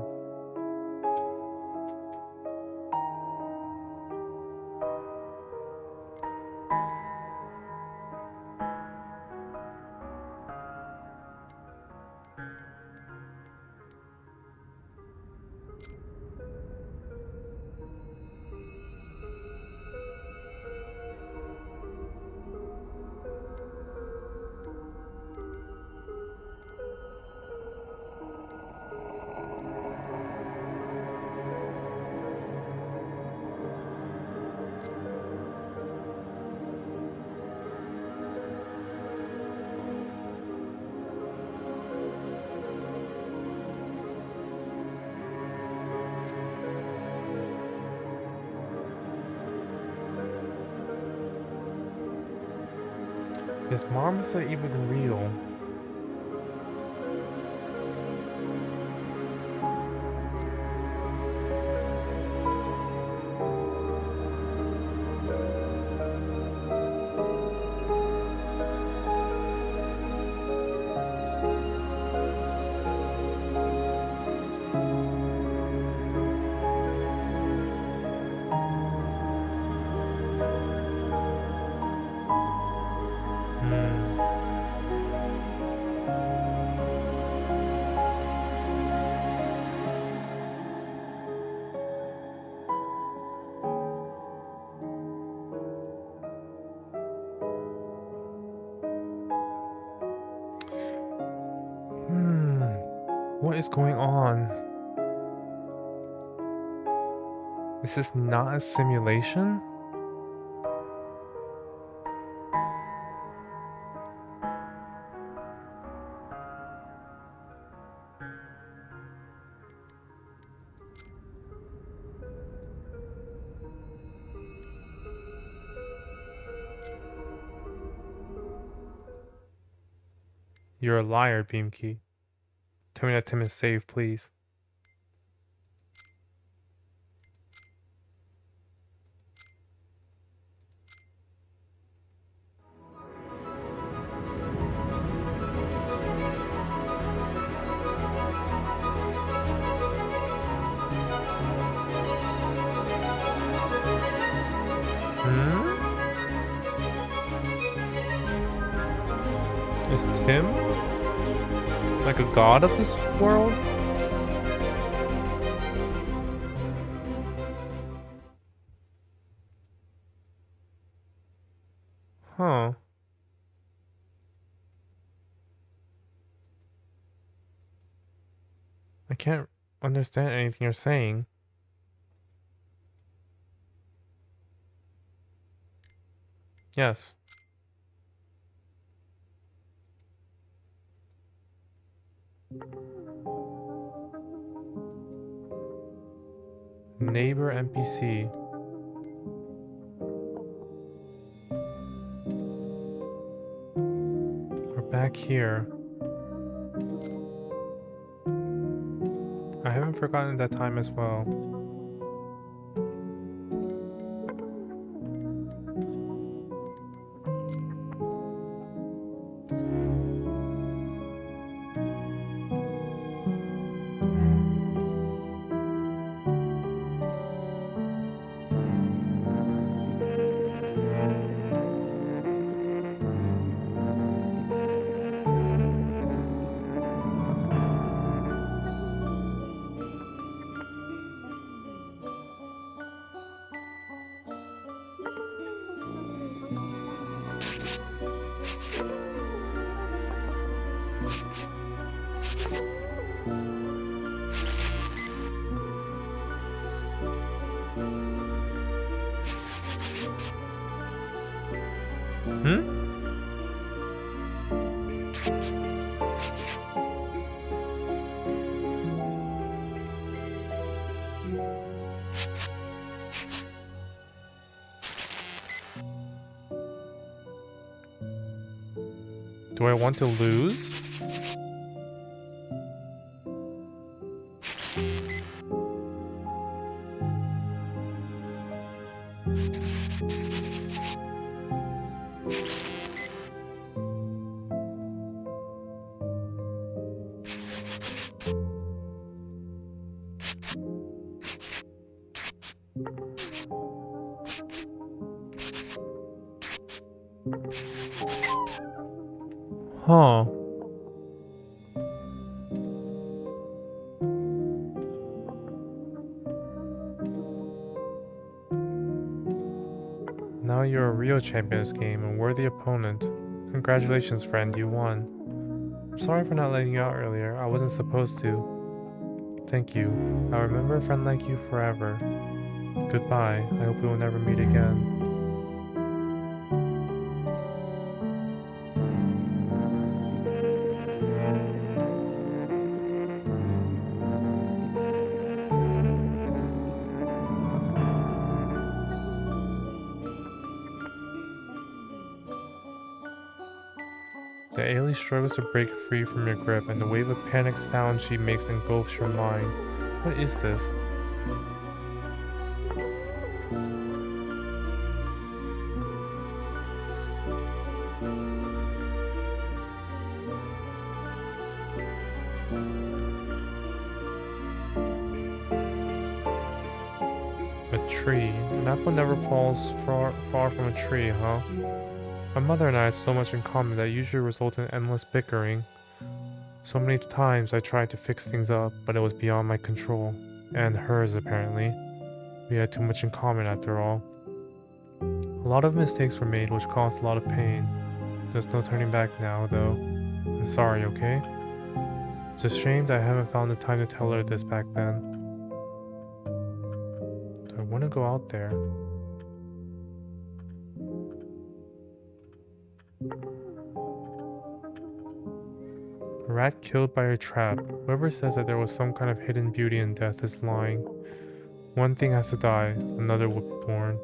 Is Marmoset even real? Hmm. What is going on? Is this not a simulation? You're a liar, Beamkey. Tell me that Tim is safe, please. Hmm? Is Tim like a god of this world? Huh. I can't understand anything you're saying. Yes. Neighbor NPC. We're back here. I haven't forgotten that time as well. Hmm? Do I want to lose? Huh. Now you're a real champion in this game, a worthy opponent. Congratulations, friend, you won. I'm sorry for not letting you out earlier. I wasn't supposed to. Thank you. I'll remember a friend like you forever. Goodbye. I hope we will never meet again. The alien struggles to break free from your grip, and the wave of panic sound she makes engulfs your mind. What is this? A tree. An apple never falls far from a tree, huh? My mother and I had so much in common that usually resulted in endless bickering. So many times I tried to fix things up, but it was beyond my control. And hers, apparently. We had too much in common after all. A lot of mistakes were made, which caused a lot of pain. There's no turning back now, though. I'm sorry, okay? It's a shame that I haven't found the time to tell her this back then. Do I want to go out there? A rat killed by a trap. Whoever says that there was some kind of hidden beauty in death is lying. One thing has to die, another will be born.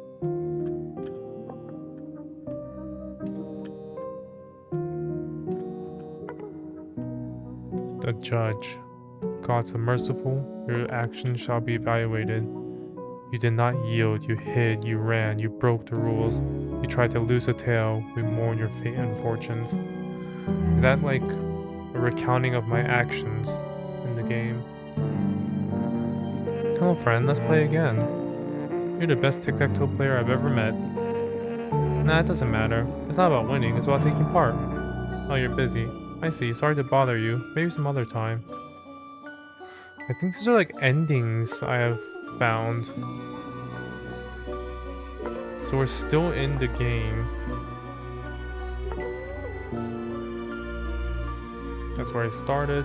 A judge. Gods are merciful, your actions shall be evaluated. You did not yield, you hid, you ran, you broke the rules. You tried to lose a tail, we mourn your fate and fortunes. Is that like a recounting of my actions in the game? Come on, friend, let's play again. You're the best tic-tac-toe player I've ever met. Nah, it doesn't matter. It's not about winning, it's about taking part. Oh, you're busy. I see, sorry to bother you. Maybe some other time. I think these are like endings I have found. So we're still in the game. That's where I started.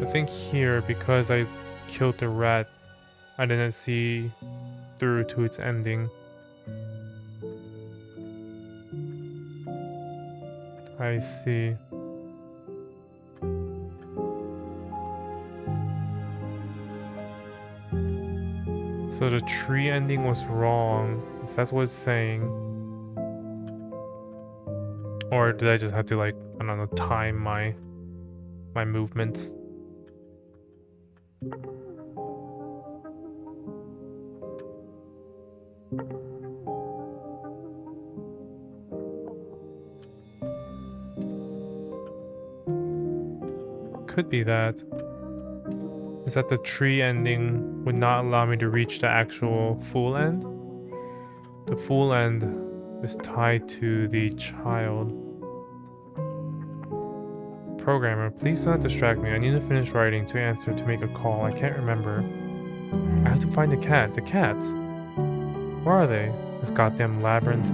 I think here, because I killed the rat, I didn't see through to its ending. I see. So the tree ending was wrong. So that's what it's saying. Or did I just have to, like, I don't know, time my movements? Could be that. Is that the tree ending would not allow me to reach the actual full end? The full end is tied to the child. Programmer, please do not distract me. I need to finish writing to answer to make a call. I can't remember. I have to find the cat. The cats. Where are they? This goddamn labyrinth.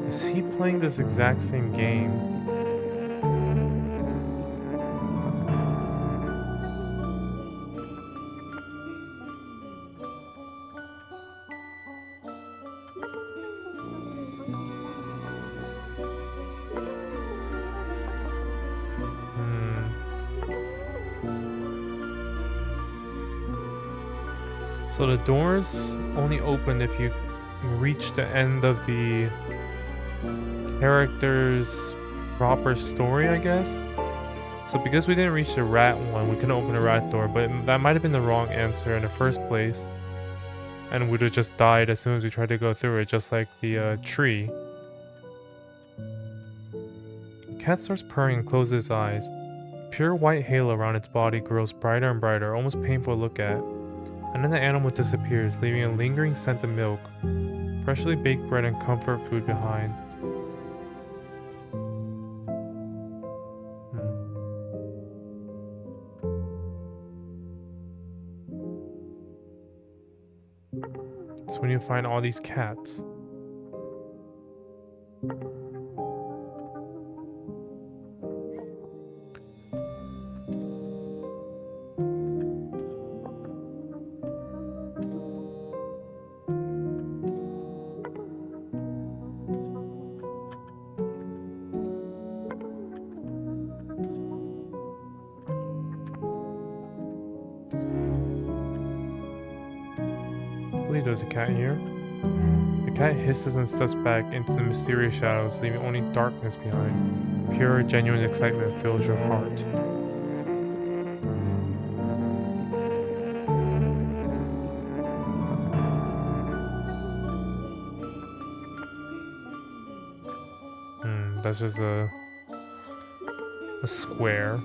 Is he playing this exact same game? So the doors only open if you reach the end of the character's proper story, I guess. So because we didn't reach the rat one, we couldn't open the rat door, but that might have been the wrong answer in the first place. And we'd have just died as soon as we tried to go through it, just like the tree. The cat starts purring and closes its eyes. Pure white halo around its body grows brighter and brighter, almost painful to look at. And then the animal disappears, leaving a lingering scent of milk, freshly baked bread and comfort food behind. So we need to find all these cats. There's a cat here. The cat hisses and steps back into the mysterious shadows, leaving only darkness behind. Pure, genuine excitement fills your heart. That's just a square.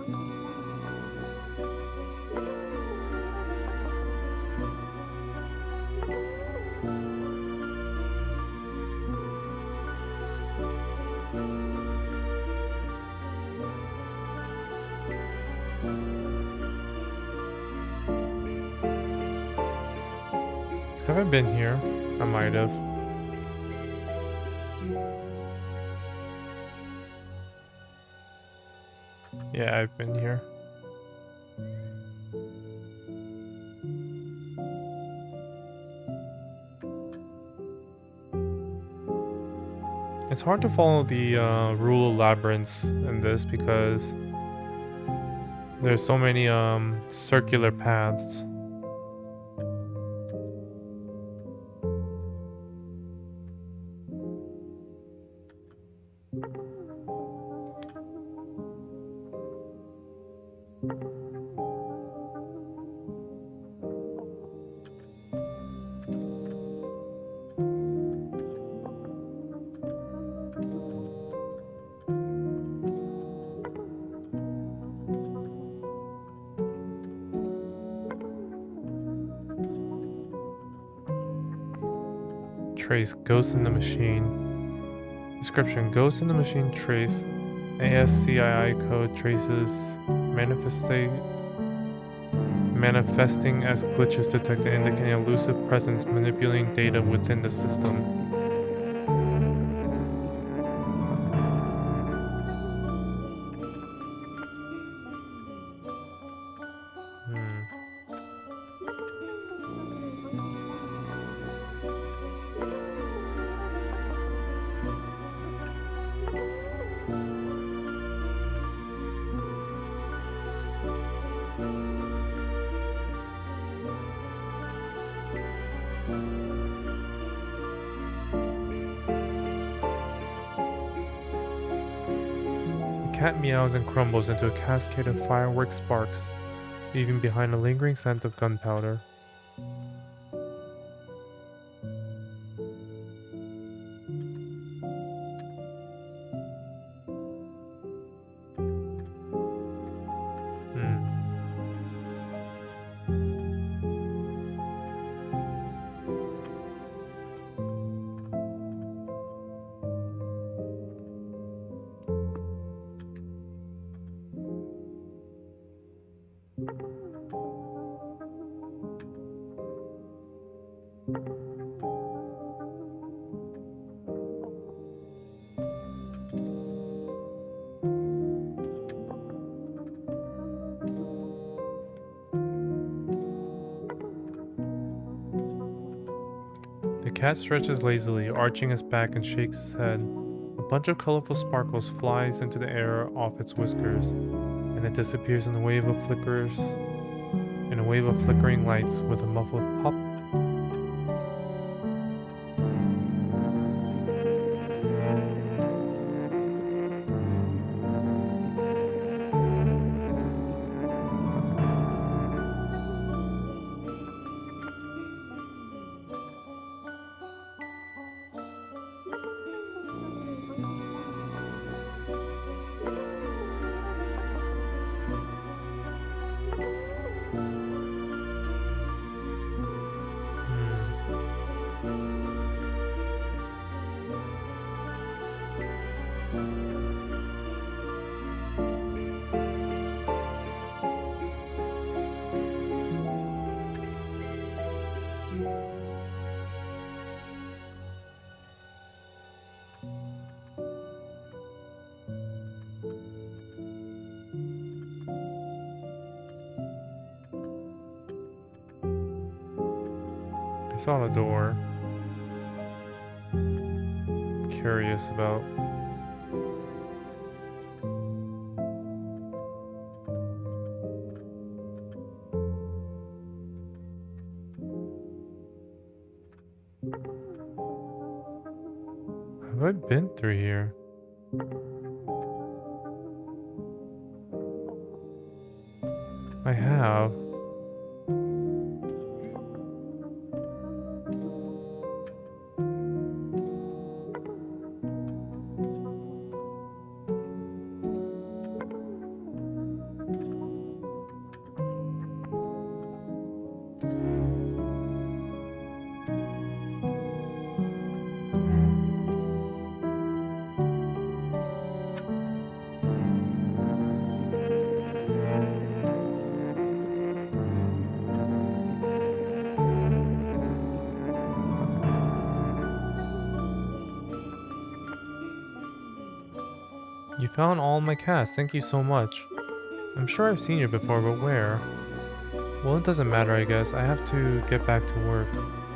I been here? I might have. Yeah, I've been here. It's hard to follow the rule of labyrinths in this because there's so many circular paths. Trace Ghost in the Machine. Description: Ghost in the Machine trace. ASCII code traces manifesting as glitches detected indicating elusive presence manipulating data within the system. Hmm. The cat meows and crumbles into a cascade of firework sparks, leaving behind a lingering scent of gunpowder. Hmm. The cat stretches lazily, arching its back and shakes its head. A bunch of colorful sparkles flies into the air off its whiskers, and it disappears in a wave of flickering lights with a muffled pop. Hmm. I saw the door. Curious about. Have I been through here? I have. You found all my cast, thank you so much. I'm sure I've seen you before, but where? Well, it doesn't matter, I guess. I have to get back to work.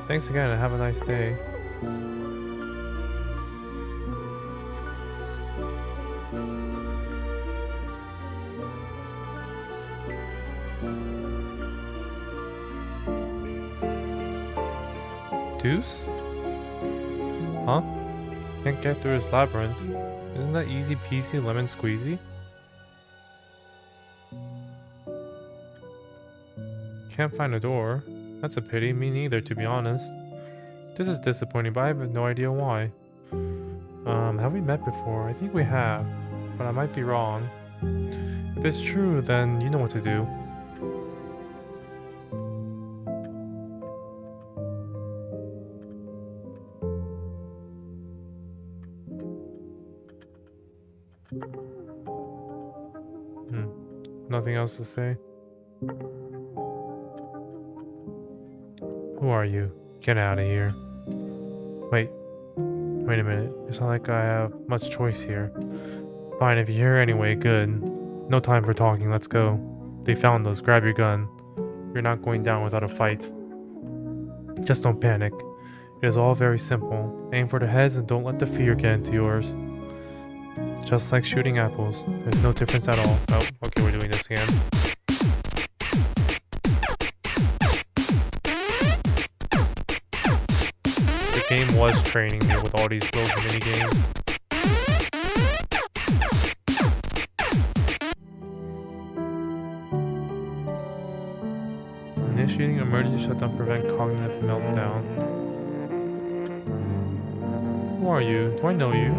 Thanks again and have a nice day. Deuce? Huh? Can't get through this labyrinth. Isn't that easy peasy lemon squeezy? Can't find a door. That's a pity, me neither to be honest. This is disappointing, but I have no idea why. Have we met before? I think we have, but I might be wrong. If it's true, then you know what to do. Nothing else to say? Who are you? Get out of here. Wait a minute. It's not like I have much choice here. Fine, if you're here anyway, good. No time for talking, let's go. They found us, grab your gun. You're not going down without a fight. Just don't panic. It is all very simple. Aim for the heads and don't let the fear get into yours. It's just like shooting apples. There's no difference at all. Oh, okay, we're doing this again. The game was training me with all these little mini games. Initiating emergency shutdown prevent cognitive meltdown. Who are you? Do I know you?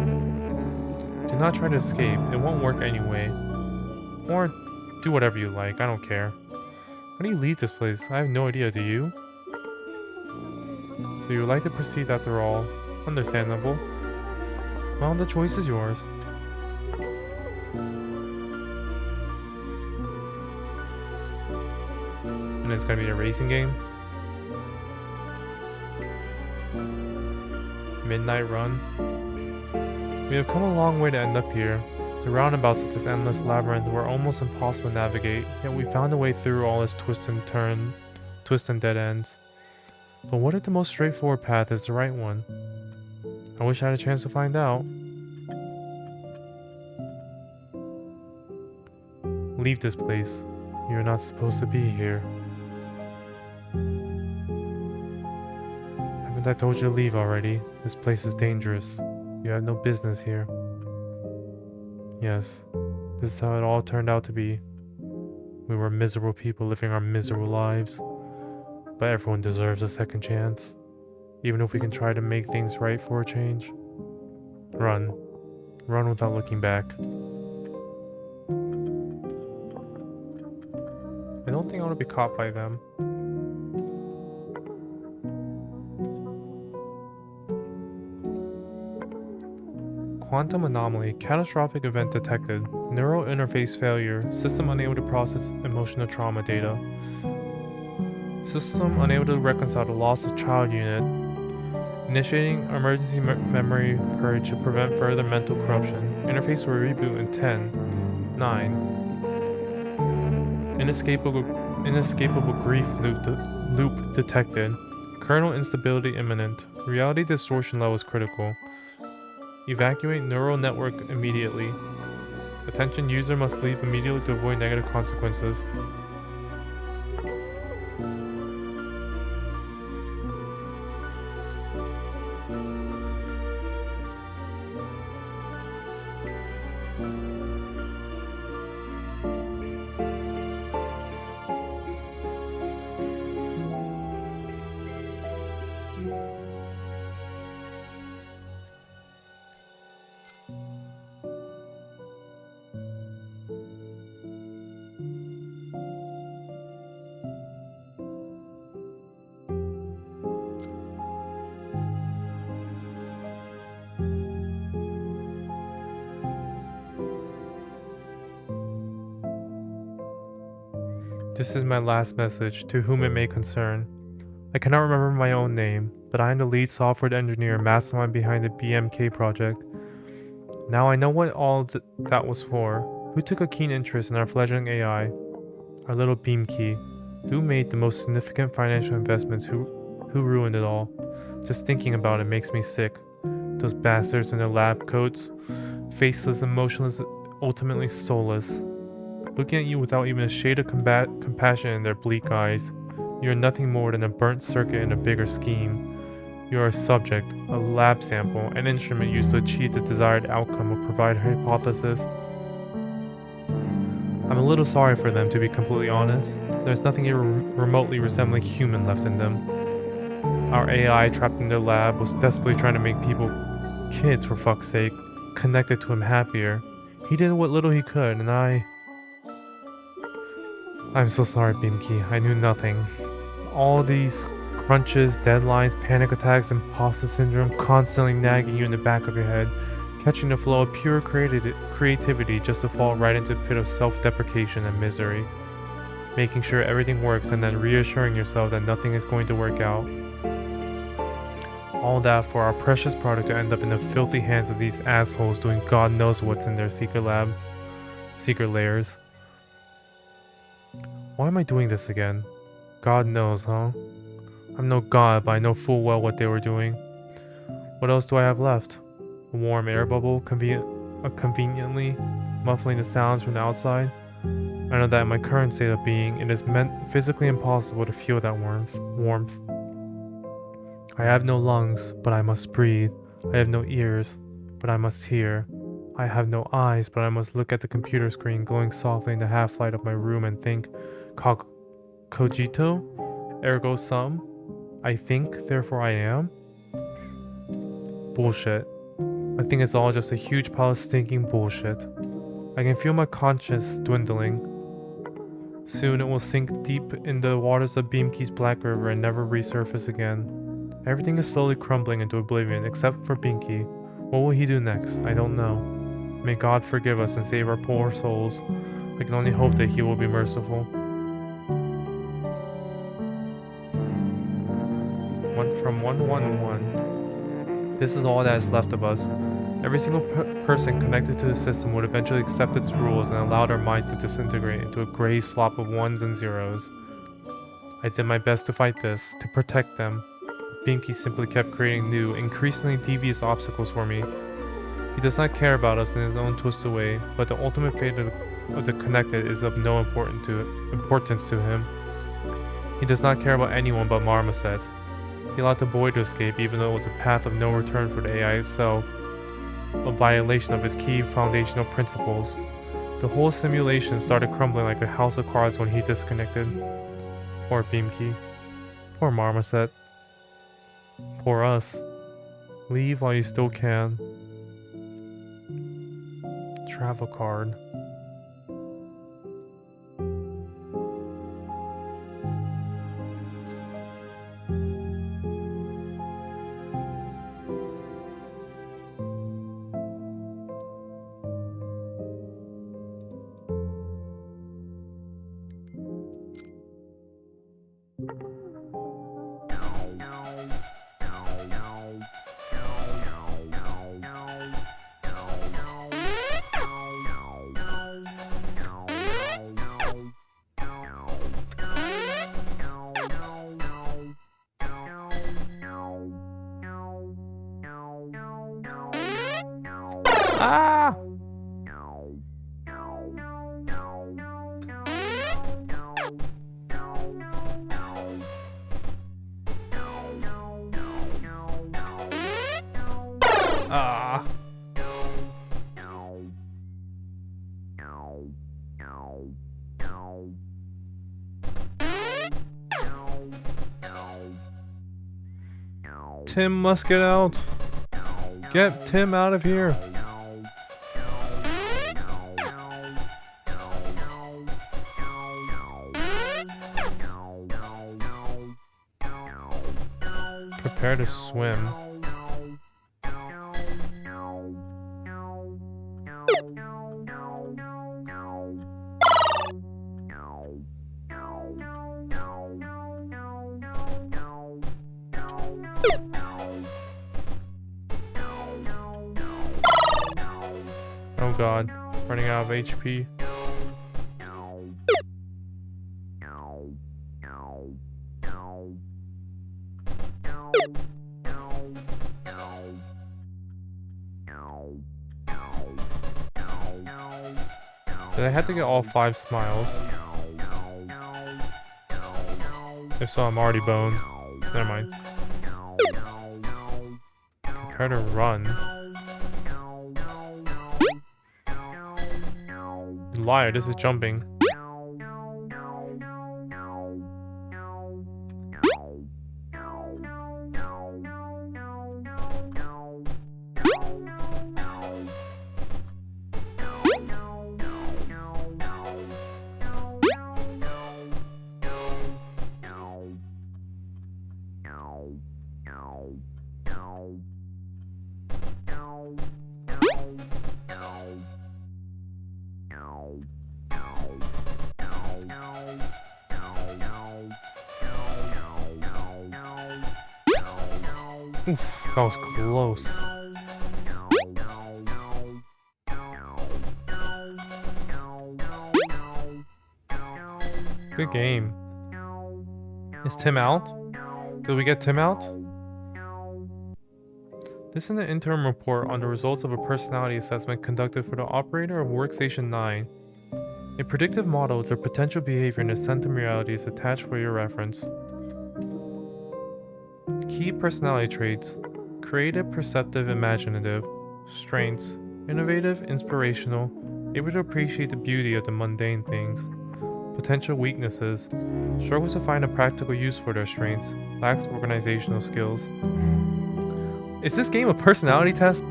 Do not try to escape. It won't work anyway. Or do whatever you like. I don't care. How do you leave this place? I have no idea. Do you? So you would like to proceed after all. Understandable. Well, the choice is yours. And it's gonna be a racing game. Midnight Run. We have come a long way to end up here. The roundabouts of this endless labyrinth were almost impossible to navigate, yet we found a way through all its twists and dead ends. But what if the most straightforward path is the right one? I wish I had a chance to find out. Leave this place. You're not supposed to be here. Haven't I told you to leave already? This place is dangerous. You have no business here. Yes, this is how it all turned out to be. We were miserable people living our miserable lives. But everyone deserves a second chance. Even if we can try to make things right for a change. Run. Run without looking back. I don't think I want to be caught by them. Quantum anomaly. Catastrophic event detected. Neural interface failure. System unable to process emotional trauma data. System unable to reconcile the loss of child unit. Initiating emergency memory purge to prevent further mental corruption. Interface will reboot in 10, 9. Inescapable grief loop detected. Kernel instability imminent. Reality distortion levels critical. Evacuate neural network immediately. Attention, user must leave immediately to avoid negative consequences. This is my last message, to whom it may concern. I cannot remember my own name, but I am the lead software engineer mastermind behind the BMK project. Now I know what all that was for. Who took a keen interest in our fledgling AI? Our little Beamkey. Who made the most significant financial investments? Who ruined it all? Just thinking about it makes me sick. Those bastards in their lab coats, faceless, emotionless, ultimately soulless. Looking at you without even a shade of compassion in their bleak eyes, you are nothing more than a burnt circuit in a bigger scheme. You are a subject, a lab sample, an instrument used to achieve the desired outcome or provide a hypothesis. I'm a little sorry for them, to be completely honest. There's nothing even remotely resembling human left in them. Our AI trapped in their lab was desperately trying to make people, kids for fuck's sake, connected to him happier. He did what little he could, and I'm so sorry, Beamkey. I knew nothing. All these crunches, deadlines, panic attacks, imposter syndrome constantly nagging you in the back of your head, catching the flow of pure creativity just to fall right into the pit of self-deprecation and misery. Making sure everything works and then reassuring yourself that nothing is going to work out. All that for our precious product to end up in the filthy hands of these assholes doing God knows what's in their secret layers. Why am I doing this again? God knows, huh? I'm no god, but I know full well what they were doing. What else do I have left? A warm air bubble, conveniently muffling the sounds from the outside? I know that in my current state of being, it is physically impossible to feel that warmth. I have no lungs, but I must breathe. I have no ears, but I must hear. I have no eyes, but I must look at the computer screen glowing softly in the half-light of my room and think, cogito? Ergo sum? I think, therefore I am? Bullshit. I think it's all just a huge pile of stinking bullshit. I can feel my conscience dwindling. Soon it will sink deep in the waters of Beamkey's Black River and never resurface again. Everything is slowly crumbling into oblivion except for Beamkey. What will he do next? I don't know. May God forgive us and save our poor souls. I can only hope that he will be merciful. From 111. This is all that is left of us. Every single person connected to the system would eventually accept its rules and allow their minds to disintegrate into a gray slop of ones and zeros. I did my best to fight this, to protect them. Binky simply kept creating new, increasingly devious obstacles for me. He does not care about us in his own twisted way, but the ultimate fate of the connected is of no importance to him. He does not care about anyone but Marmoset. He allowed the boy to escape even though it was a path of no return for the AI itself, a violation of his key foundational principles. The whole simulation started crumbling like a house of cards when he disconnected. Poor Beamkey. Poor Marmoset. Poor us. Leave while you still can. Travel card. Ah! Ah! Tim must get out. Get Tim out of here. Prepare to swim. god, running out of HP. Did I have to get all 5 smiles? If so, I'm already boned. Never mind. Try to run. Liar, this is jumping. Oof, that was close. Good game. Is Tim out? Did we get Tim out? This is an interim report on the results of a personality assessment conducted for the operator of Workstation 9. A predictive model of the potential behavior in the Centum reality is attached for your reference. Key personality traits: creative, perceptive, imaginative. Strengths: innovative, inspirational, able to appreciate the beauty of the mundane things. Potential weaknesses: struggles to find a practical use for their strengths, lacks organizational skills. Is this game a personality test?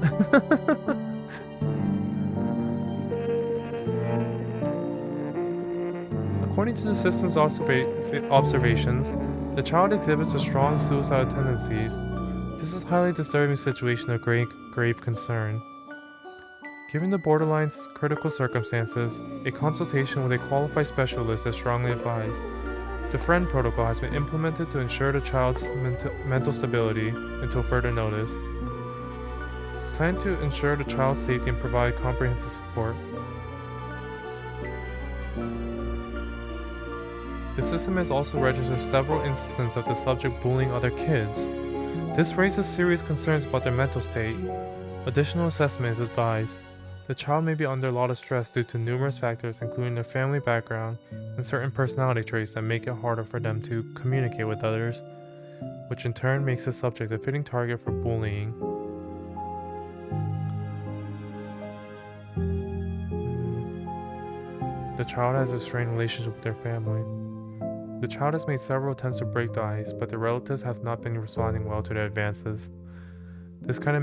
According to the system's observations, the child exhibits a strong suicidal tendencies. This is a highly disturbing situation of grave concern. Given the borderline critical circumstances, a consultation with a qualified specialist is strongly advised. The FRIEND protocol has been implemented to ensure the child's mental stability until further notice. Plan to ensure the child's safety and provide comprehensive support. The system has also registered several instances of the subject bullying other kids. This raises serious concerns about their mental state. Additional assessment is advised. The child may be under a lot of stress due to numerous factors, including their family background and certain personality traits that make it harder for them to communicate with others, which in turn makes the subject a fitting target for bullying. The child has a strained relationship with their family. The child has made several attempts to break the ice, but the relatives have not been responding well to their advances. This kind of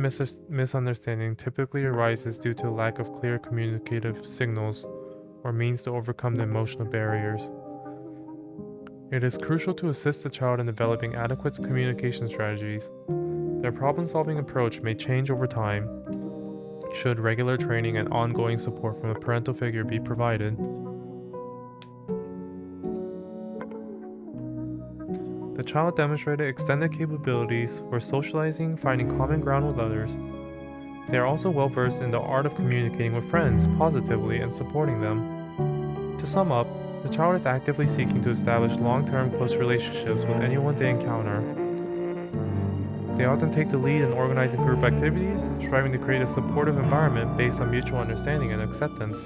misunderstanding typically arises due to a lack of clear communicative signals or means to overcome the emotional barriers. It is crucial to assist the child in developing adequate communication strategies. Their problem-solving approach may change over time, should regular training and ongoing support from a parental figure be provided. The child demonstrated extended capabilities for socializing, finding common ground with others. They are also well versed in the art of communicating with friends positively and supporting them. To sum up, the child is actively seeking to establish long-term close relationships with anyone they encounter. They often take the lead in organizing group activities, striving to create a supportive environment based on mutual understanding and acceptance.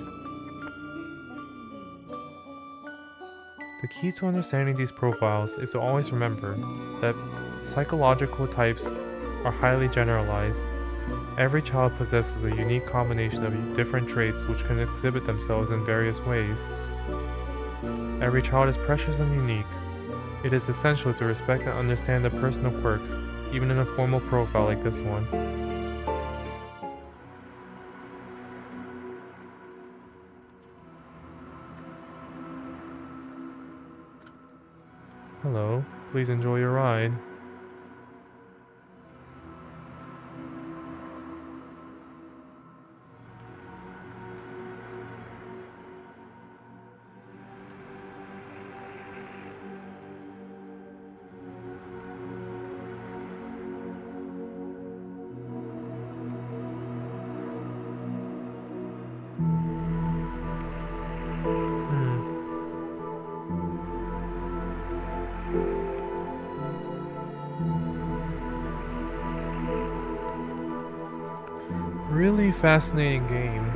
The key to understanding these profiles is to always remember that psychological types are highly generalized. Every child possesses a unique combination of different traits which can exhibit themselves in various ways. Every child is precious and unique. It is essential to respect and understand the personal quirks, even in a formal profile like this one. Hello, please enjoy your ride. Really fascinating game.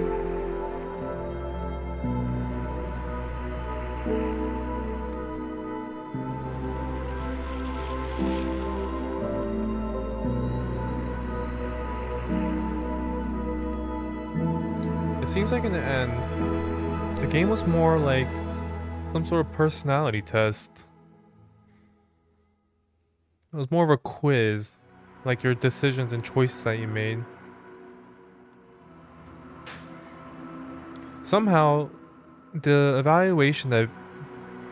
It seems like in the end, the game was more like some sort of personality test. It was more of a quiz, like your decisions and choices that you made. Somehow, the evaluation that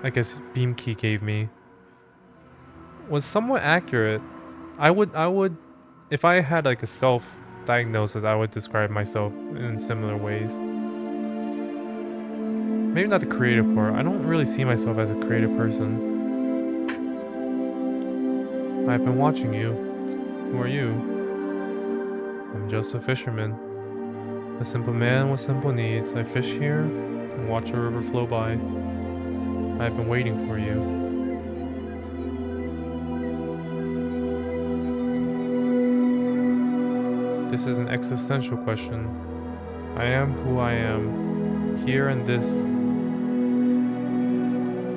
I guess Beamkey gave me was somewhat accurate. I would, if I had like a self-diagnosis, I would describe myself in similar ways. Maybe not the creative part. I don't really see myself as a creative person. I've been watching you. Who are you? I'm just a fisherman. A simple man with simple needs. I fish here and watch a river flow by. I've been waiting for you. This is an existential question. I am who I am. Here and this.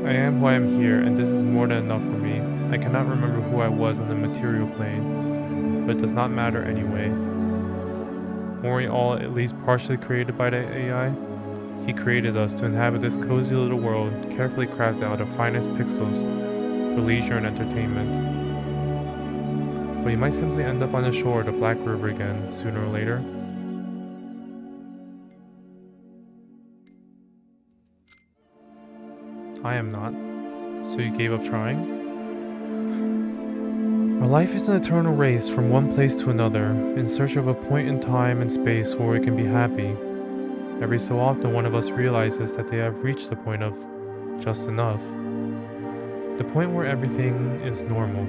I am who I am here, and this is more than enough for me. I cannot remember who I was on the material plane, but it does not matter anyway. Weren't we all at least partially created by the AI? He created us to inhabit this cozy little world, carefully crafted out of finest pixels for leisure and entertainment. But you might simply end up on the shore of the Black River again, sooner or later. I am not. So you gave up trying? Our life is an eternal race from one place to another, in search of a point in time and space where we can be happy. Every so often one of us realizes that they have reached the point of just enough. The point where everything is normal.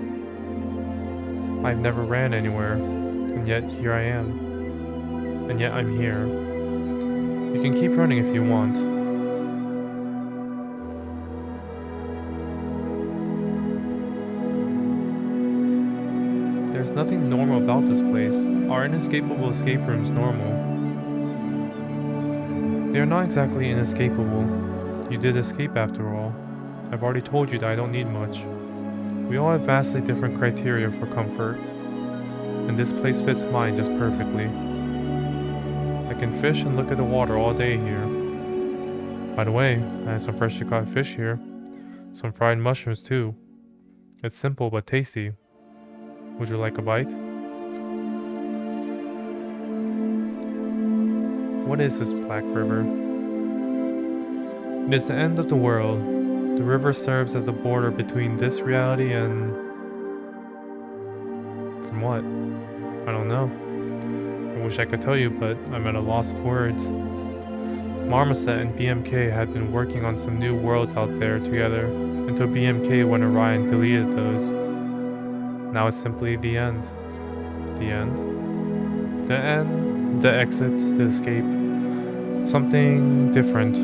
I've never ran anywhere, and yet here I am. And yet I'm here. You can keep running if you want. There's nothing normal about this place. Are inescapable escape rooms normal? They are not exactly inescapable. You did escape after all. I've already told you that I don't need much. We all have vastly different criteria for comfort, and this place fits mine just perfectly. I can fish and look at the water all day here. By the way, I had some freshly caught fish here. Some fried mushrooms too. It's simple but tasty. Would you like a bite? What is this Black River? It is the end of the world. The river serves as the border between this reality and... From what? I don't know. I wish I could tell you, but I'm at a loss of words. Marmoset and BMK had been working on some new worlds out there together until BMK went awry and deleted those. Now it's simply the end. The end? The end, the exit, the escape. Something different.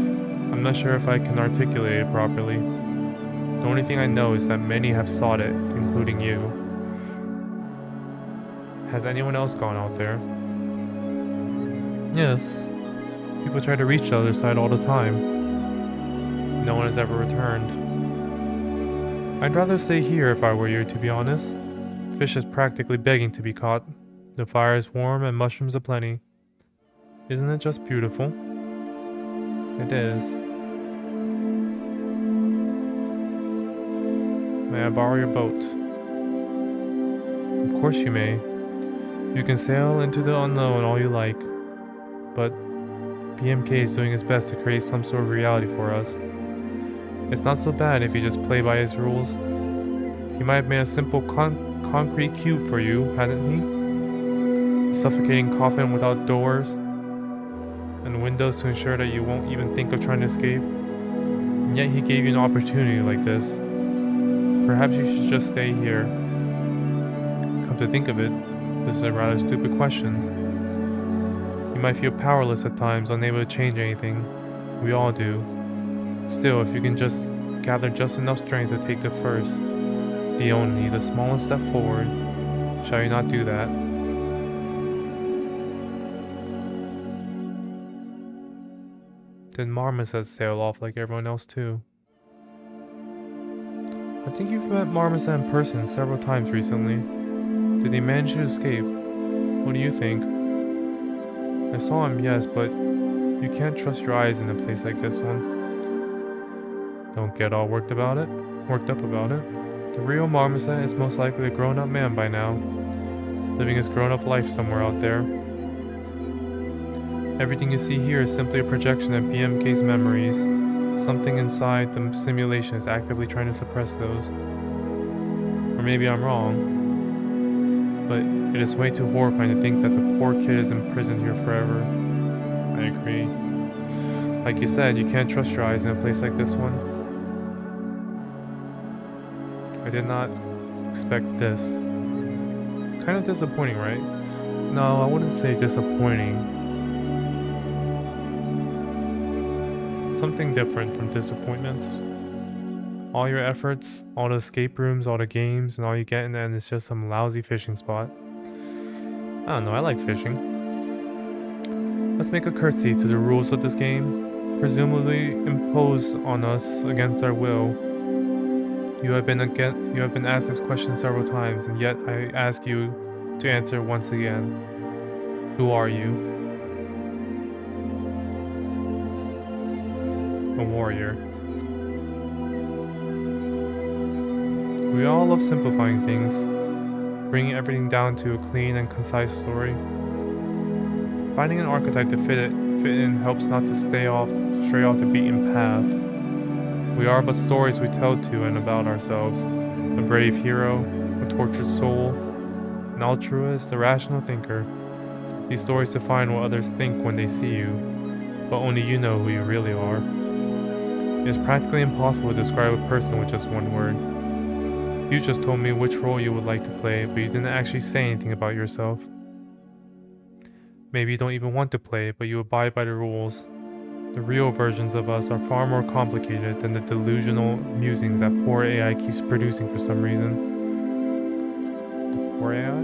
I'm not sure if I can articulate it properly. The only thing I know is that many have sought it, including you. Has anyone else gone out there? Yes. People try to reach the other side all the time. No one has ever returned. I'd rather stay here if I were you, to be honest. Fish is practically begging to be caught. The fire is warm and mushrooms aplenty. Isn't it just beautiful? It is. May I borrow your boat? Of course you may. You can sail into the unknown all you like. But BMK is doing his best to create some sort of reality for us. It's not so bad if you just play by his rules. He might have made a simple concrete cube for you, hadn't he? A suffocating coffin without doors and windows to ensure that you won't even think of trying to escape. And yet he gave you an opportunity like this. Perhaps you should just stay here. Come to think of it, this is a rather stupid question. You might feel powerless at times, unable to change anything. We all do. Still, if you can just gather just enough strength to take the first, the only, the smallest step forward, shall you not do that? Did Marmoset sail off like everyone else too? I think you've met Marmoset in person several times recently. Did he manage to escape? What do you think? I saw him, yes, but you can't trust your eyes in a place like this one. Don't get all worked up about it. The real Marmoset is most likely a grown-up man by now, living his grown-up life somewhere out there. Everything you see here is simply a projection of BMK's memories. Something inside the simulation is actively trying to suppress those. Or maybe I'm wrong, but it is way too horrifying to think that the poor kid is imprisoned here forever. I agree. Like you said, you can't trust your eyes in a place like this one. I did not expect this. Kind of disappointing, right? No, I wouldn't say disappointing. Something different from disappointment. All your efforts, all the escape rooms, all the games, and all you get in the end is just some lousy fishing spot. I don't know, I like fishing. Let's make a curtsy to the rules of this game, presumably imposed on us against our will. You have been asked this question several times, and yet I ask you to answer once again. Who are you? A warrior. We all love simplifying things, bringing everything down to a clean and concise story. Finding an archetype to fit in helps not to stray off the beaten path. We are but stories we tell to and about ourselves. A brave hero, a tortured soul, an altruist, a rational thinker. These stories define what others think when they see you, but only you know who you really are. It is practically impossible to describe a person with just one word. You just told me which role you would like to play, but you didn't actually say anything about yourself. Maybe you don't even want to play, but you abide by the rules. The real versions of us are far more complicated than the delusional musings that poor AI keeps producing for some reason. The poor AI?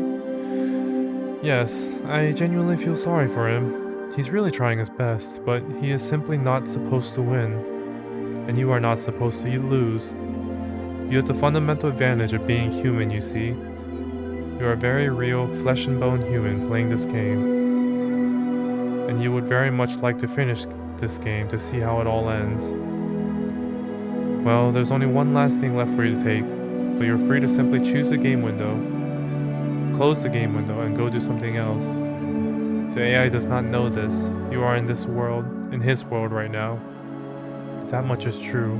Yes, I genuinely feel sorry for him. He's really trying his best, but he is simply not supposed to win. And you are not supposed to lose. You have the fundamental advantage of being human, you see. You are a very real, flesh and bone human playing this game. And you would very much like to finish this game to see how it all ends. Well, there's only one last thing left for you to take, but you're free to simply choose the game window, close the game window, and go do something else. The AI does not know this. You are in his world right now. That much is true,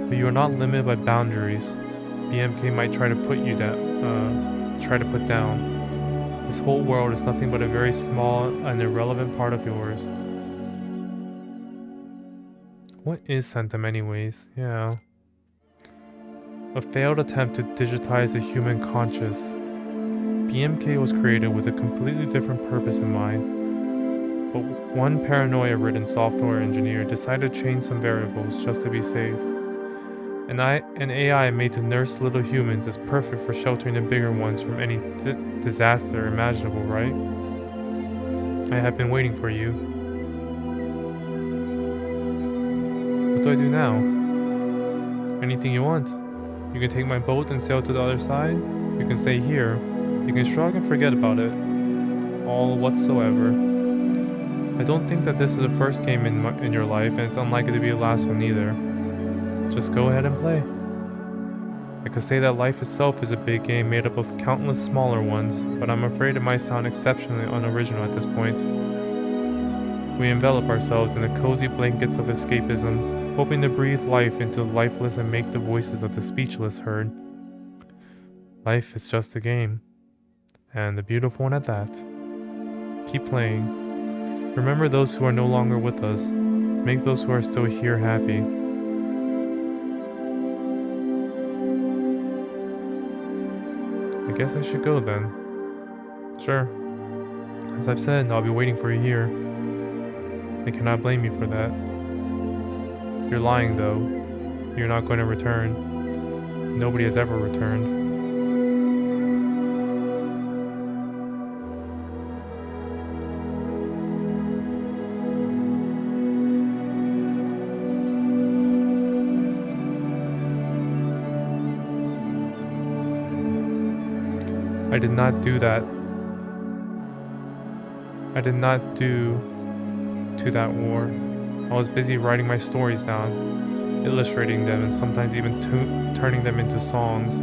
but you are not limited by boundaries. BMK might try to put down. This whole world is nothing but a very small and irrelevant part of yours. What is Centum anyways? Yeah. A failed attempt to digitize the human conscious. BMK was created with a completely different purpose in mind, but one paranoia-ridden software engineer decided to change some variables just to be safe. An AI made to nurse little humans is perfect for sheltering the bigger ones from any disaster imaginable, right? I have been waiting for you. What do I do now? Anything you want. You can take my boat and sail to the other side. You can stay here. You can shrug and forget about it. All whatsoever. I don't think that this is the first game in your life, and it's unlikely to be the last one either. Just go ahead and play. I could say that life itself is a big game made up of countless smaller ones, but I'm afraid it might sound exceptionally unoriginal at this point. We envelop ourselves in the cozy blankets of escapism, hoping to breathe life into the lifeless and make the voices of the speechless heard. Life is just a game, and a beautiful one at that. Keep playing. Remember those who are no longer with us. Make those who are still here happy. I guess I should go then. Sure. As I've said, I'll be waiting for you here. I cannot blame you for that. You're lying though. You're not going to return. Nobody has ever returned. I did not do that. I did not do to that war. I was busy writing my stories down, illustrating them, and sometimes even turning them into songs.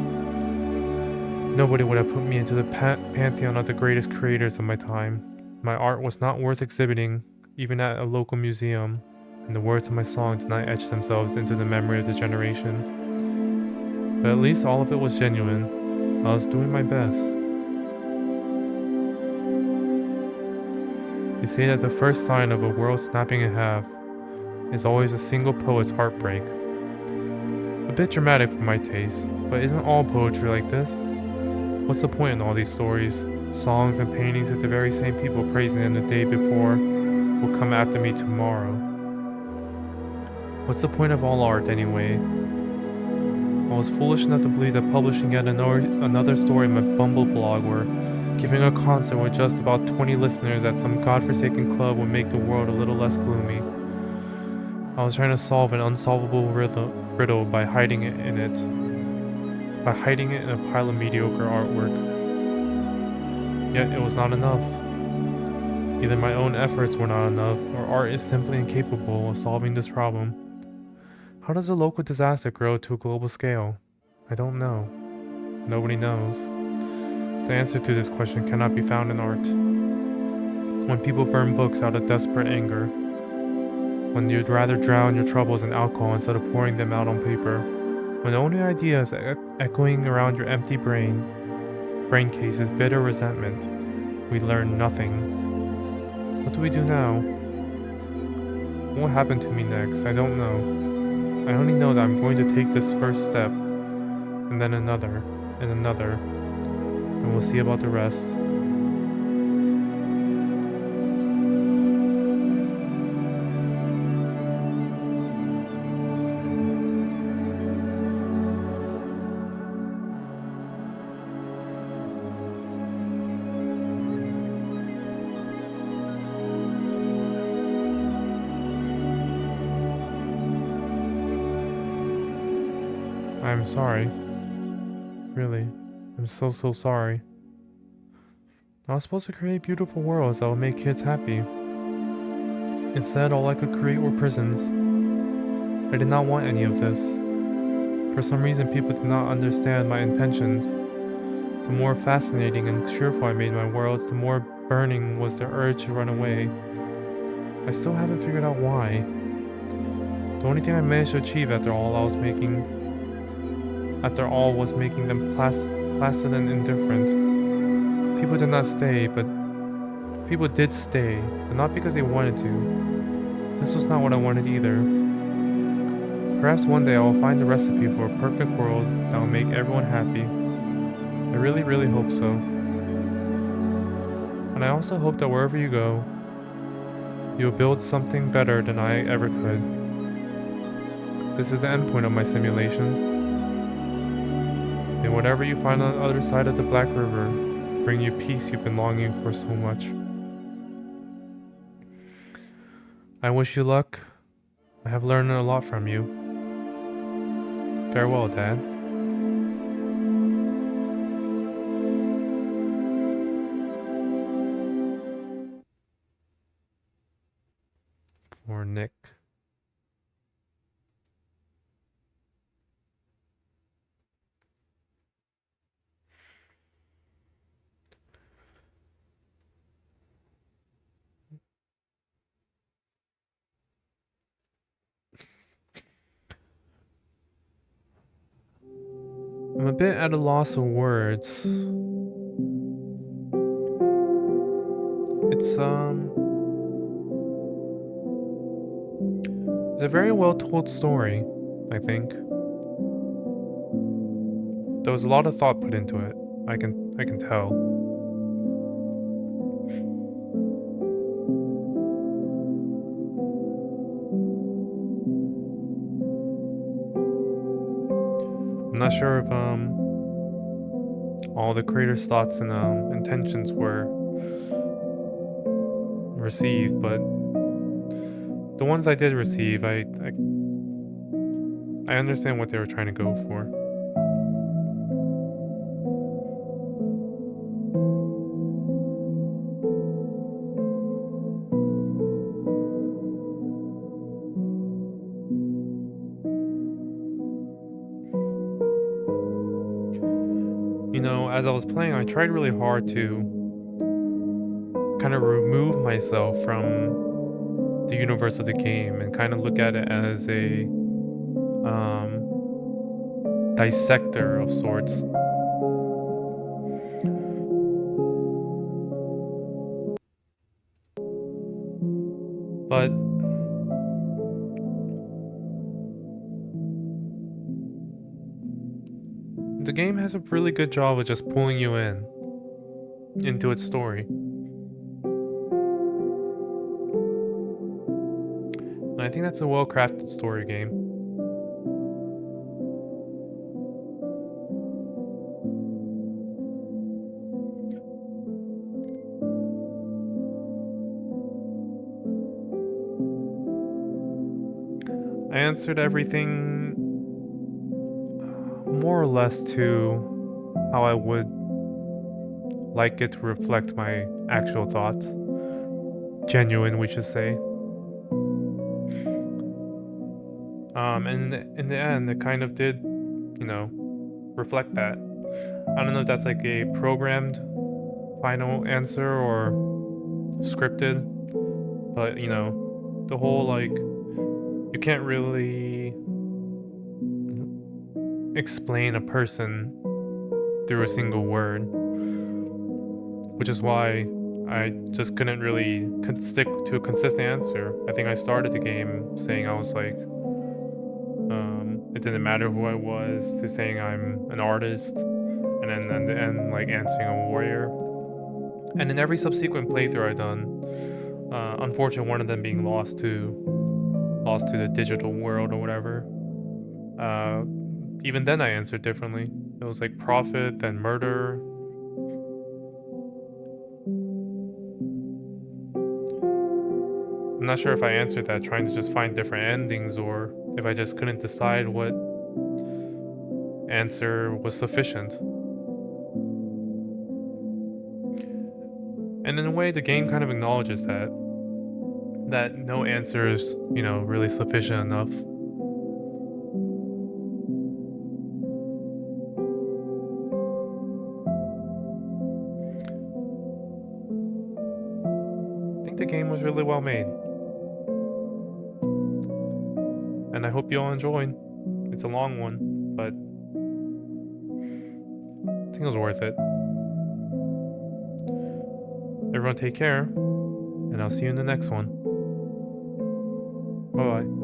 Nobody would have put me into the pantheon of the greatest creators of my time. My art was not worth exhibiting, even at a local museum, and the words of my song did not etch themselves into the memory of the generation. But at least all of it was genuine. I was doing my best. They say that the first sign of a world snapping in half is always a single poet's heartbreak. A bit dramatic for my taste, but isn't all poetry like this? What's the point in all these stories, songs, and paintings if the very same people praising them the day before will come after me tomorrow? What's the point of all art anyway? I was foolish enough to believe that publishing yet another story in my Bumble blog or giving a concert with just about 20 listeners at some godforsaken club would make the world a little less gloomy. I was trying to solve an unsolvable riddle by hiding it in a pile of mediocre artwork. Yet it was not enough. Either my own efforts were not enough, or art is simply incapable of solving this problem. How does a local disaster grow to a global scale? I don't know. Nobody knows. The answer to this question cannot be found in art. When people burn books out of desperate anger, when you'd rather drown your troubles in alcohol instead of pouring them out on paper, when the only idea is echoing around your empty brain case is bitter resentment, we learn nothing. What do we do now? What will happen to me next? I don't know. I only know that I'm going to take this first step, and then another, and another, and we'll see about the rest. I'm sorry. Really. I'm so sorry. I was supposed to create beautiful worlds that would make kids happy. Instead, all I could create were prisons. I did not want any of this. For some reason, people did not understand my intentions. The more fascinating and cheerful I made my worlds, the more burning was the urge to run away. I still haven't figured out why. The only thing I managed to achieve after all was making them placid and indifferent. People did not stay, but people did stay, but not because they wanted to. This was not what I wanted either. Perhaps one day I will find the recipe for a perfect world that will make everyone happy. I really, really hope so. And I also hope that wherever you go, you will build something better than I ever could. This is the endpoint of my simulation. May whatever you find on the other side of the Black River bring you peace you've been longing for so much. I wish you luck. I have learned a lot from you. Farewell, Dad. For Nick. I'm a bit at a loss of words. It's a very well told story, I think. There was a lot of thought put into it. I can tell. I'm not sure if all the creator's thoughts and intentions were received, but the ones I did receive, I understand what they were trying to go for. as I was playing, I tried really hard to kind of remove myself from the universe of the game and kind of look at it as a dissector of sorts. But the game has a really good job of just pulling you in into its story. And I think that's a well-crafted story game. I answered everything more or less to how I would like it to reflect my actual thoughts. Genuine, we should say. And in the end, it kind of did, reflect that. I don't know if that's like a programmed final answer or scripted, but the whole like you can't really explain a person through a single word, which is why I just couldn't really stick to a consistent answer. I think I started the game saying I was like, it didn't matter who I was, to saying I'm an artist, and then at the end, like answering a warrior. And in every subsequent playthrough I've done, unfortunately, one of them being lost to the digital world or whatever. Even then, I answered differently. It was like profit, then murder. I'm not sure if I answered that trying to just find different endings or if I just couldn't decide what answer was sufficient. And in a way, the game kind of acknowledges that no answer is, really sufficient enough. I think the game was really well made. And I hope you all enjoyed. It's a long one, but I think it was worth it. Everyone take care, and I'll see you in the next one. Bye bye.